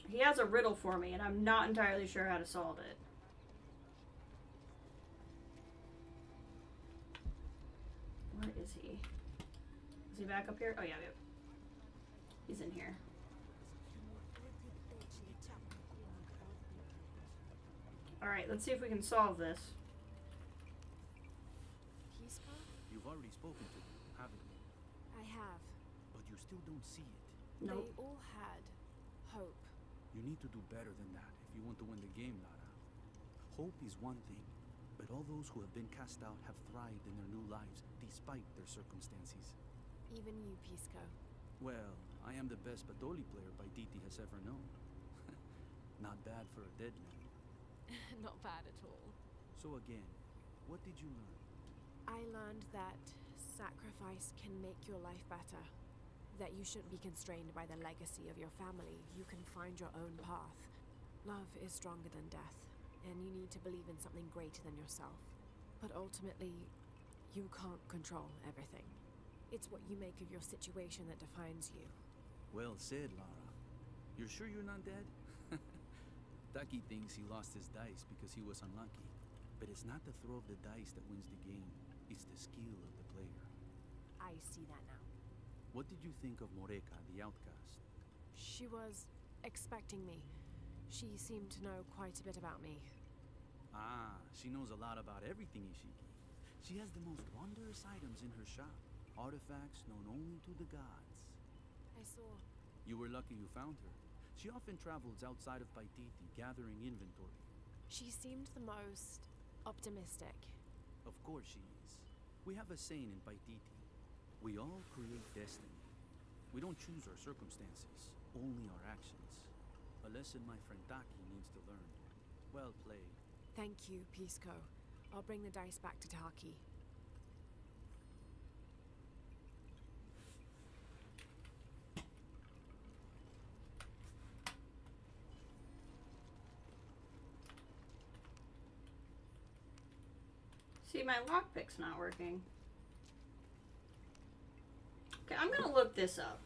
He has a riddle for me, and I'm not entirely sure how to solve it. Where is he? Is he back up here? Oh, yeah, yeah. He's in here. Alright, let's see if we can solve this. Pisco? You've already spoken to them, haven't you? I have. But you still don't see it. Nope. They all had hope. You need to do better than that if you want to win the game, Lara. Hope is one thing, but all those who have been cast out have thrived in their new lives despite their circumstances. Even you, Pisco. Well, I am the best Badoli player Paititi has ever known. Not bad for a dead man. Not bad at all. So again, what did you learn? I learned that sacrifice can make your life better. That you shouldn't be constrained by the legacy of your family. You can find your own path. Love is stronger than death, and you need to believe in something greater than yourself. But ultimately, you can't control everything. It's what you make of your situation that defines you. Well said, Lara. You're sure you're not dead? Taki thinks he lost his dice because he was unlucky. But it's not the throw of the dice that wins the game. It's the skill of the player. I see that now. What did you think of Moreka, the outcast? She was expecting me. She seemed to know quite a bit about me. Ah, she knows a lot about everything, Ishiki. She has the most wondrous items in her shop. Artifacts known only to the gods. I saw. You were lucky you found her. She often travels outside of Paititi, gathering inventory. She seemed the most optimistic. Of course she is. We have a saying in Paititi. We all create destiny. We don't choose our circumstances, only our actions. A lesson my friend Taki needs to learn. Well played. Thank you, Pisco. I'll bring the dice back to Taki. See, my lockpick's not working. Okay, I'm gonna look this up.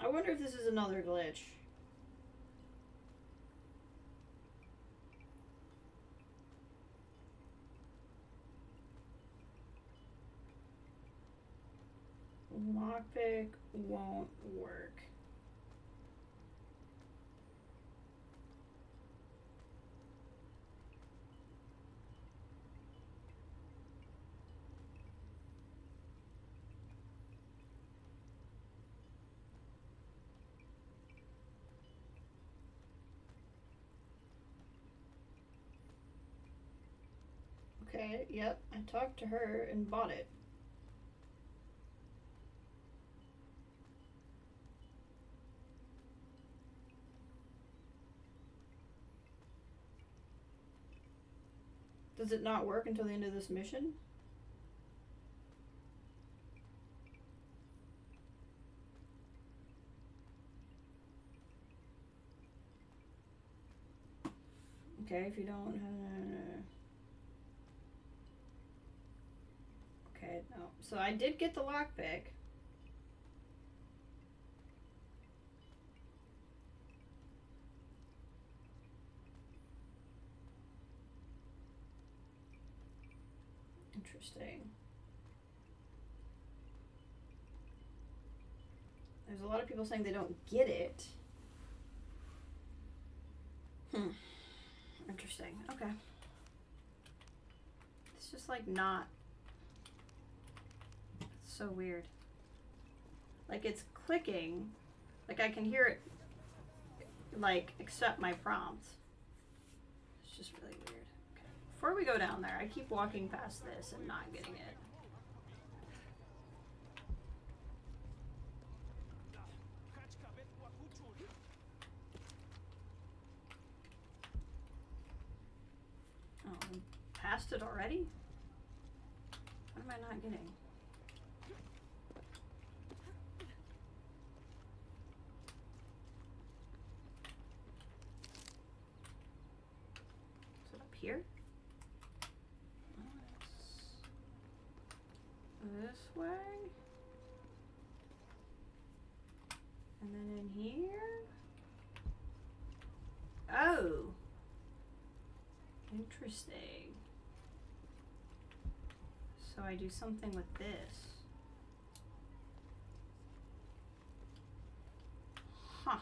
I wonder if this is another glitch. Lockpick won't work. Okay, yep. I talked to her and bought it. Does it not work until the end of this mission? Okay, if you don't... Okay, no. So I did get the lockpick. Interesting. There's a lot of people saying they don't get it. Interesting. Okay. It's just like not... It's so weird. Like it's clicking. Like I can hear it like accept my prompts. It's just really weird. Okay. Before we go down there, I keep walking past this and not getting it. Oh, we passed it already? What am I not getting? Is it up here? This way? And then in here? Oh! Interesting. So I do something with this. Huh.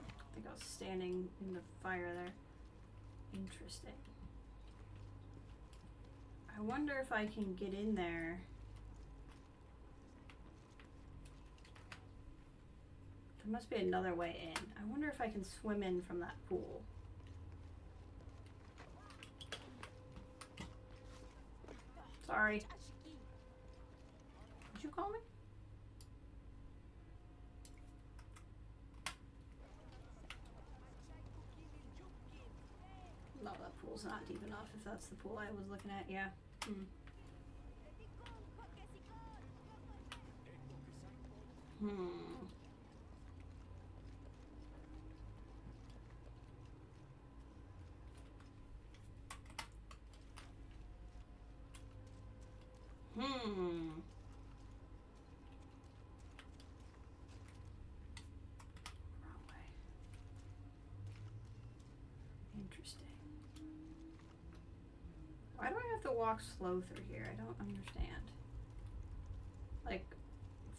I think I was standing in the fire there. Interesting. I wonder if I can get in there. There must be another way in. I wonder if I can swim in from that pool. Sorry. Did you call me? No, that pool's not deep enough if that's the pool I was looking at, yeah. Wrong way. Interesting. Why do I have to walk slow through here? I don't understand. Like,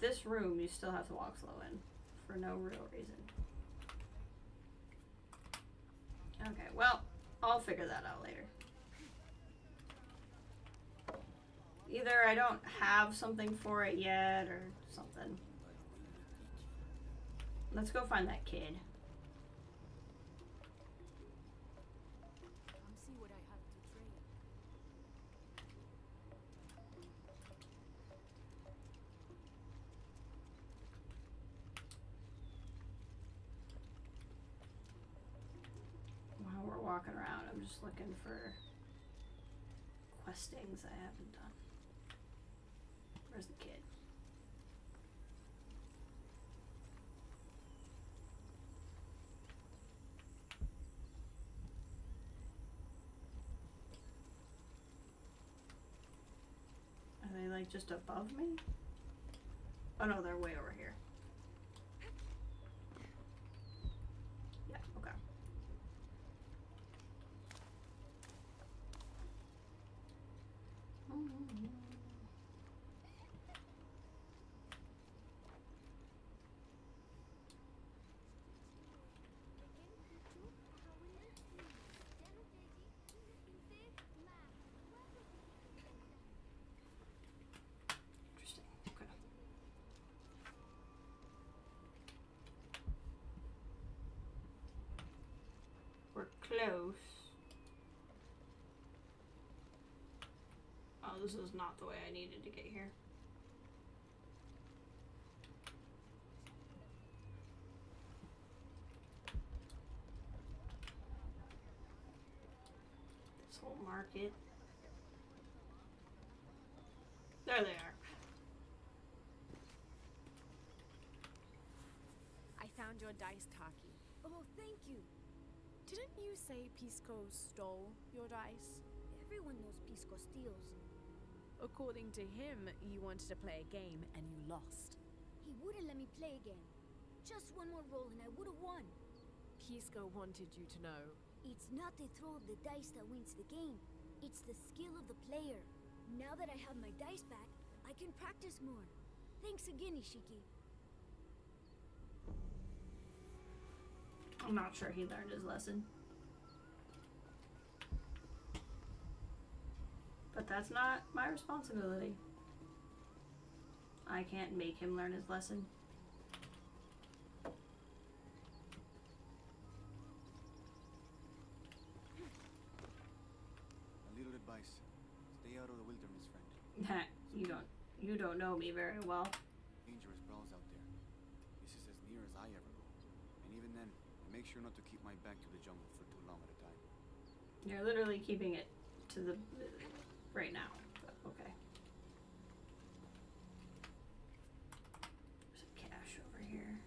this room you still have to walk slow in for no real reason. Okay, well, I'll figure that out later. Either I don't have something for it yet or something. Let's go find that kid. Come see what I have to trade. While we're walking around, I'm just looking for questings I haven't done. Where's the kid? Are they like just above me? Oh no, they're way over here. Yeah, okay. Interesting. Okay. close. Oh, this is not the way I needed to get here. This whole market. There they are. I found your dice, Taki. Oh, thank you. Didn't you say Pisco stole your dice? Everyone knows Pisco steals. According to him, you wanted to play a game and you lost. He wouldn't let me play again. Just one more roll and I would have won. Pisco wanted you to know. It's not the throw of the dice that wins the game. It's the skill of the player. Now that I have my dice back, I can practice more. Thanks again, Ishiki. I'm not sure he learned his lesson. But that's not my responsibility. I can't make him learn his lesson. A little advice. Stay out of the wilderness, friend. You don't know me very well. Dangerous prowls out there. This is as near as I ever go. And even then, I make sure not to keep my back to the jungle for too long at a time. You're literally keeping it to the right now. But okay. There's a cache over here.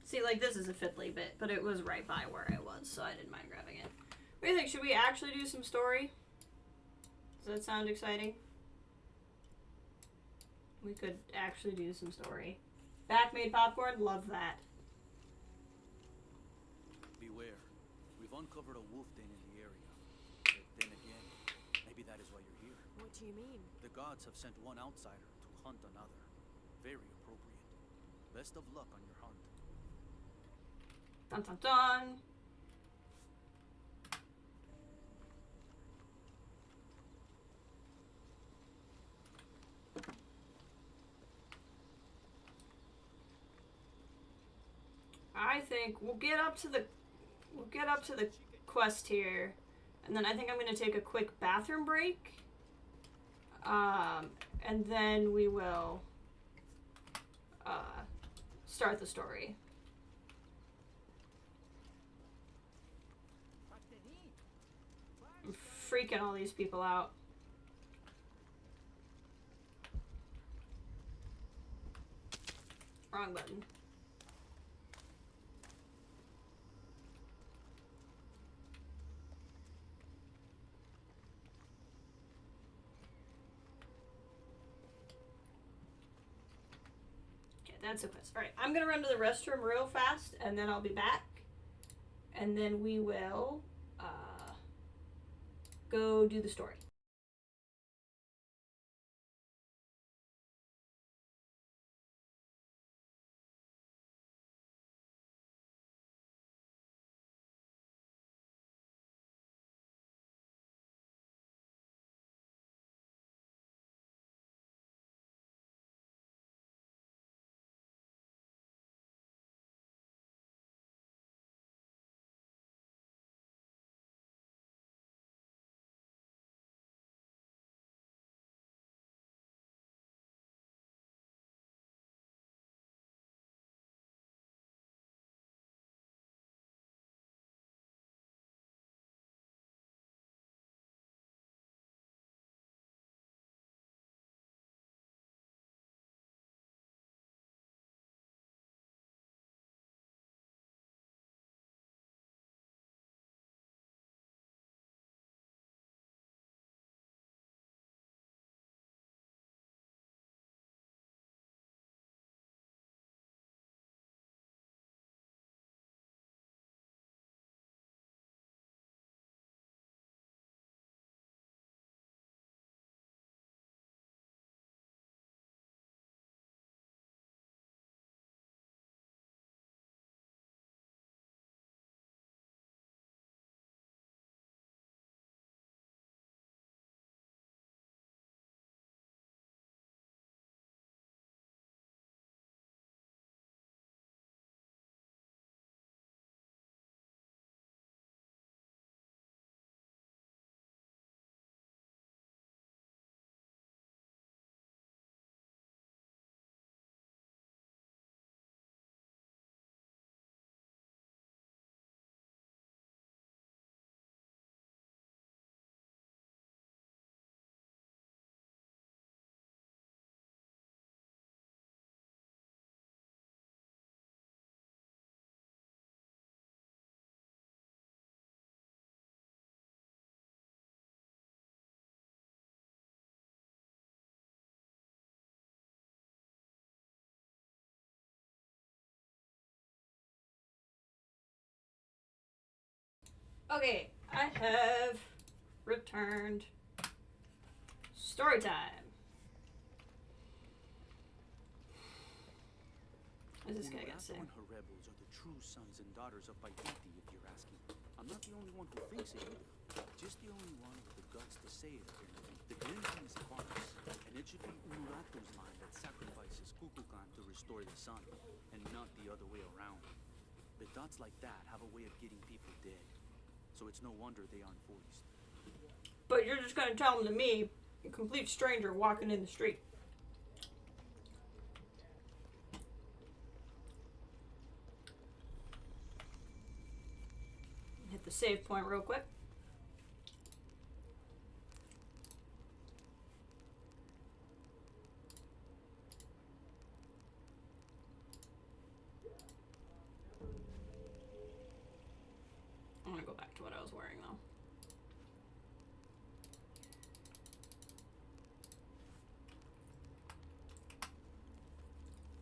See, like, this is a fiddly bit, but it was right by where I was, so I didn't mind grabbing it. What do you think? Should we actually do some story? Does that sound exciting? We could actually do some story. Back-made popcorn? Love that. Beware. We've uncovered a wolf den in the area. But then again, maybe that is why you're here. What do you mean? The gods have sent one outsider to hunt another. Very appropriate. Best of luck on your hunt. Dun dun dun! I think we'll get up to the quest here, and then I think I'm gonna take a quick bathroom break. And then we will start the story. I'm freaking all these people out. Wrong button. Okay, that's a quest. Alright, I'm gonna run to the restroom real fast, and then I'll be back. And then we will go do the story. Okay, I have returned. Story time. What is this guy gonna say? and her rebels are the true sons and daughters of Paititi, if you're asking. I'm not the only one who thinks it either. Just the only one with the guts to say it, apparently. The Glinton is farce, and it should be Unuratu's line that sacrifices Kukulkan to restore the sun, and not the other way around. The dots like that have a way of getting people dead, so it's no wonder they aren't voiced. But you're just gonna tell them to me, a complete stranger walking in the street. Hit the save point real quick. I'm gonna go back to what I was wearing though.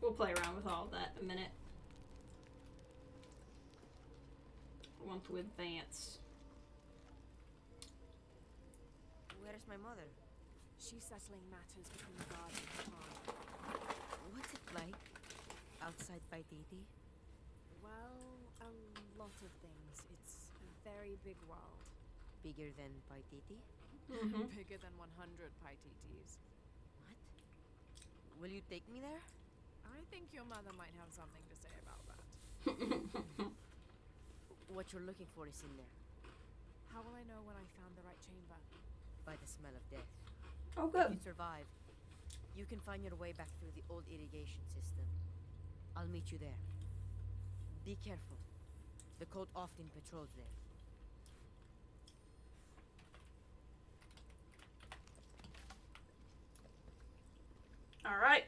We'll play around with all of that in a minute. I want to advance. Where's my mother? She's settling matters between the guard and the farm. What's it like outside Paititi? Well, a lot of things. It's a very big world. Bigger than Paititi? Bigger than 100 Paititis. What? Will you take me there? I think your mother might have something to say about that. What you're looking for is in there. How will I know when I found the right chamber? By the smell of death. Oh, If good. you survive, you can find your way back through the old irrigation system. I'll meet you there. Be careful. The cult often patrols there. All right.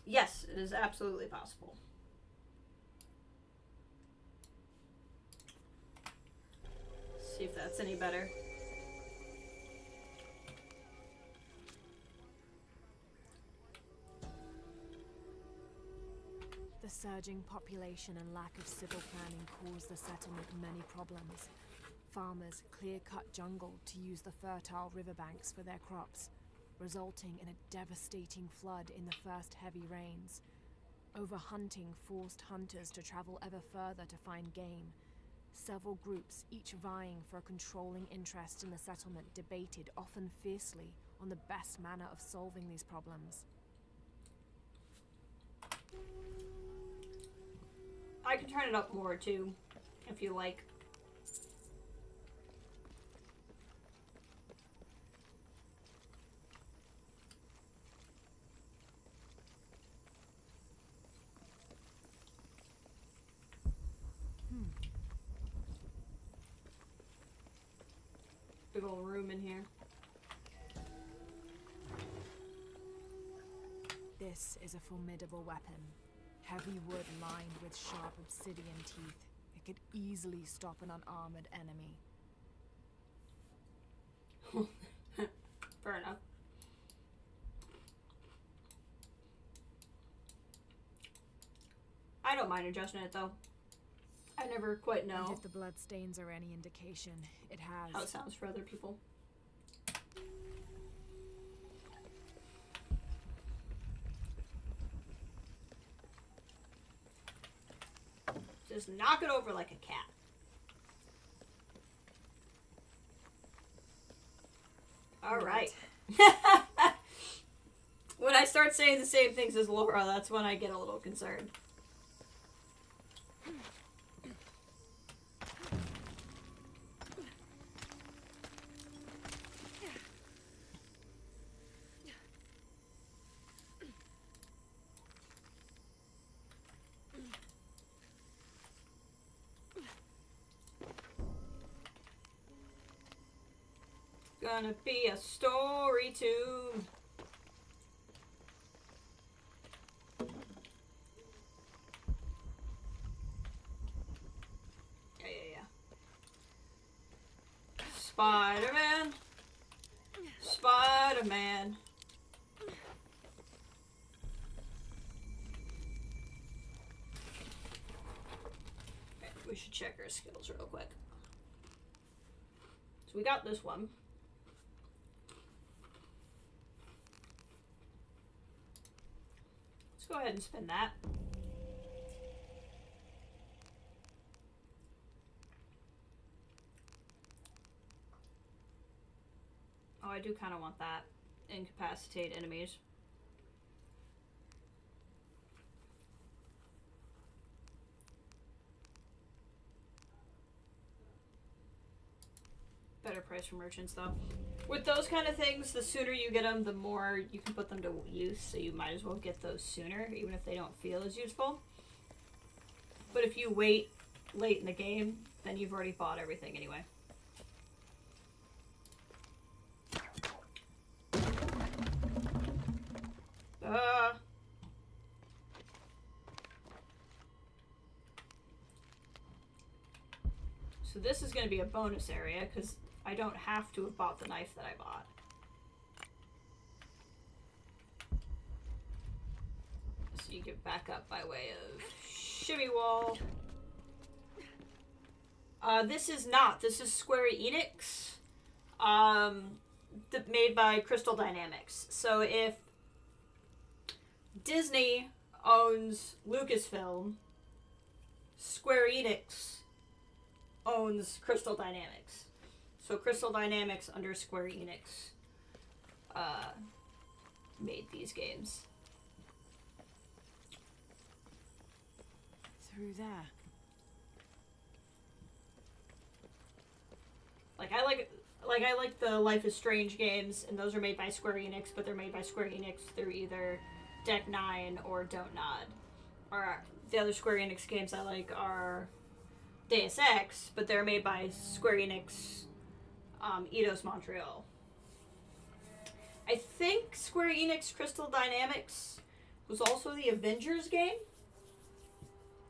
Yes, it is absolutely possible. See if that's any better. The surging population and lack of civil planning caused the settlement many problems. Farmers clear-cut jungle to use the fertile riverbanks for their crops, resulting in a devastating flood in the first heavy rains. Overhunting forced hunters to travel ever further to find game. Several groups, each vying for a controlling interest in the settlement, debated, often fiercely, on the best manner of solving these problems. I can turn it up more too, if you like. Big old room in here. This is a formidable weapon. Heavy wood lined with sharp obsidian teeth. It could easily stop an unarmored enemy. Fair enough. I don't mind adjusting it though. I never quite know And if the bloodstains are any indication, it has. how it sounds for other people. Just knock it over like a cat. Alright. When I start saying the same things as Laura, that's when I get a little concerned. Gonna be a story too. Yeah. Spider-Man. Spider-Man. We should check our skills real quick. So we got this one. Let's go ahead and spin that. Oh, I do kind of want that. Incapacitate enemies. Better price for merchants, though. With those kind of things, the sooner you get them, the more you can put them to use, so you might as well get those sooner, even if they don't feel as useful. But if you wait late in the game, then you've already bought everything anyway. So this is going to be a bonus area, because I don't have to have bought the knife that I bought. So you get back up by way of shimmy wall. This is not. This is Square Enix. Made by Crystal Dynamics. So if Disney owns Lucasfilm, Square Enix owns Crystal Dynamics. So Crystal Dynamics under Square Enix made these games. Through there. I like the Life is Strange games, and those are made by Square Enix, but they're made by Square Enix through either Deck 9 or Don't Nod. Or the other Square Enix games I like are Deus Ex, but they're made by Square Enix, Eidos Montreal. I think Square Enix Crystal Dynamics was also the Avengers game.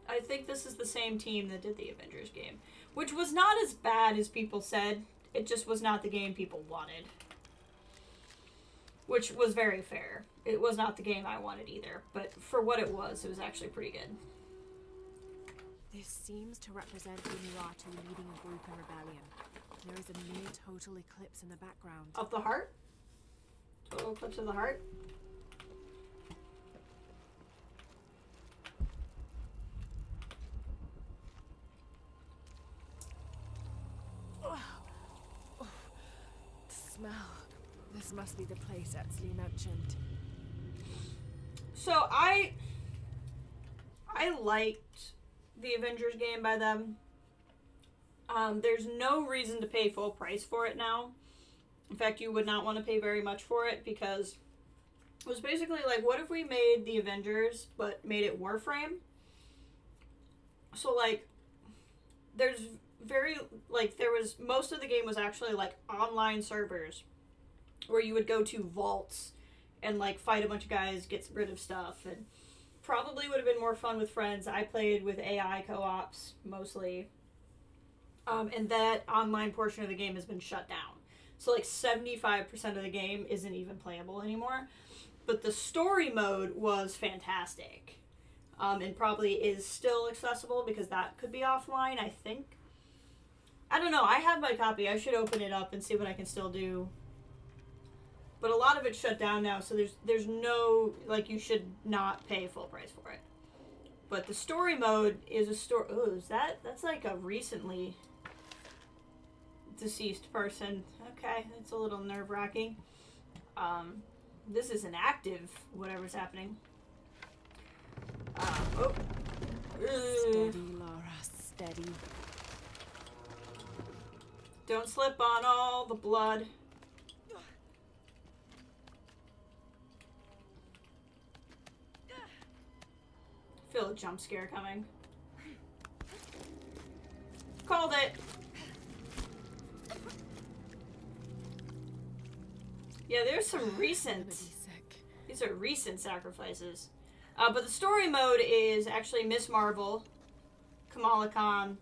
I think this is the same team that did the Avengers game, which was not as bad as people said. It just was not the game people wanted, which was very fair. It was not the game I wanted either, but for what it was actually pretty good. This seems to represent Inuatu leading a group in rebellion. There is a near total eclipse in the background. Of the heart? Total eclipse of the heart? Smell. This must be the place Etzli mentioned. So I liked the Avengers game by them. There's no reason to pay full price for it now. In fact, you would not want to pay very much for it, because it was basically like, what if we made the Avengers but made it Warframe? So like, there was, most of the game was actually like online servers where you would go to vaults and like fight a bunch of guys, get rid of stuff, and probably would have been more fun with friends. I played with AI co-ops mostly. And that online portion of the game has been shut down. So like 75% of the game isn't even playable anymore. But the story mode was fantastic. And probably is still accessible, because that could be offline, I think. I don't know. I have my copy. I should open it up and see what I can still do. But a lot of it's shut down now, so there's no, like, you should not pay full price for it. But the story mode is a story. Oh, that's like a recently deceased person. Okay, that's a little nerve-wracking. This is an active whatever's happening. Steady, Laura, steady. Don't slip on all the blood. Feel a jump scare coming. Called it. Yeah, there's some recent. These are recent sacrifices. But the story mode is actually Miss Marvel, Kamala Khan,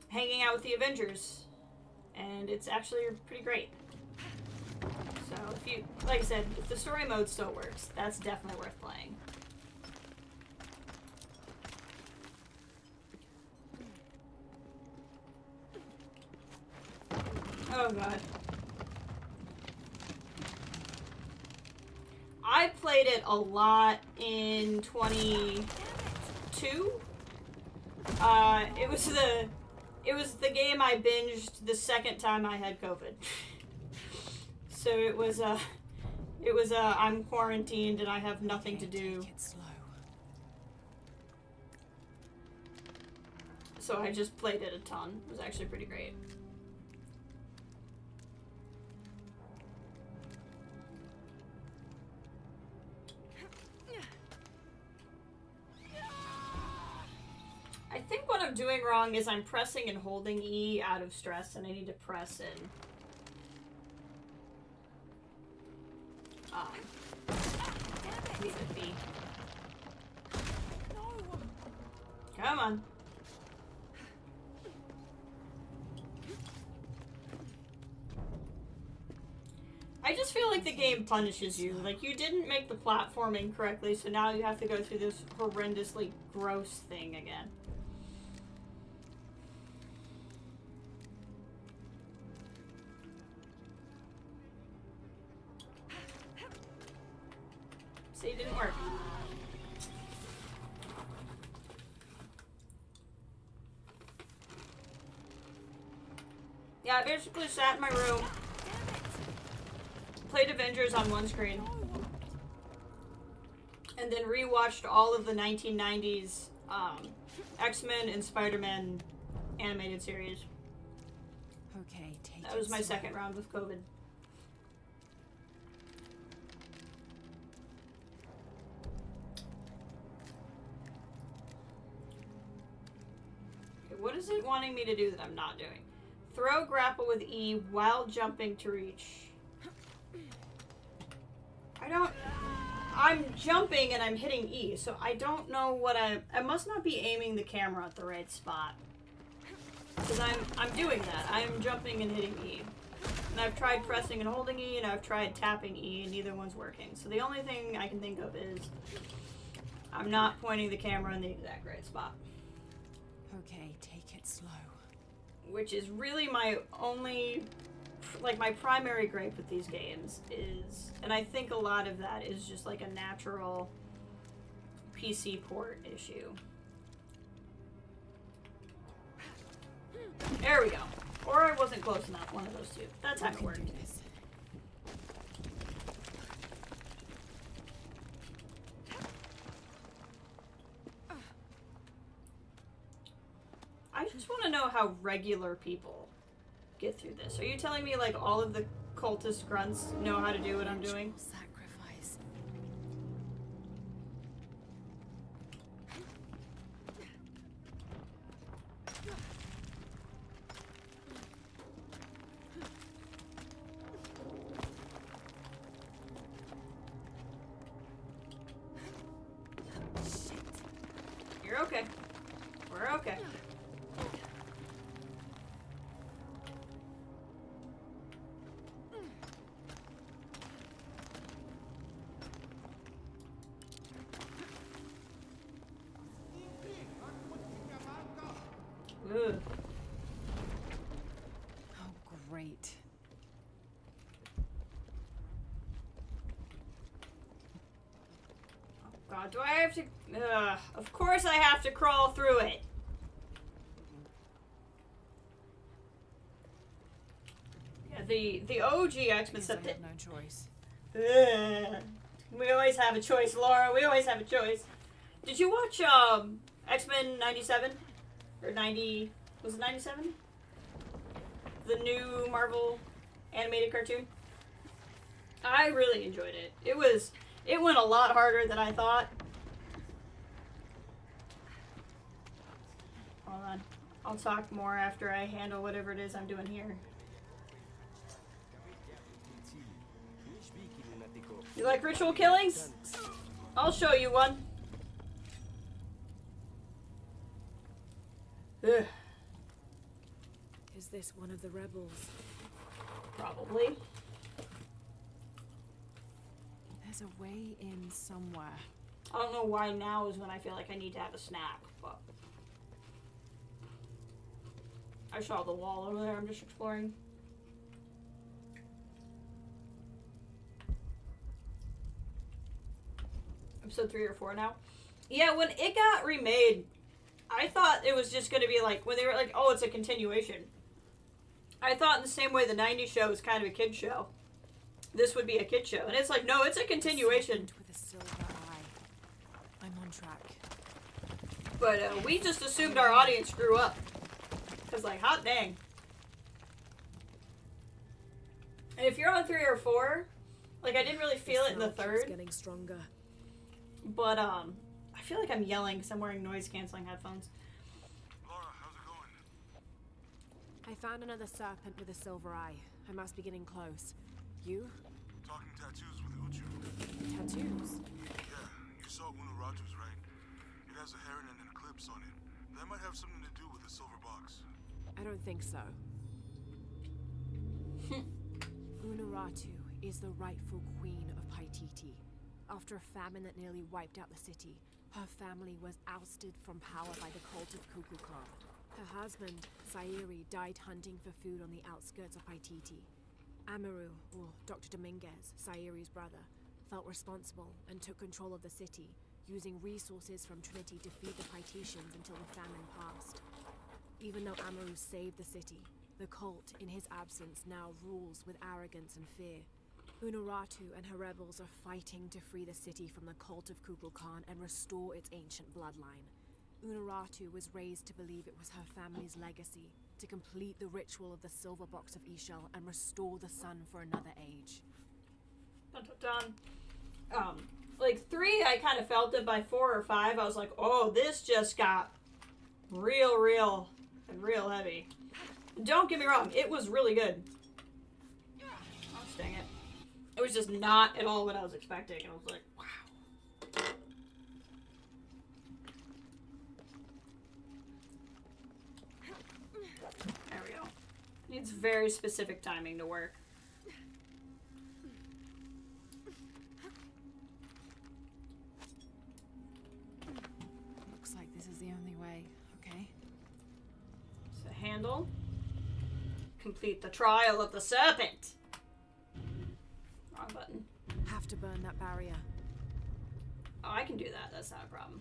hanging out with the Avengers, and it's actually pretty great. So if you, like I said, if the story mode still works, that's definitely worth playing. Oh god. I played it a lot in 22. It was the game I binged the second time I had COVID. So it was I'm quarantined and I have nothing to do. Take it slow. So I just played it a ton. It was actually pretty great. I think what I'm doing wrong is I'm pressing and holding E out of stress, and I need to press and leave it be. Come on. I just feel like the game punishes you. Like, you didn't make the platforming correctly, so now you have to go through this horrendously gross thing again. See, it didn't work. Yeah, I basically sat in my room, played Avengers on one screen, and then rewatched all of the 1990s X-Men and Spider-Man animated series. Okay, take That was my it slow. second round with COVID. Okay, what is it wanting me to do that I'm not doing? Throw grapple with E while jumping to reach. I'm jumping and I'm hitting E, so I don't know what I must not be aiming the camera at the right spot. Because I'm doing that. I'm jumping and hitting E. And I've tried pressing and holding E, and I've tried tapping E, and neither one's working. So the only thing I can think of is I'm not pointing the camera in the exact right spot. Okay, take it slow. Which is really my only, like, my primary gripe with these games is, and I think a lot of that is just like a natural PC port issue. There we go. Or I wasn't close enough, one of those two. That's how it worked. I just want to know how regular people get through this. Are you telling me, like, all of the cultist grunts know how to do what I'm doing? Sacrifice. Shit. You're okay. We're okay. Ugh. Oh, great. God, do I have to... of course I have to crawl through it. Yeah, the OG X-Men stuff... I have no choice. We always have a choice, Laura. We always have a choice. Did you watch X-Men 97? Or 90... Was it 97? The new Marvel animated cartoon? I really enjoyed it. It went a lot harder than I thought. Hold on. I'll talk more after I handle whatever it is I'm doing here. You like ritual killings? I'll show you one. Ugh. Is this one of the rebels? Probably. There's a way in somewhere. I don't know why now is when I feel like I need to have a snack, but... I saw the wall over there, I'm just exploring. episode 3 or 4 now. Yeah, when it got remade, I thought it was just going to be like, when they were like, oh, it's a continuation. I thought in the same way the 90s show was kind of a kid show, this would be a kid show. And it's like, no, it's a continuation. With a silver eye. I'm on track. But we just assumed our audience grew up. Because, like, hot dang. And if you're on 3 or 4, like, I didn't really feel it in the 3rd. Getting stronger. But, I feel like I'm yelling because I'm wearing noise-canceling headphones. Laura, how's it going? I found another serpent with a silver eye. I must be getting close. You? Talking tattoos with Uchu. Tattoos? Yeah, you saw Unuratu's, right? It has a heron and an eclipse on it. That might have something to do with the silver box. I don't think so. Unuratu is the rightful queen of Paititi. After a famine that nearly wiped out the city, her family was ousted from power by the cult of Kukulkan. Her husband, Sairi, died hunting for food on the outskirts of Paititi. Amaru, or Dr. Dominguez, Sairi's brother, felt responsible and took control of the city, using resources from Trinity to feed the Paititians until the famine passed. Even though Amaru saved the city, the cult, in his absence, now rules with arrogance and fear. Unuratu and her rebels are fighting to free the city from the cult of Kukulkan and restore its ancient bloodline. Unuratu was raised to believe it was her family's legacy, to complete the ritual of the silver box of Ishel and restore the sun for another age. Dun, dun, dun. Like 3, I kind of felt it. By 4 or 5, I was like, oh, this just got real heavy. Don't get me wrong, it was really good. Oh, dang it. It was just not at all what I was expecting. I was like, wow. There we go. Needs very specific timing to work. Looks like this is the only way, okay? So handle. Complete the trial of the serpent. Wrong button. Have to burn that barrier. Oh, I can do that. That's not a problem.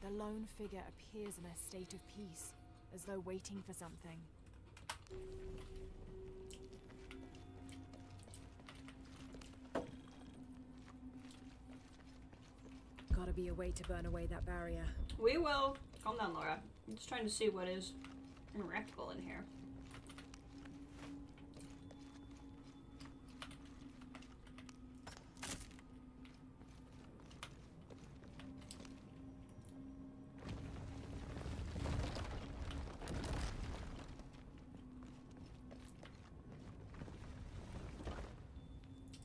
The lone figure appears in a state of peace, as though waiting for something. Gotta be a way to burn away that barrier. We will. Calm down, Laura. I'm just trying to see what is unwrappable in here.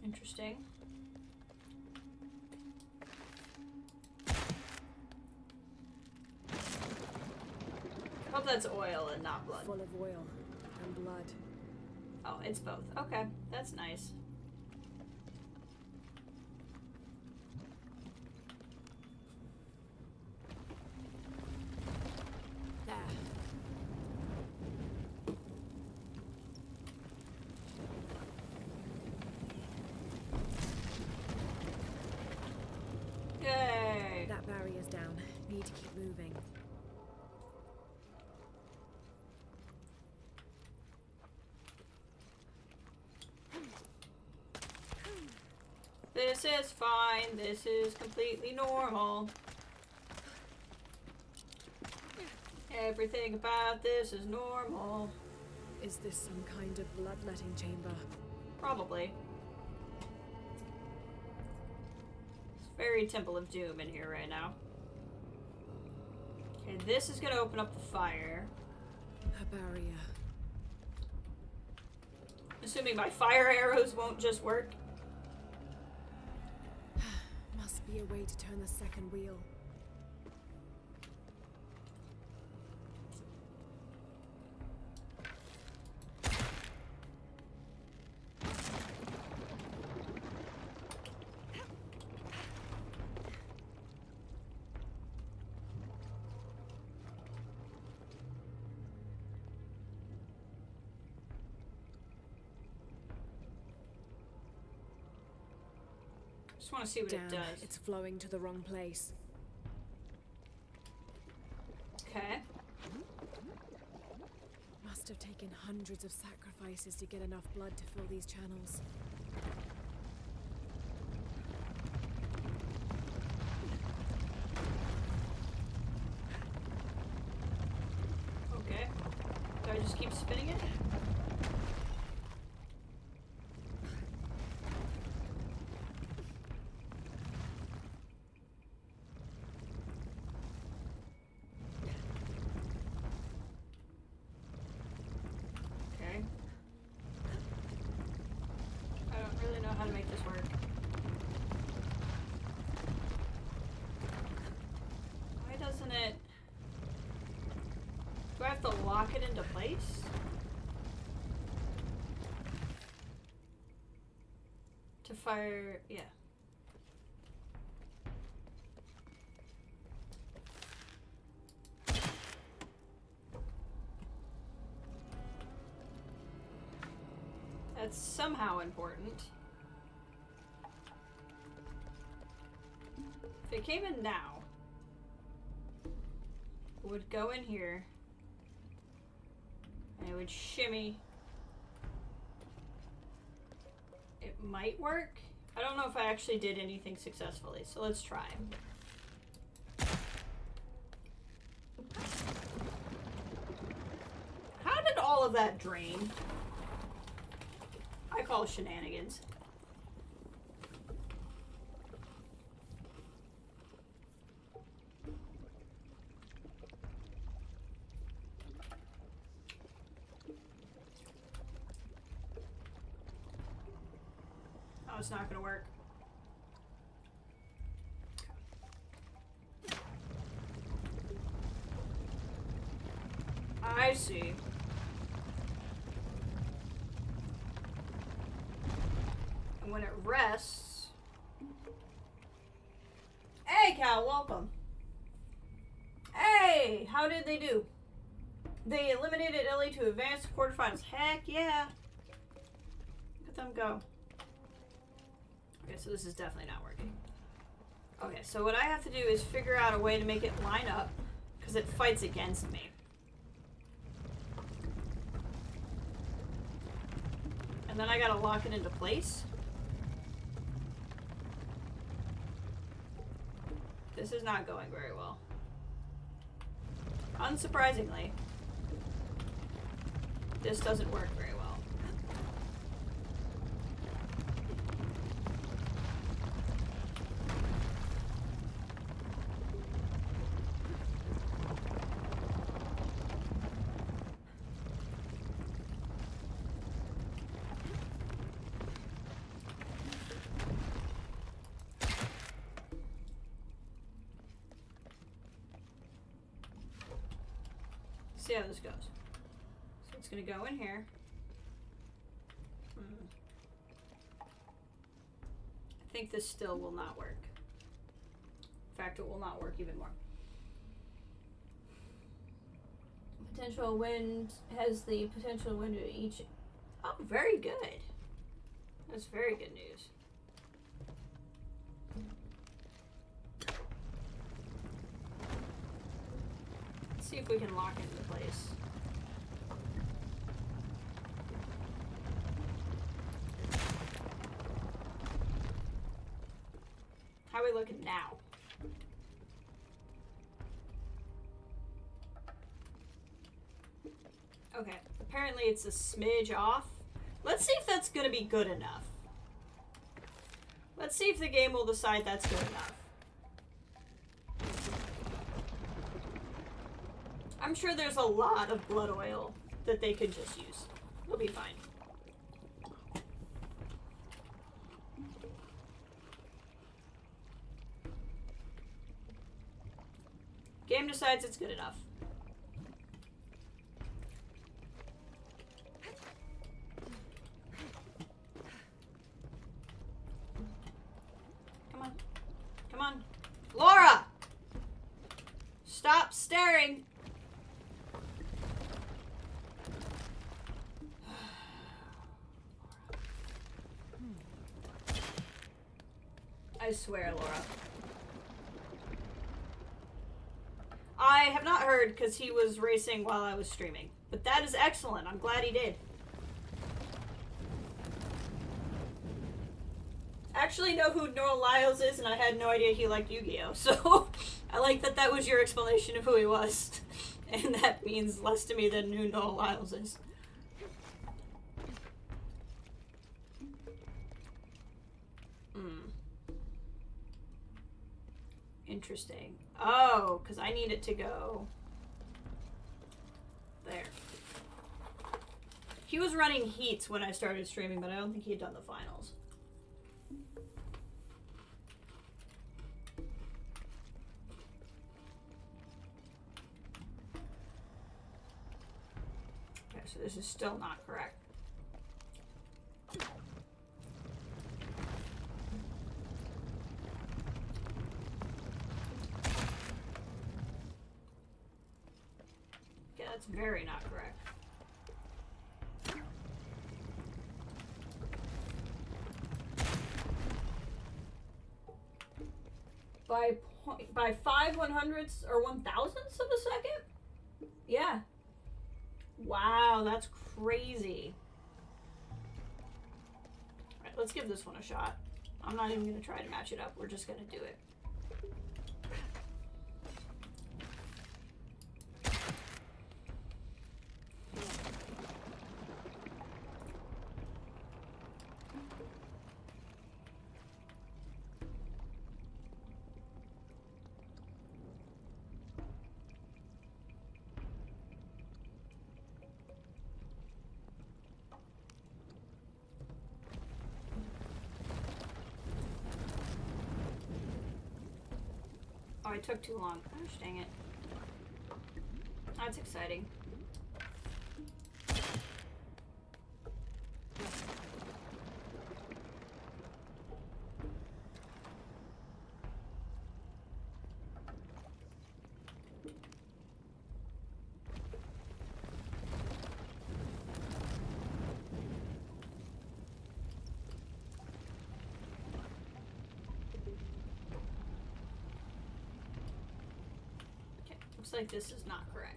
Interesting. Hope that's oil and not blood. Full of oil and blood. Oh, it's both. Okay, that's nice. There. Yay! That barrier's down. Need to keep moving. This is fine. This is completely normal. Everything about this is normal. Is this some kind of bloodletting chamber? Probably. It's very Temple of Doom in here right now. Okay, this is gonna open up the fire. A barrier. Assuming my fire arrows won't just work. Must be a way to turn the second wheel. Just want to see what Damn, it does. it's flowing to the wrong place. Okay. Must have taken hundreds of sacrifices to get enough blood to fill these channels. Okay. Do I just keep spinning it? Okay. I don't really know how to make this work. Why doesn't it... Do I have to lock it into place? To fire... yeah. That's somehow important. If it came in now, it would go in here, and it would shimmy. It might work. I don't know if I actually did anything successfully, so let's try. How did all of that drain? I call it shenanigans. Oh, it's not gonna work. I see. And when it rests... Hey, Cal, welcome. Hey, how did they do? They eliminated LA to advance to quarterfinals. Heck yeah. Let them go. Okay, so this is definitely not working. Okay, so what I have to do is figure out a way to make it line up, because it fights against me. And then I gotta lock it into place. This is not going very well. Unsurprisingly, this doesn't work very well. See how this goes. So it's gonna go in here. I think this still will not work. In fact, it will not work even more. Potential wind has the potential wind to each. Oh, very good. That's very good news. See if we can lock it into place. How are we looking now? Okay, apparently it's a smidge off. Let's see if that's gonna be good enough. Let's see if the game will decide that's good enough. I'm sure there's a lot of blood oil that they could just use. It'll be fine. Game decides it's good enough. Come on. Come on. Laura! Stop staring! I swear, Laura. I have not heard because he was racing while I was streaming. But that is excellent. I'm glad he did. I actually know who Noel Lyles is, and I had no idea he liked Yu-Gi-Oh! So I like that that was your explanation of who he was. And that means less to me than who Noel Lyles is. Interesting. Oh, because I need it to go there. He was running heats when I started streaming, but I don't think he had done the finals. Okay, so this is still not correct. That's very not correct. By 5 100ths or 1,000ths of a second? Yeah. Wow, that's crazy. Alright, let's give this one a shot. I'm not even gonna try to match it up. We're just gonna do it. Oh, I took too long. Gosh, dang it. That's exciting. Looks like this is not correct.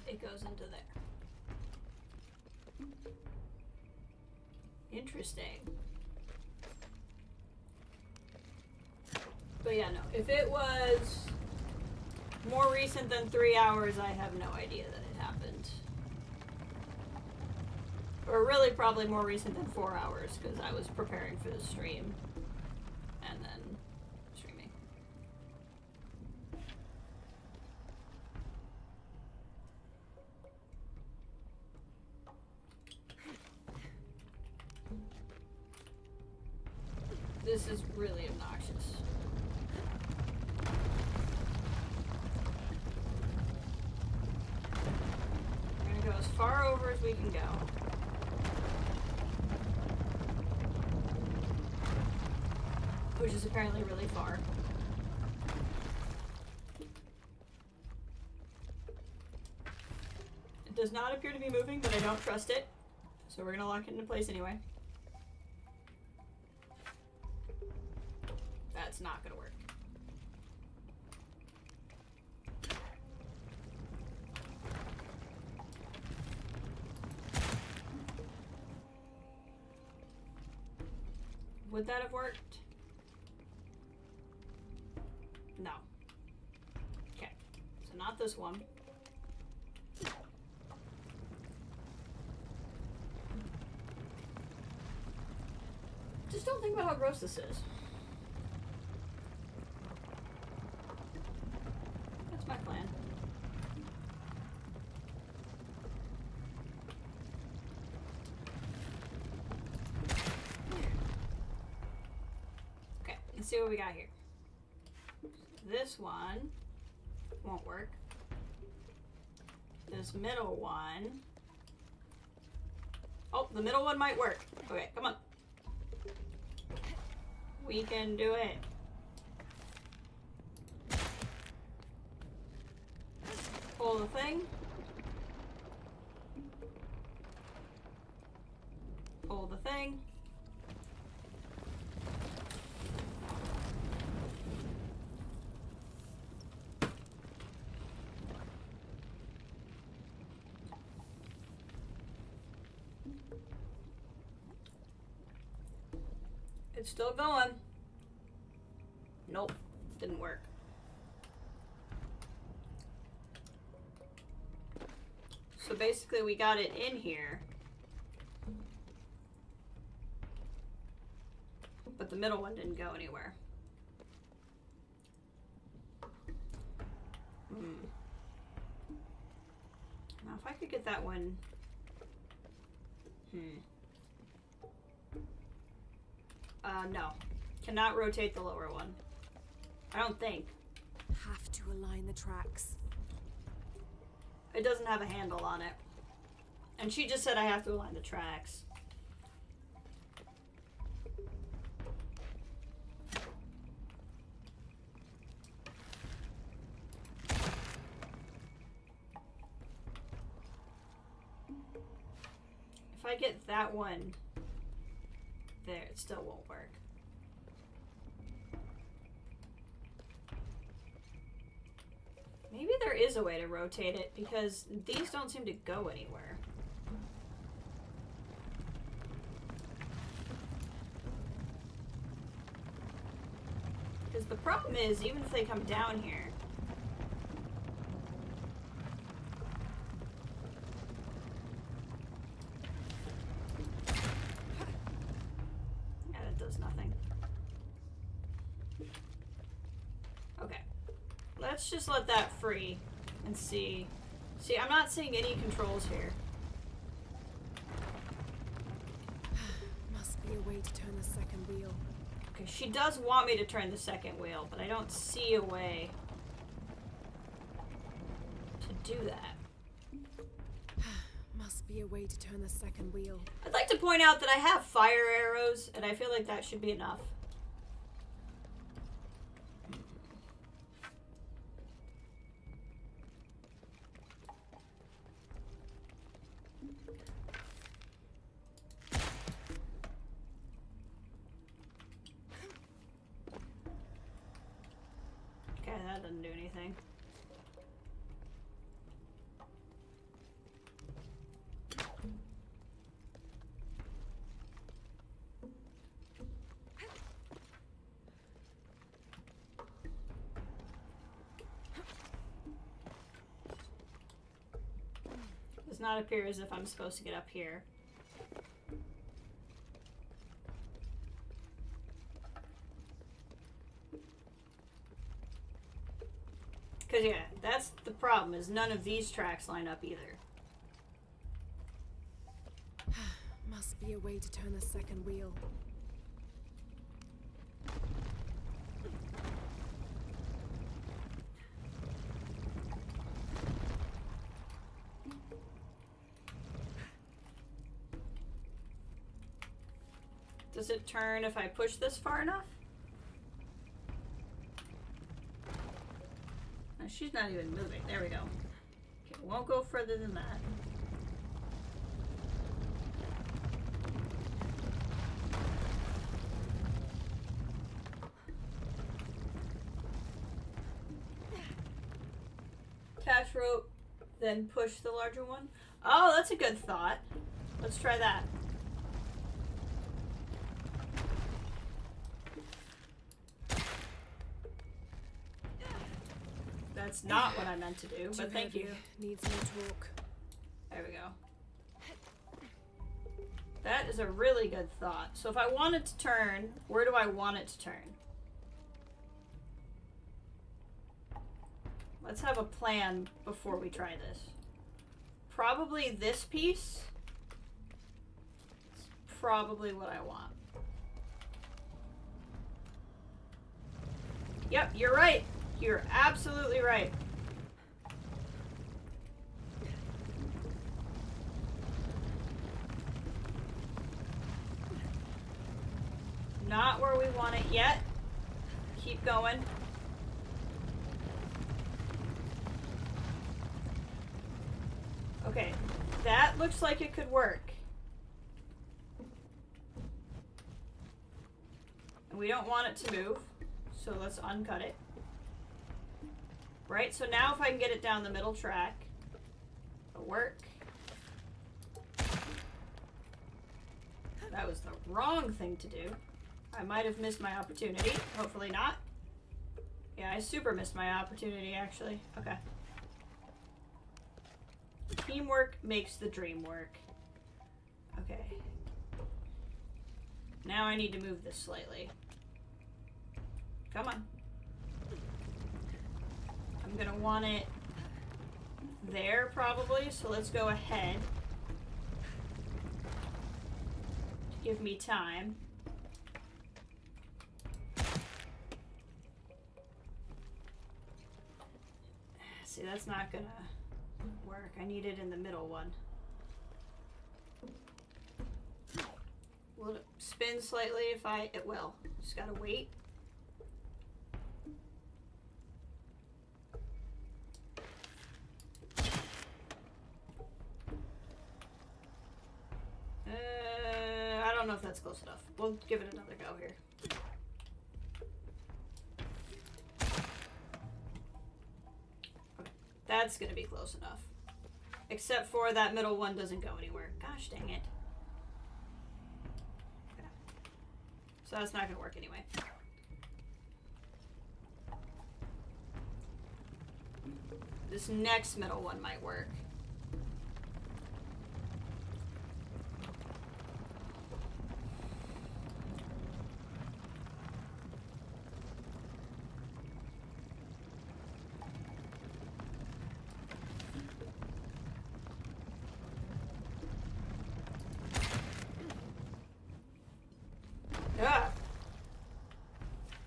It goes into there. Interesting. But yeah, no. If it was more recent than 3 hours, I have no idea that it happened. Or really probably more recent than 4 hours, because I was preparing for the stream. And then streaming. This is really obnoxious. We're gonna go as far over as we can go. Which is apparently really far. It does not appear to be moving, but I don't trust it. So we're gonna lock it into place anyway. That's not gonna work. Would that have worked? No. Okay. So not this one. Just don't think about how gross this is. That's my plan. Okay, let's see what we got here. This one won't work. This middle one. Oh, the middle one might work. Okay, come on. We can do it. Pull the thing. Pull the thing. It's still going. Nope. Didn't work. So basically we got it in here. But the middle one didn't go anywhere. Now if I could get that one... no. Cannot rotate the lower one. I don't think. Have to align the tracks. It doesn't have a handle on it. And she just said I have to align the tracks. If I get that one there, it still won't work. Maybe there is a way to rotate it, because these don't seem to go anywhere. Because the problem is, even if they come down here... Yeah, that does nothing. Okay. Let's just let that free and see. See, I'm not seeing any controls here. Must be a way to turn the second wheel. Okay, she does want me to turn the second wheel, but I don't see a way to do that. Must be a way to turn the second wheel. I'd like to point out that I have fire arrows, and I feel like that should be enough. Okay, that doesn't do anything. Does not appear as if I'm supposed to get up here. Because, yeah, that's the problem, is none of these tracks line up either. Must be a way to turn the second wheel. Does it turn if I push this far enough? No, she's not even moving. There we go. Okay, won't go further than that. Attach rope, then push the larger one. Oh, that's a good thought. Let's try that. That's not what I meant to do, but thank you. Needs more torque. There we go. That is a really good thought. So if I want it to turn, where do I want it to turn? Let's have a plan before we try this. Probably this piece. It's probably what I want. Yep, you're right. You're absolutely right. Not where we want it yet. Keep going. Okay, that looks like it could work. And we don't want it to move, so let's uncut it. Right, so now if I can get it down the middle track, it'll work. That was the wrong thing to do. I I might have missed my opportunity. Hopefully not. Yeah, I super missed my opportunity, actually. Okay. Teamwork makes the dream work. Okay. Now I need to move this slightly. Come on. I'm gonna want it there, probably, so let's go ahead. Give me time. See, that's not gonna work. I need it in the middle one. Will it spin slightly if it will. Just gotta wait. I don't know if that's close enough. We'll give it another go here. Okay, that's gonna be close enough. Except for that middle one doesn't go anywhere. Gosh dang it. Okay. So that's not gonna work anyway. This next middle one might work.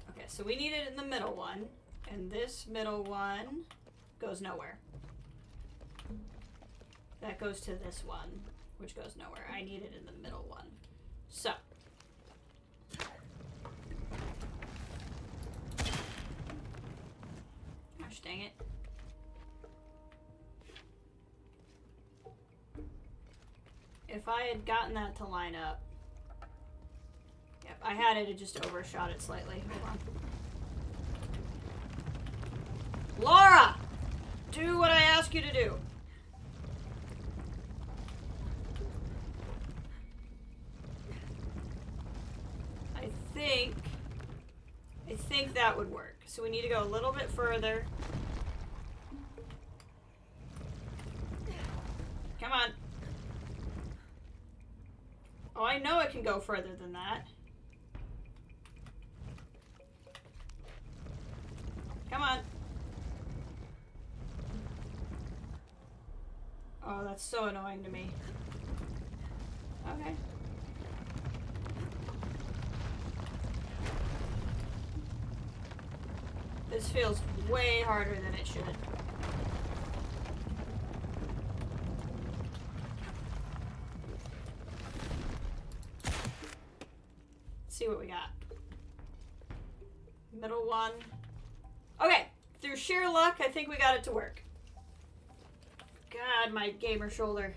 Okay, so we need it in the middle one, and this middle one goes nowhere. That goes to this one, which goes nowhere. I need it in the middle one. So. Gosh dang it. If I had gotten that to line up. Yep, I had it just overshot it slightly. Hold on. Laura! Do what I ask you to do. I think that would work. So we need to go a little bit further. Come on. Oh, I know it can go further than that. Come on. Oh, that's so annoying to me. Okay. This feels way harder than it should. Let's see what we got. Middle one. Okay, through sheer luck, I think we got it to work. God, my gamer shoulder.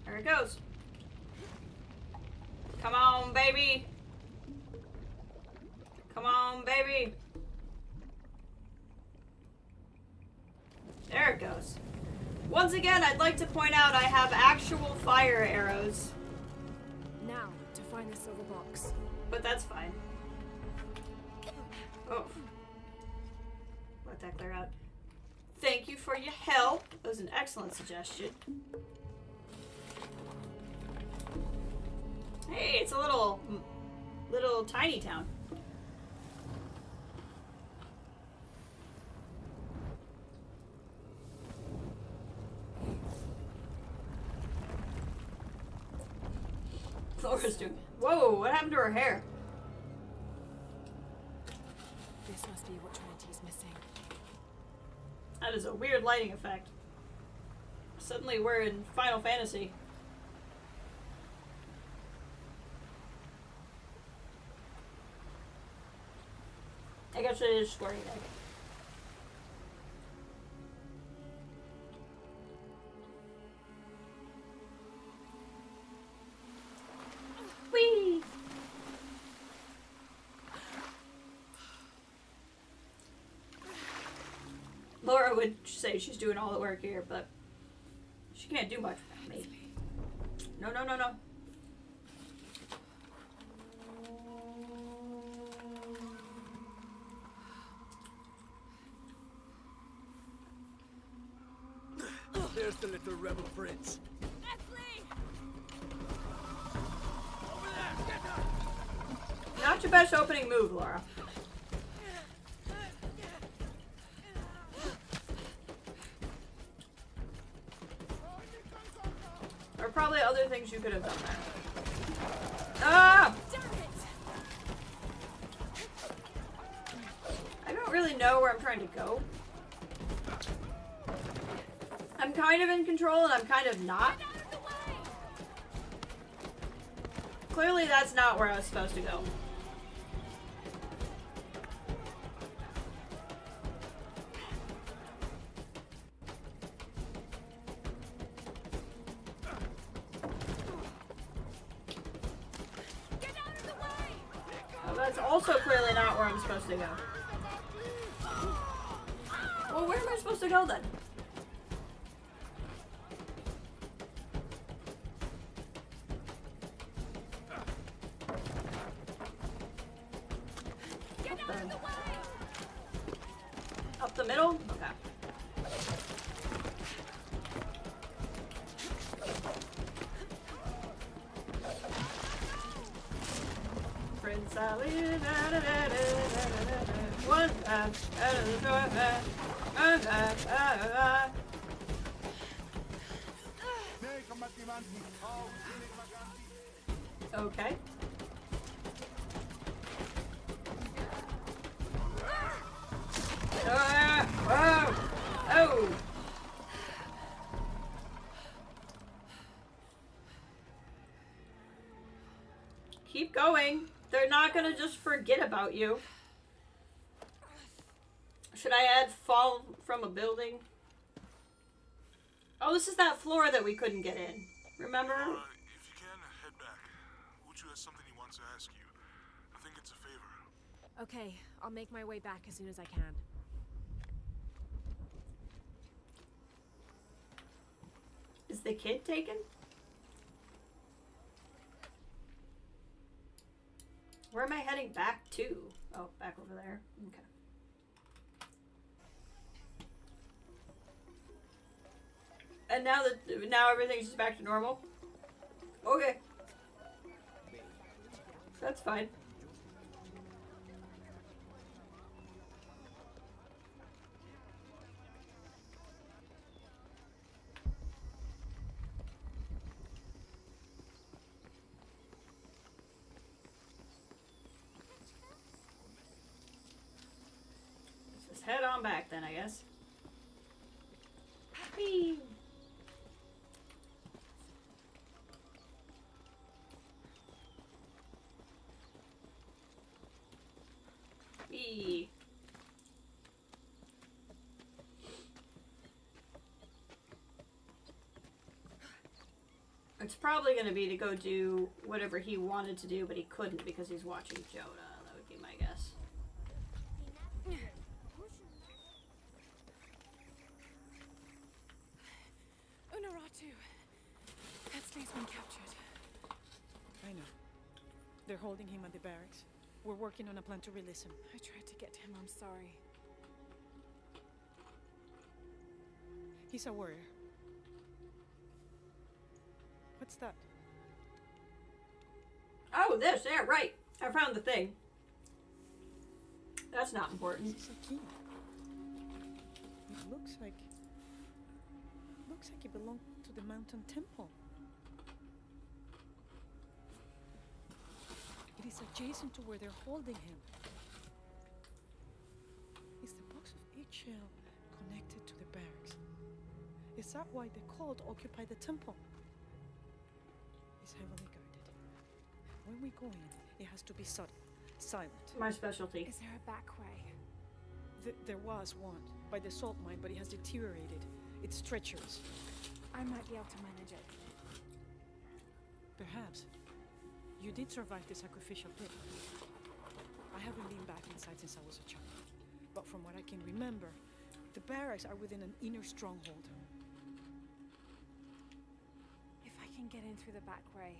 There it goes. Come on, baby. Come on, baby. There it goes. Once again, I'd like to point out I have actual fire arrows. Now, to find the silver box. But that's fine. Oh. Let that clear out. Thank you for your help. That was an excellent suggestion. Hey, it's a little tiny town. Laura's doing. Whoa, what happened to her hair? This must be what Trinity's missing. That is a weird lighting effect. Suddenly we're in Final Fantasy. I guess it is Square Enix. would say she's doing all the work here, but she can't do much without me. No, no, no, no. There's the little rebel prince. Not your best opening move, Laura. There are probably other things you could have done there. Ah! I don't really know where I'm trying to go. I'm kind of in control and I'm kind of not. Clearly that's not where I was supposed to go. Oh, that's also clearly not where I'm supposed to go. Well, where am I supposed to go then? Up the middle? Okay. Prince Ali, one out of the door, okay. Oh! Keep going. They're not gonna just forget about you. Should I add fall from a building? Oh, this is that floor that we couldn't get in. Remember? If you can, head back. Uchu has something he wants to ask you. I think it's a favor. Okay, I'll make my way back as soon as I can. Is the kid taken? Where am I heading back to? Oh, back over there. Okay. And now everything's just back to normal? Okay. That's fine. Let's just head on back then, I guess. Whee! Whee! It's probably going to be to go do whatever he wanted to do, but he couldn't because he's watching Jonah. That would be my guess. Unaratu. Headsley's been captured. I know. They're holding him at the barracks. We're working on a plan to release him. I tried to get to him, I'm sorry. He's a warrior. What's that? Oh, this. Yeah, right. I found the thing. That's not important. This is a key. It looks like it belonged to the mountain temple. It is adjacent to where they're holding him. Is the box of eggshell connected to the barracks? Is that why the cult occupied the temple? It's heavily guarded. When we go in, it has to be sudden, silent. My specialty. Is there a back way? There was one by the salt mine, but it has deteriorated. It's treacherous. I might be able to manage it. Perhaps. You did survive the sacrificial pit. I haven't been back inside since I was a child. But from what I can remember, The barracks are within an inner stronghold. If I can get in through the back way,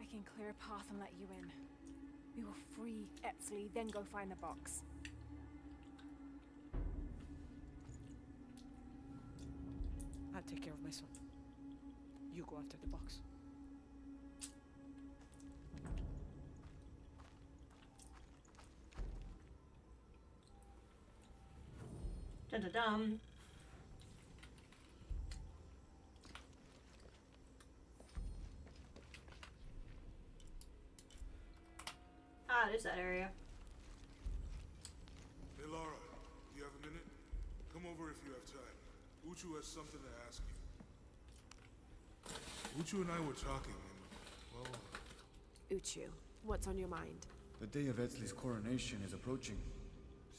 I can clear a path and let you in. We will free Etzli, then go find the box. I'll take care of my son. You go after the box. Dun-dun-dum. Ah, it is that area. Hey, Lara, do you have a minute? Come over if you have time. Uchu has something to ask you. Uchu and I were talking, and, well... Uchu, what's on your mind? The day of Etzli's coronation is approaching.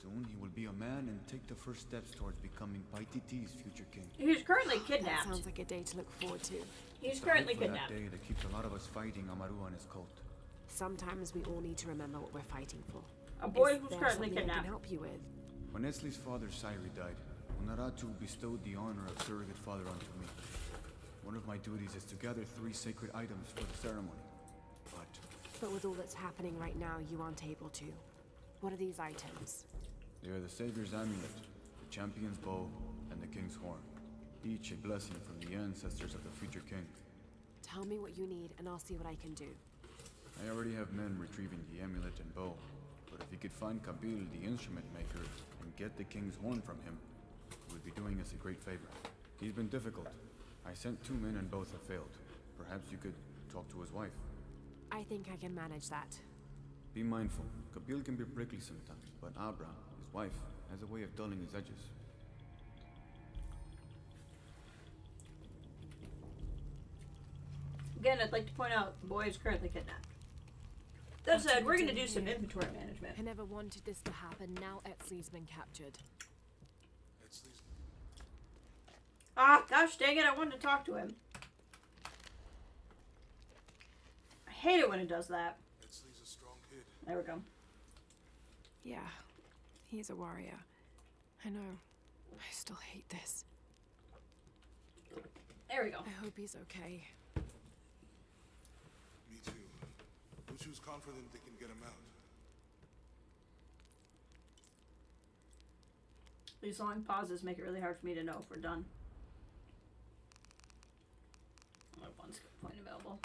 Soon he will be a man and take the first steps towards becoming Paititi's future king. He's currently That kidnapped. sounds like a day to look forward to. He's It's the currently hope for kidnapped. that day that keeps a lot of us fighting Amaru and his cult. Sometimes we all need to remember what we're fighting for. A boy Is who's there currently something I kidnapped. can help you with? When Etzli's father Sairi died, Unaratu bestowed the honor of surrogate father onto me. One of my duties is to gather 3 sacred items for the ceremony. But with all that's happening right now, you aren't able to. What are these items? They are the Savior's amulet, the champion's bow, and the king's horn. Each a blessing from the ancestors of the future king. Tell me what you need, and I'll see what I can do. I already have men retrieving the amulet and bow, but if you could find Kabil, the instrument maker, and get the king's horn from him, he would be doing us a great favor. He's been difficult. I sent 2 men and both have failed. Perhaps you could talk to his wife. I think I can manage that. Be mindful. Kabil can be prickly sometimes, but Abra, his wife, has a way of dulling his edges. Again, I'd like to point out the boy is currently kidnapped. That said, we're going to do some inventory management. I never wanted this to happen. Now Etzli's been captured. Etzli's... Ah, gosh dang it, I wanted to talk to him. I hate it when it does that. Etzli's a strong kid. There we go. Yeah, he's a warrior. I know. I still hate this. There we go. I hope he's okay. Me too. Uchu's confident they can get him out. These long pauses make it really hard for me to know if we're done. Only one skill point available.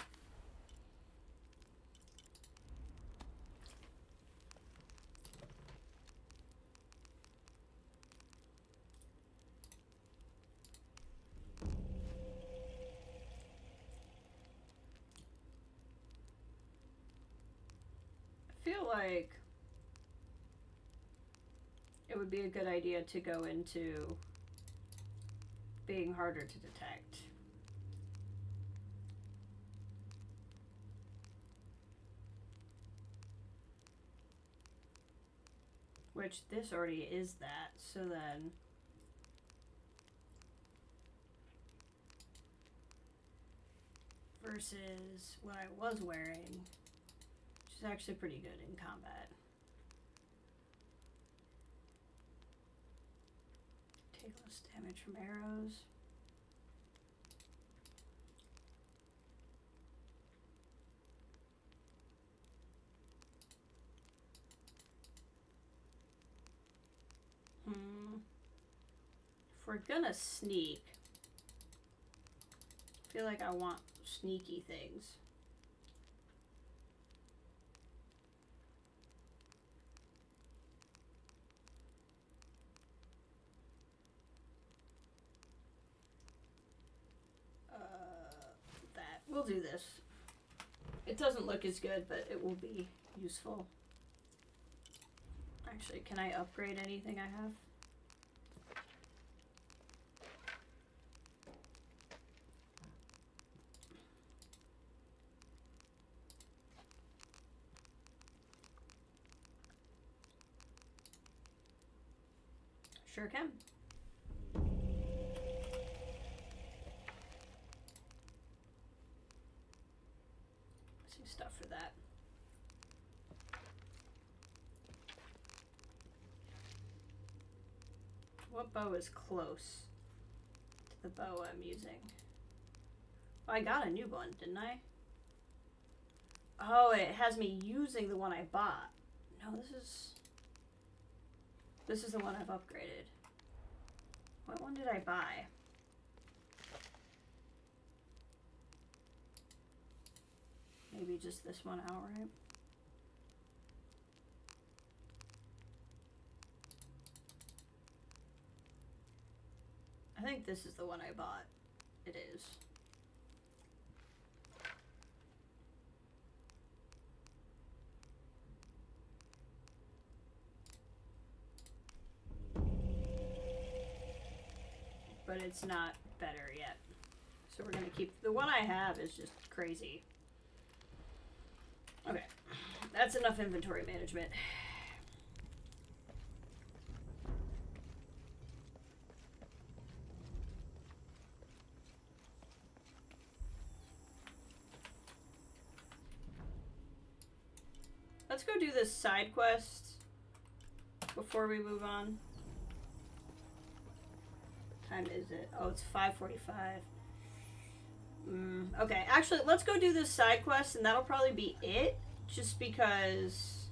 I feel like it would be a good idea to go into being harder to detect. Which this already is that, so then versus what I was wearing, which is actually pretty good in combat. Take less damage from arrows. If we're gonna sneak, I feel like I want sneaky things. That. We'll do this. It doesn't look as good, but it will be useful. Actually, can I upgrade anything I have? Sure can. Some stuff for that. What bow is close to the bow I'm using? Oh, I got a new one, didn't I? Oh, it has me using the one I bought. No, this is the one I've upgraded. What one did I buy? Maybe just this one outright. I think this is the one I bought. It is. But it's not better yet. So we're gonna keep, the one I have is just crazy. Okay, that's enough inventory management. Let's go do this side quest before we move on. Time is it? Oh, it's 5:45. Okay, actually, let's go do this side quest, and that'll probably be it. Just because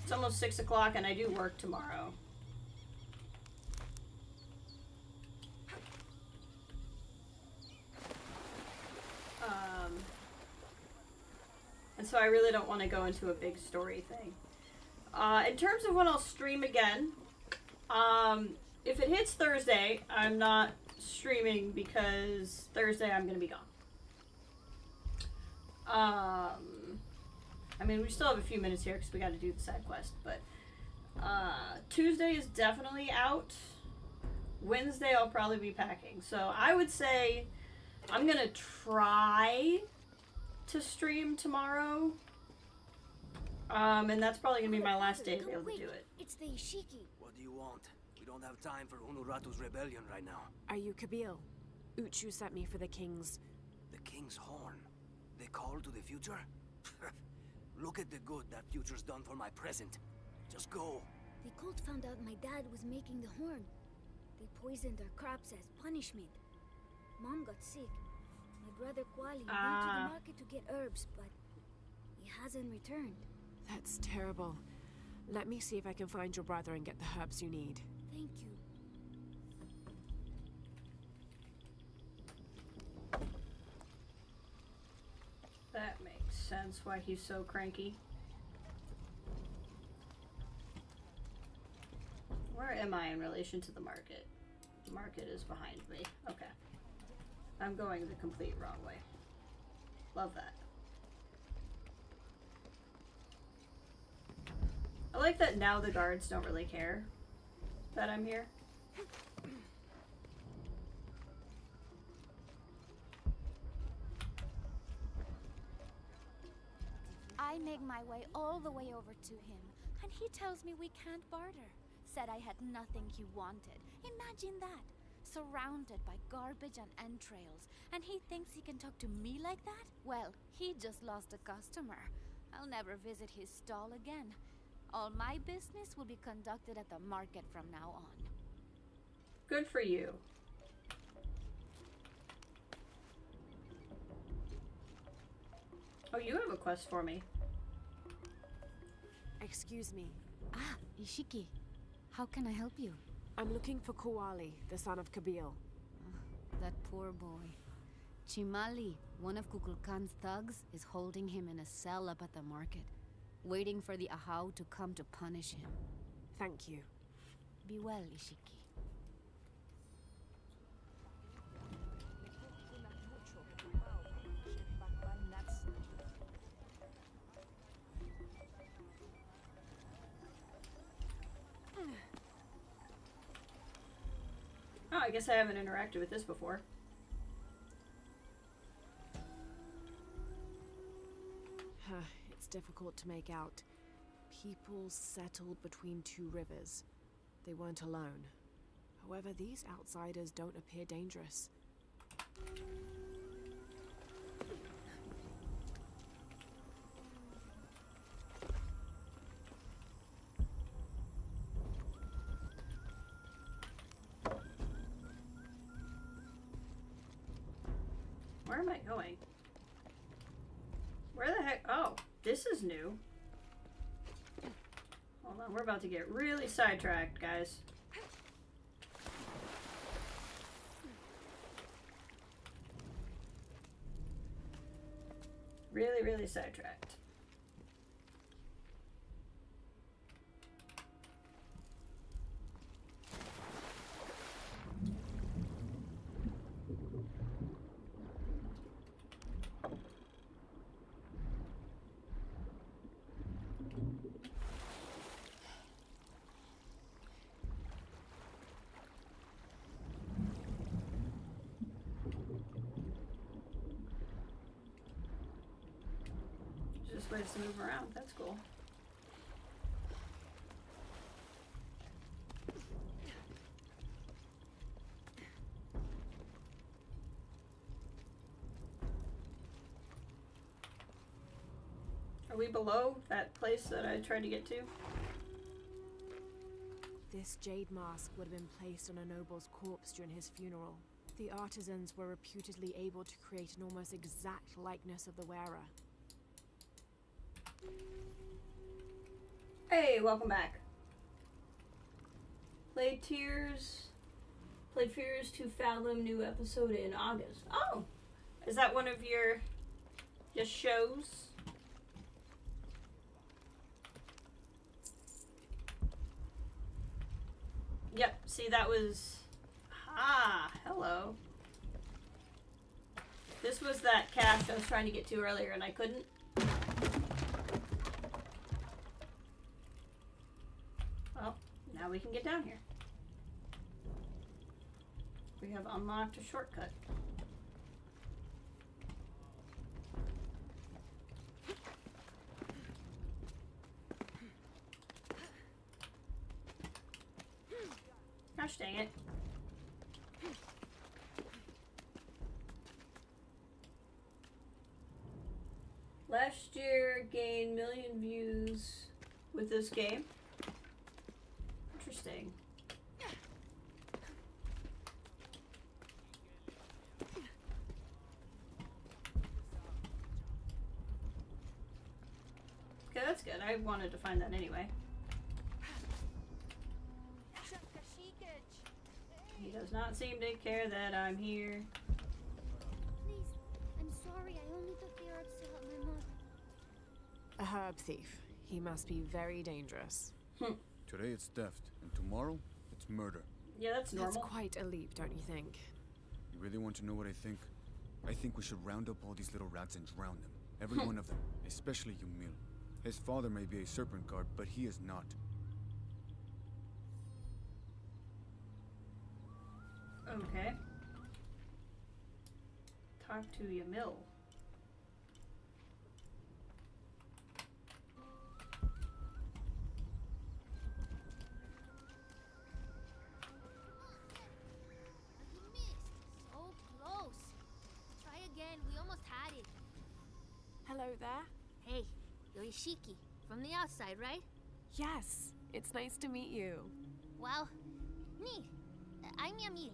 it's almost 6 o'clock, and I do work tomorrow. And so I really don't want to go into a big story thing. In terms of when I'll stream again, if it hits Thursday, I'm not streaming because Thursday I'm going to be gone. I mean, we still have a few minutes here because we got to do the side quest, but Tuesday is definitely out. Wednesday I'll probably be packing. So I would say I'm going to try to stream tomorrow. And that's probably going to be my last day to be able to do it. It's the Ishiki. What do you want? We don't have time for Unuratu's rebellion right now. Are you Kabil? Uchu sent me for the king's... The king's horn? They call to the future? Look at the good that future's done for my present. Just go. The cult found out my dad was making the horn. They poisoned our crops as punishment. Mom got sick. My brother Kwali went to the market to get herbs, but he hasn't returned. That's terrible. Let me see if I can find your brother and get the herbs you need. Thank you. That makes sense why he's so cranky. Where am I in relation to the market? The market is behind me. Okay. I'm going the complete wrong way. Love that. I like that now the guards don't really care that I'm here. I make my way all the way over to him, and he tells me we can't barter. Said I had nothing he wanted. Imagine that. Surrounded by garbage and entrails, and he thinks he can talk to me like that? Well, he just lost a customer. I'll never visit his stall again. All my business will be conducted at the market from now on. Good for you. Oh, you have a quest for me. Excuse me. Ah, Ishiki. How can I help you? I'm looking for Kuali, the son of Kabil. That poor boy. Chimali, one of Kukulkan's thugs, is holding him in a cell up at the market, waiting for the Ahau to come to punish him. Thank you. Be well, Ishiki. Oh, I guess I haven't interacted with this before. It's difficult to make out. People settled between two rivers. They weren't alone. However, these outsiders don't appear dangerous. Where am I going? Where the heck? Oh, this is new. Hold on, we're about to get really sidetracked, guys. Really, really sidetracked. Just ways to move around. That's cool. Are we below that place that I tried to get to? This jade mask would have been placed on a noble's corpse during his funeral. The artisans were reputedly able to create an almost exact likeness of the wearer. Hey, welcome back. Played Fears to Fathom new episode in August. Oh! Is that one of your just shows? Yep, see that was... Ah, hello. This was that cache I was trying to get to earlier and I couldn't. Well, now we can get down here. We have unlocked a shortcut. Gosh dang it. Last year gained 1 million views with this game. Interesting. Okay, that's good. I wanted to find that anyway. He does not seem to care that I'm here. Please, I'm sorry. I only took the herbs to help my mother. A herb thief. He must be very dangerous. Today it's theft, and tomorrow it's murder. Yeah, that's normal. That's quite a leap, don't you think? You really want to know what I think? I think we should round up all these little rats and drown them. Every one of them, especially Yumil. His father may be a serpent guard, but he is not. Okay. Talk to Yamil. So close. Try again. We almost had it. Hello there? Hey, you're Ishiki. From the outside, right? Yes, it's nice to meet you. Well, me. I'm Yamil.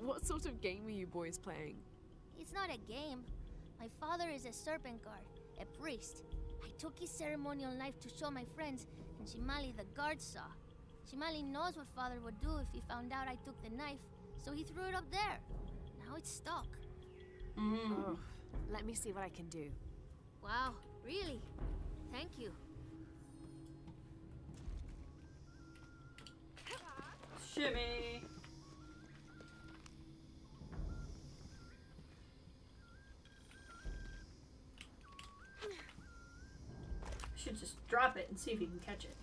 What sort of game are you boys playing? It's not a game. My father is a serpent guard, a priest. I took his ceremonial knife to show my friends, and Shimali the guard saw. Shimali knows what father would do if he found out I took the knife, so he threw it up there. Now it's stuck. Oh, let me see what I can do. Wow, really? Thank you. Shimmy. Should just drop it and see if you can catch it.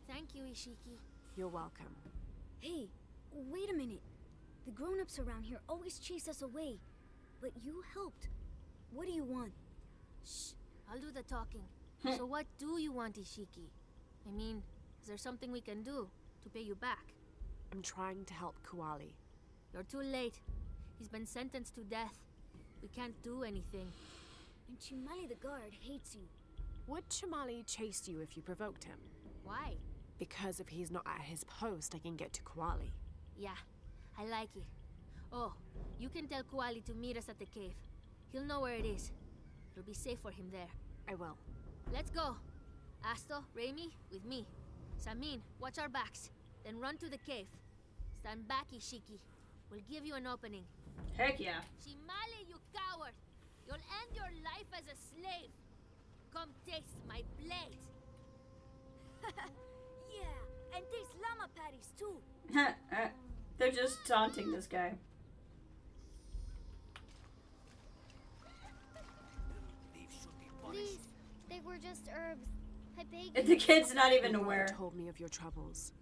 Thank you, Ishiki. You're welcome. Hey, wait a minute. The grown-ups around here always chase us away. But you helped. What do you want? Shh, I'll do the talking. So what do you want, Ishiki? I mean, is there something we can do to pay you back? I'm trying to help Kuali. You're too late. He's been sentenced to death. We can't do anything. And Chimali the guard hates you. Would Chimali chase you if you provoked him? Why? Because if he's not at his post, I can get to Kuali. Yeah, I like it. Oh, you can tell Kuali to meet us at the cave. He'll know where it is. It'll be safe for him there. I will. Let's go. Asto, Raimi, with me. Samin, watch our backs. Then run to the cave. Stand back, Ishiki. We'll give you an opening. Heck yeah. Shimale, you coward! You'll end your life as a slave. Come taste my blade. Yeah, and taste llama patties too. They're just taunting this guy. Please, they were just herbs. I beg And you. the kid's not even Your mother aware. told me of your troubles.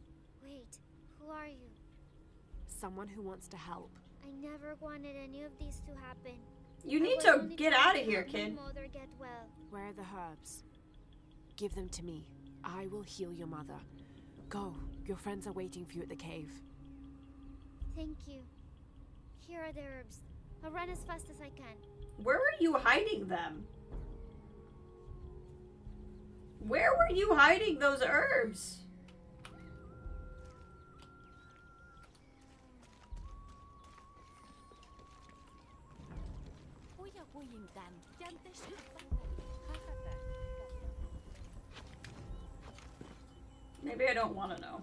Wait, who are you? Someone who wants to help. I never wanted any of these to happen. You I need was to only get trying out to of here, help my kid. mother get well. Where are the herbs? Give them to me. I will heal your mother. Go. Your friends are waiting for you at the cave. Thank you. Here are the herbs. I'll run as fast as I can. Where were you hiding them? Where were you hiding those herbs? Maybe I don't want to know.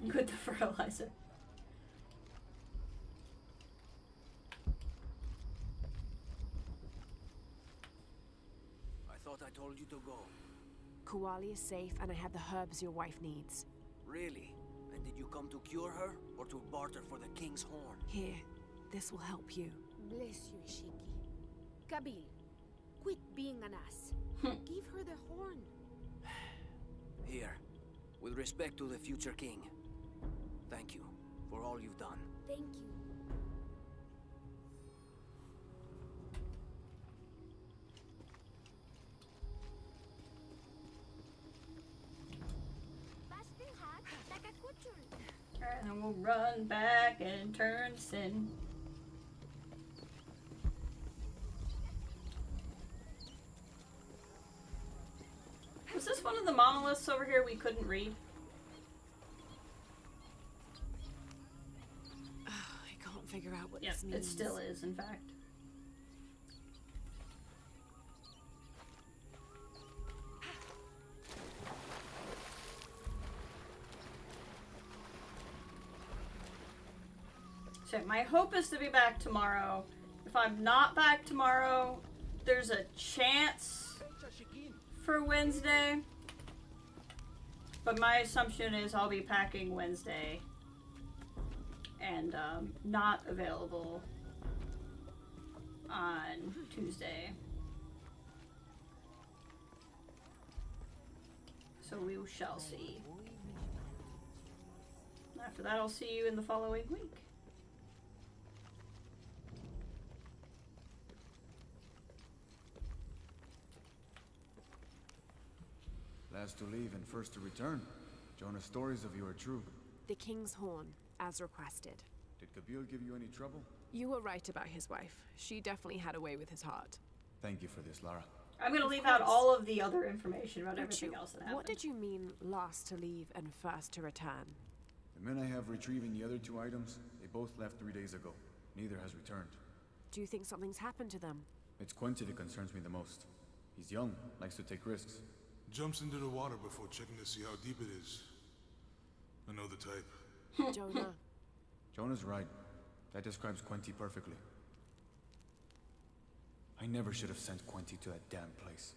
With the fertilizer. I thought I told you to go. Kuali is safe and I have the herbs your wife needs. Really? And did you come to cure her or to barter for the king's horn? Here, this will help you. Bless you, Ishiki. Kabil, quit being an ass. Give her the horn. Here, with respect to the future king. Thank you for all you've done. Thank you. And we'll run back and turn sin. Was this one of the monoliths over here we couldn't read? I can't figure out what Yep, this means. it still is, in fact. So my hope is to be back tomorrow. If I'm not back tomorrow, there's a chance for Wednesday. But my assumption is I'll be packing Wednesday and not available on Tuesday. So we shall see. After that, I'll see you in the following week. Last to leave and first to return. Jonah's stories of you are true. The king's horn, as requested. Did Kabil give you any trouble? You were right about his wife. She definitely had a way with his heart. Thank you for this, Lara. I'm gonna leave out all of the other information about everything else that happened. What did you mean, last to leave and first to return? The men I have retrieving the other 2 items, they both left 3 days ago. Neither has returned. Do you think something's happened to them? It's Quincy that concerns me the most. He's young, likes to take risks. Jumps into the water before checking to see how deep it is. I know the type. Jonah. Jonah's right. That describes Quincy perfectly. I never should have sent Quincy to that damn place.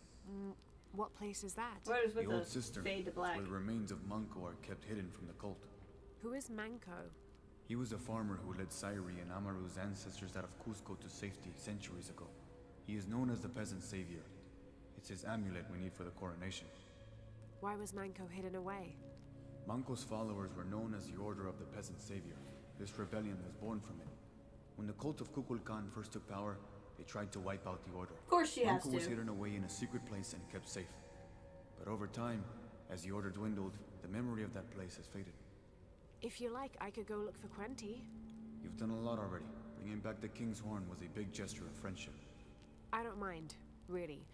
What place is that? What is The with old the cistern, fade to black? where the remains of Manco are kept hidden from the cult. Who is Manco? He was a farmer who led Sairi and Amaru's ancestors out of Cusco to safety centuries ago. He is known as the peasant savior. It's his amulet we need for the coronation. Why was Manco hidden away? Manco's followers were known as the Order of the Peasant Savior. This rebellion was born from it. When the cult of Kukulkan first took power, they tried to wipe out the order. Of course she has Manco to. was hidden away in a secret place and kept safe. But over time, as the order dwindled, the memory of that place has faded. If you like, I could go look for Quenti. You've done a lot already. Bringing back the King's Horn was a big gesture of friendship. I don't mind, really.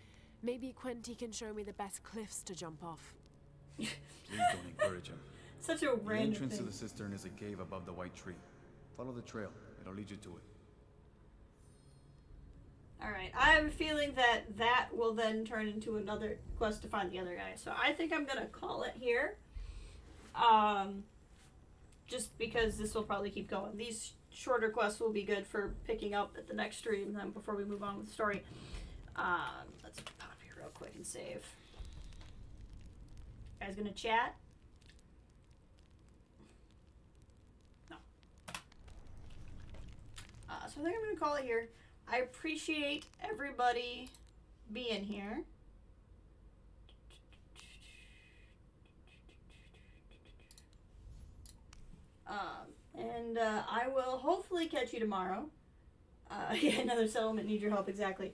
Maybe Quenty can show me the best cliffs to jump off. Please don't encourage him. Such a The random entrance to thing. the cistern is a cave above the white tree. Follow the trail. It'll lead you to it. Alright, I have a feeling that will then turn into another quest to find the other guy. So I think I'm gonna call it here. Just because this will probably keep going. These shorter quests will be good for picking up at the next stream then before we move on with the story. Let's pop here real quick and save. You guys gonna chat? No. So I think I'm gonna call it here. I appreciate everybody being here. And I will hopefully catch you tomorrow. Yeah, another settlement needs your help, exactly.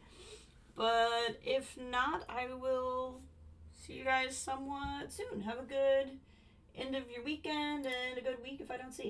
But if not, I will see you guys somewhat soon. Have a good end of your weekend and a good week if I don't see you.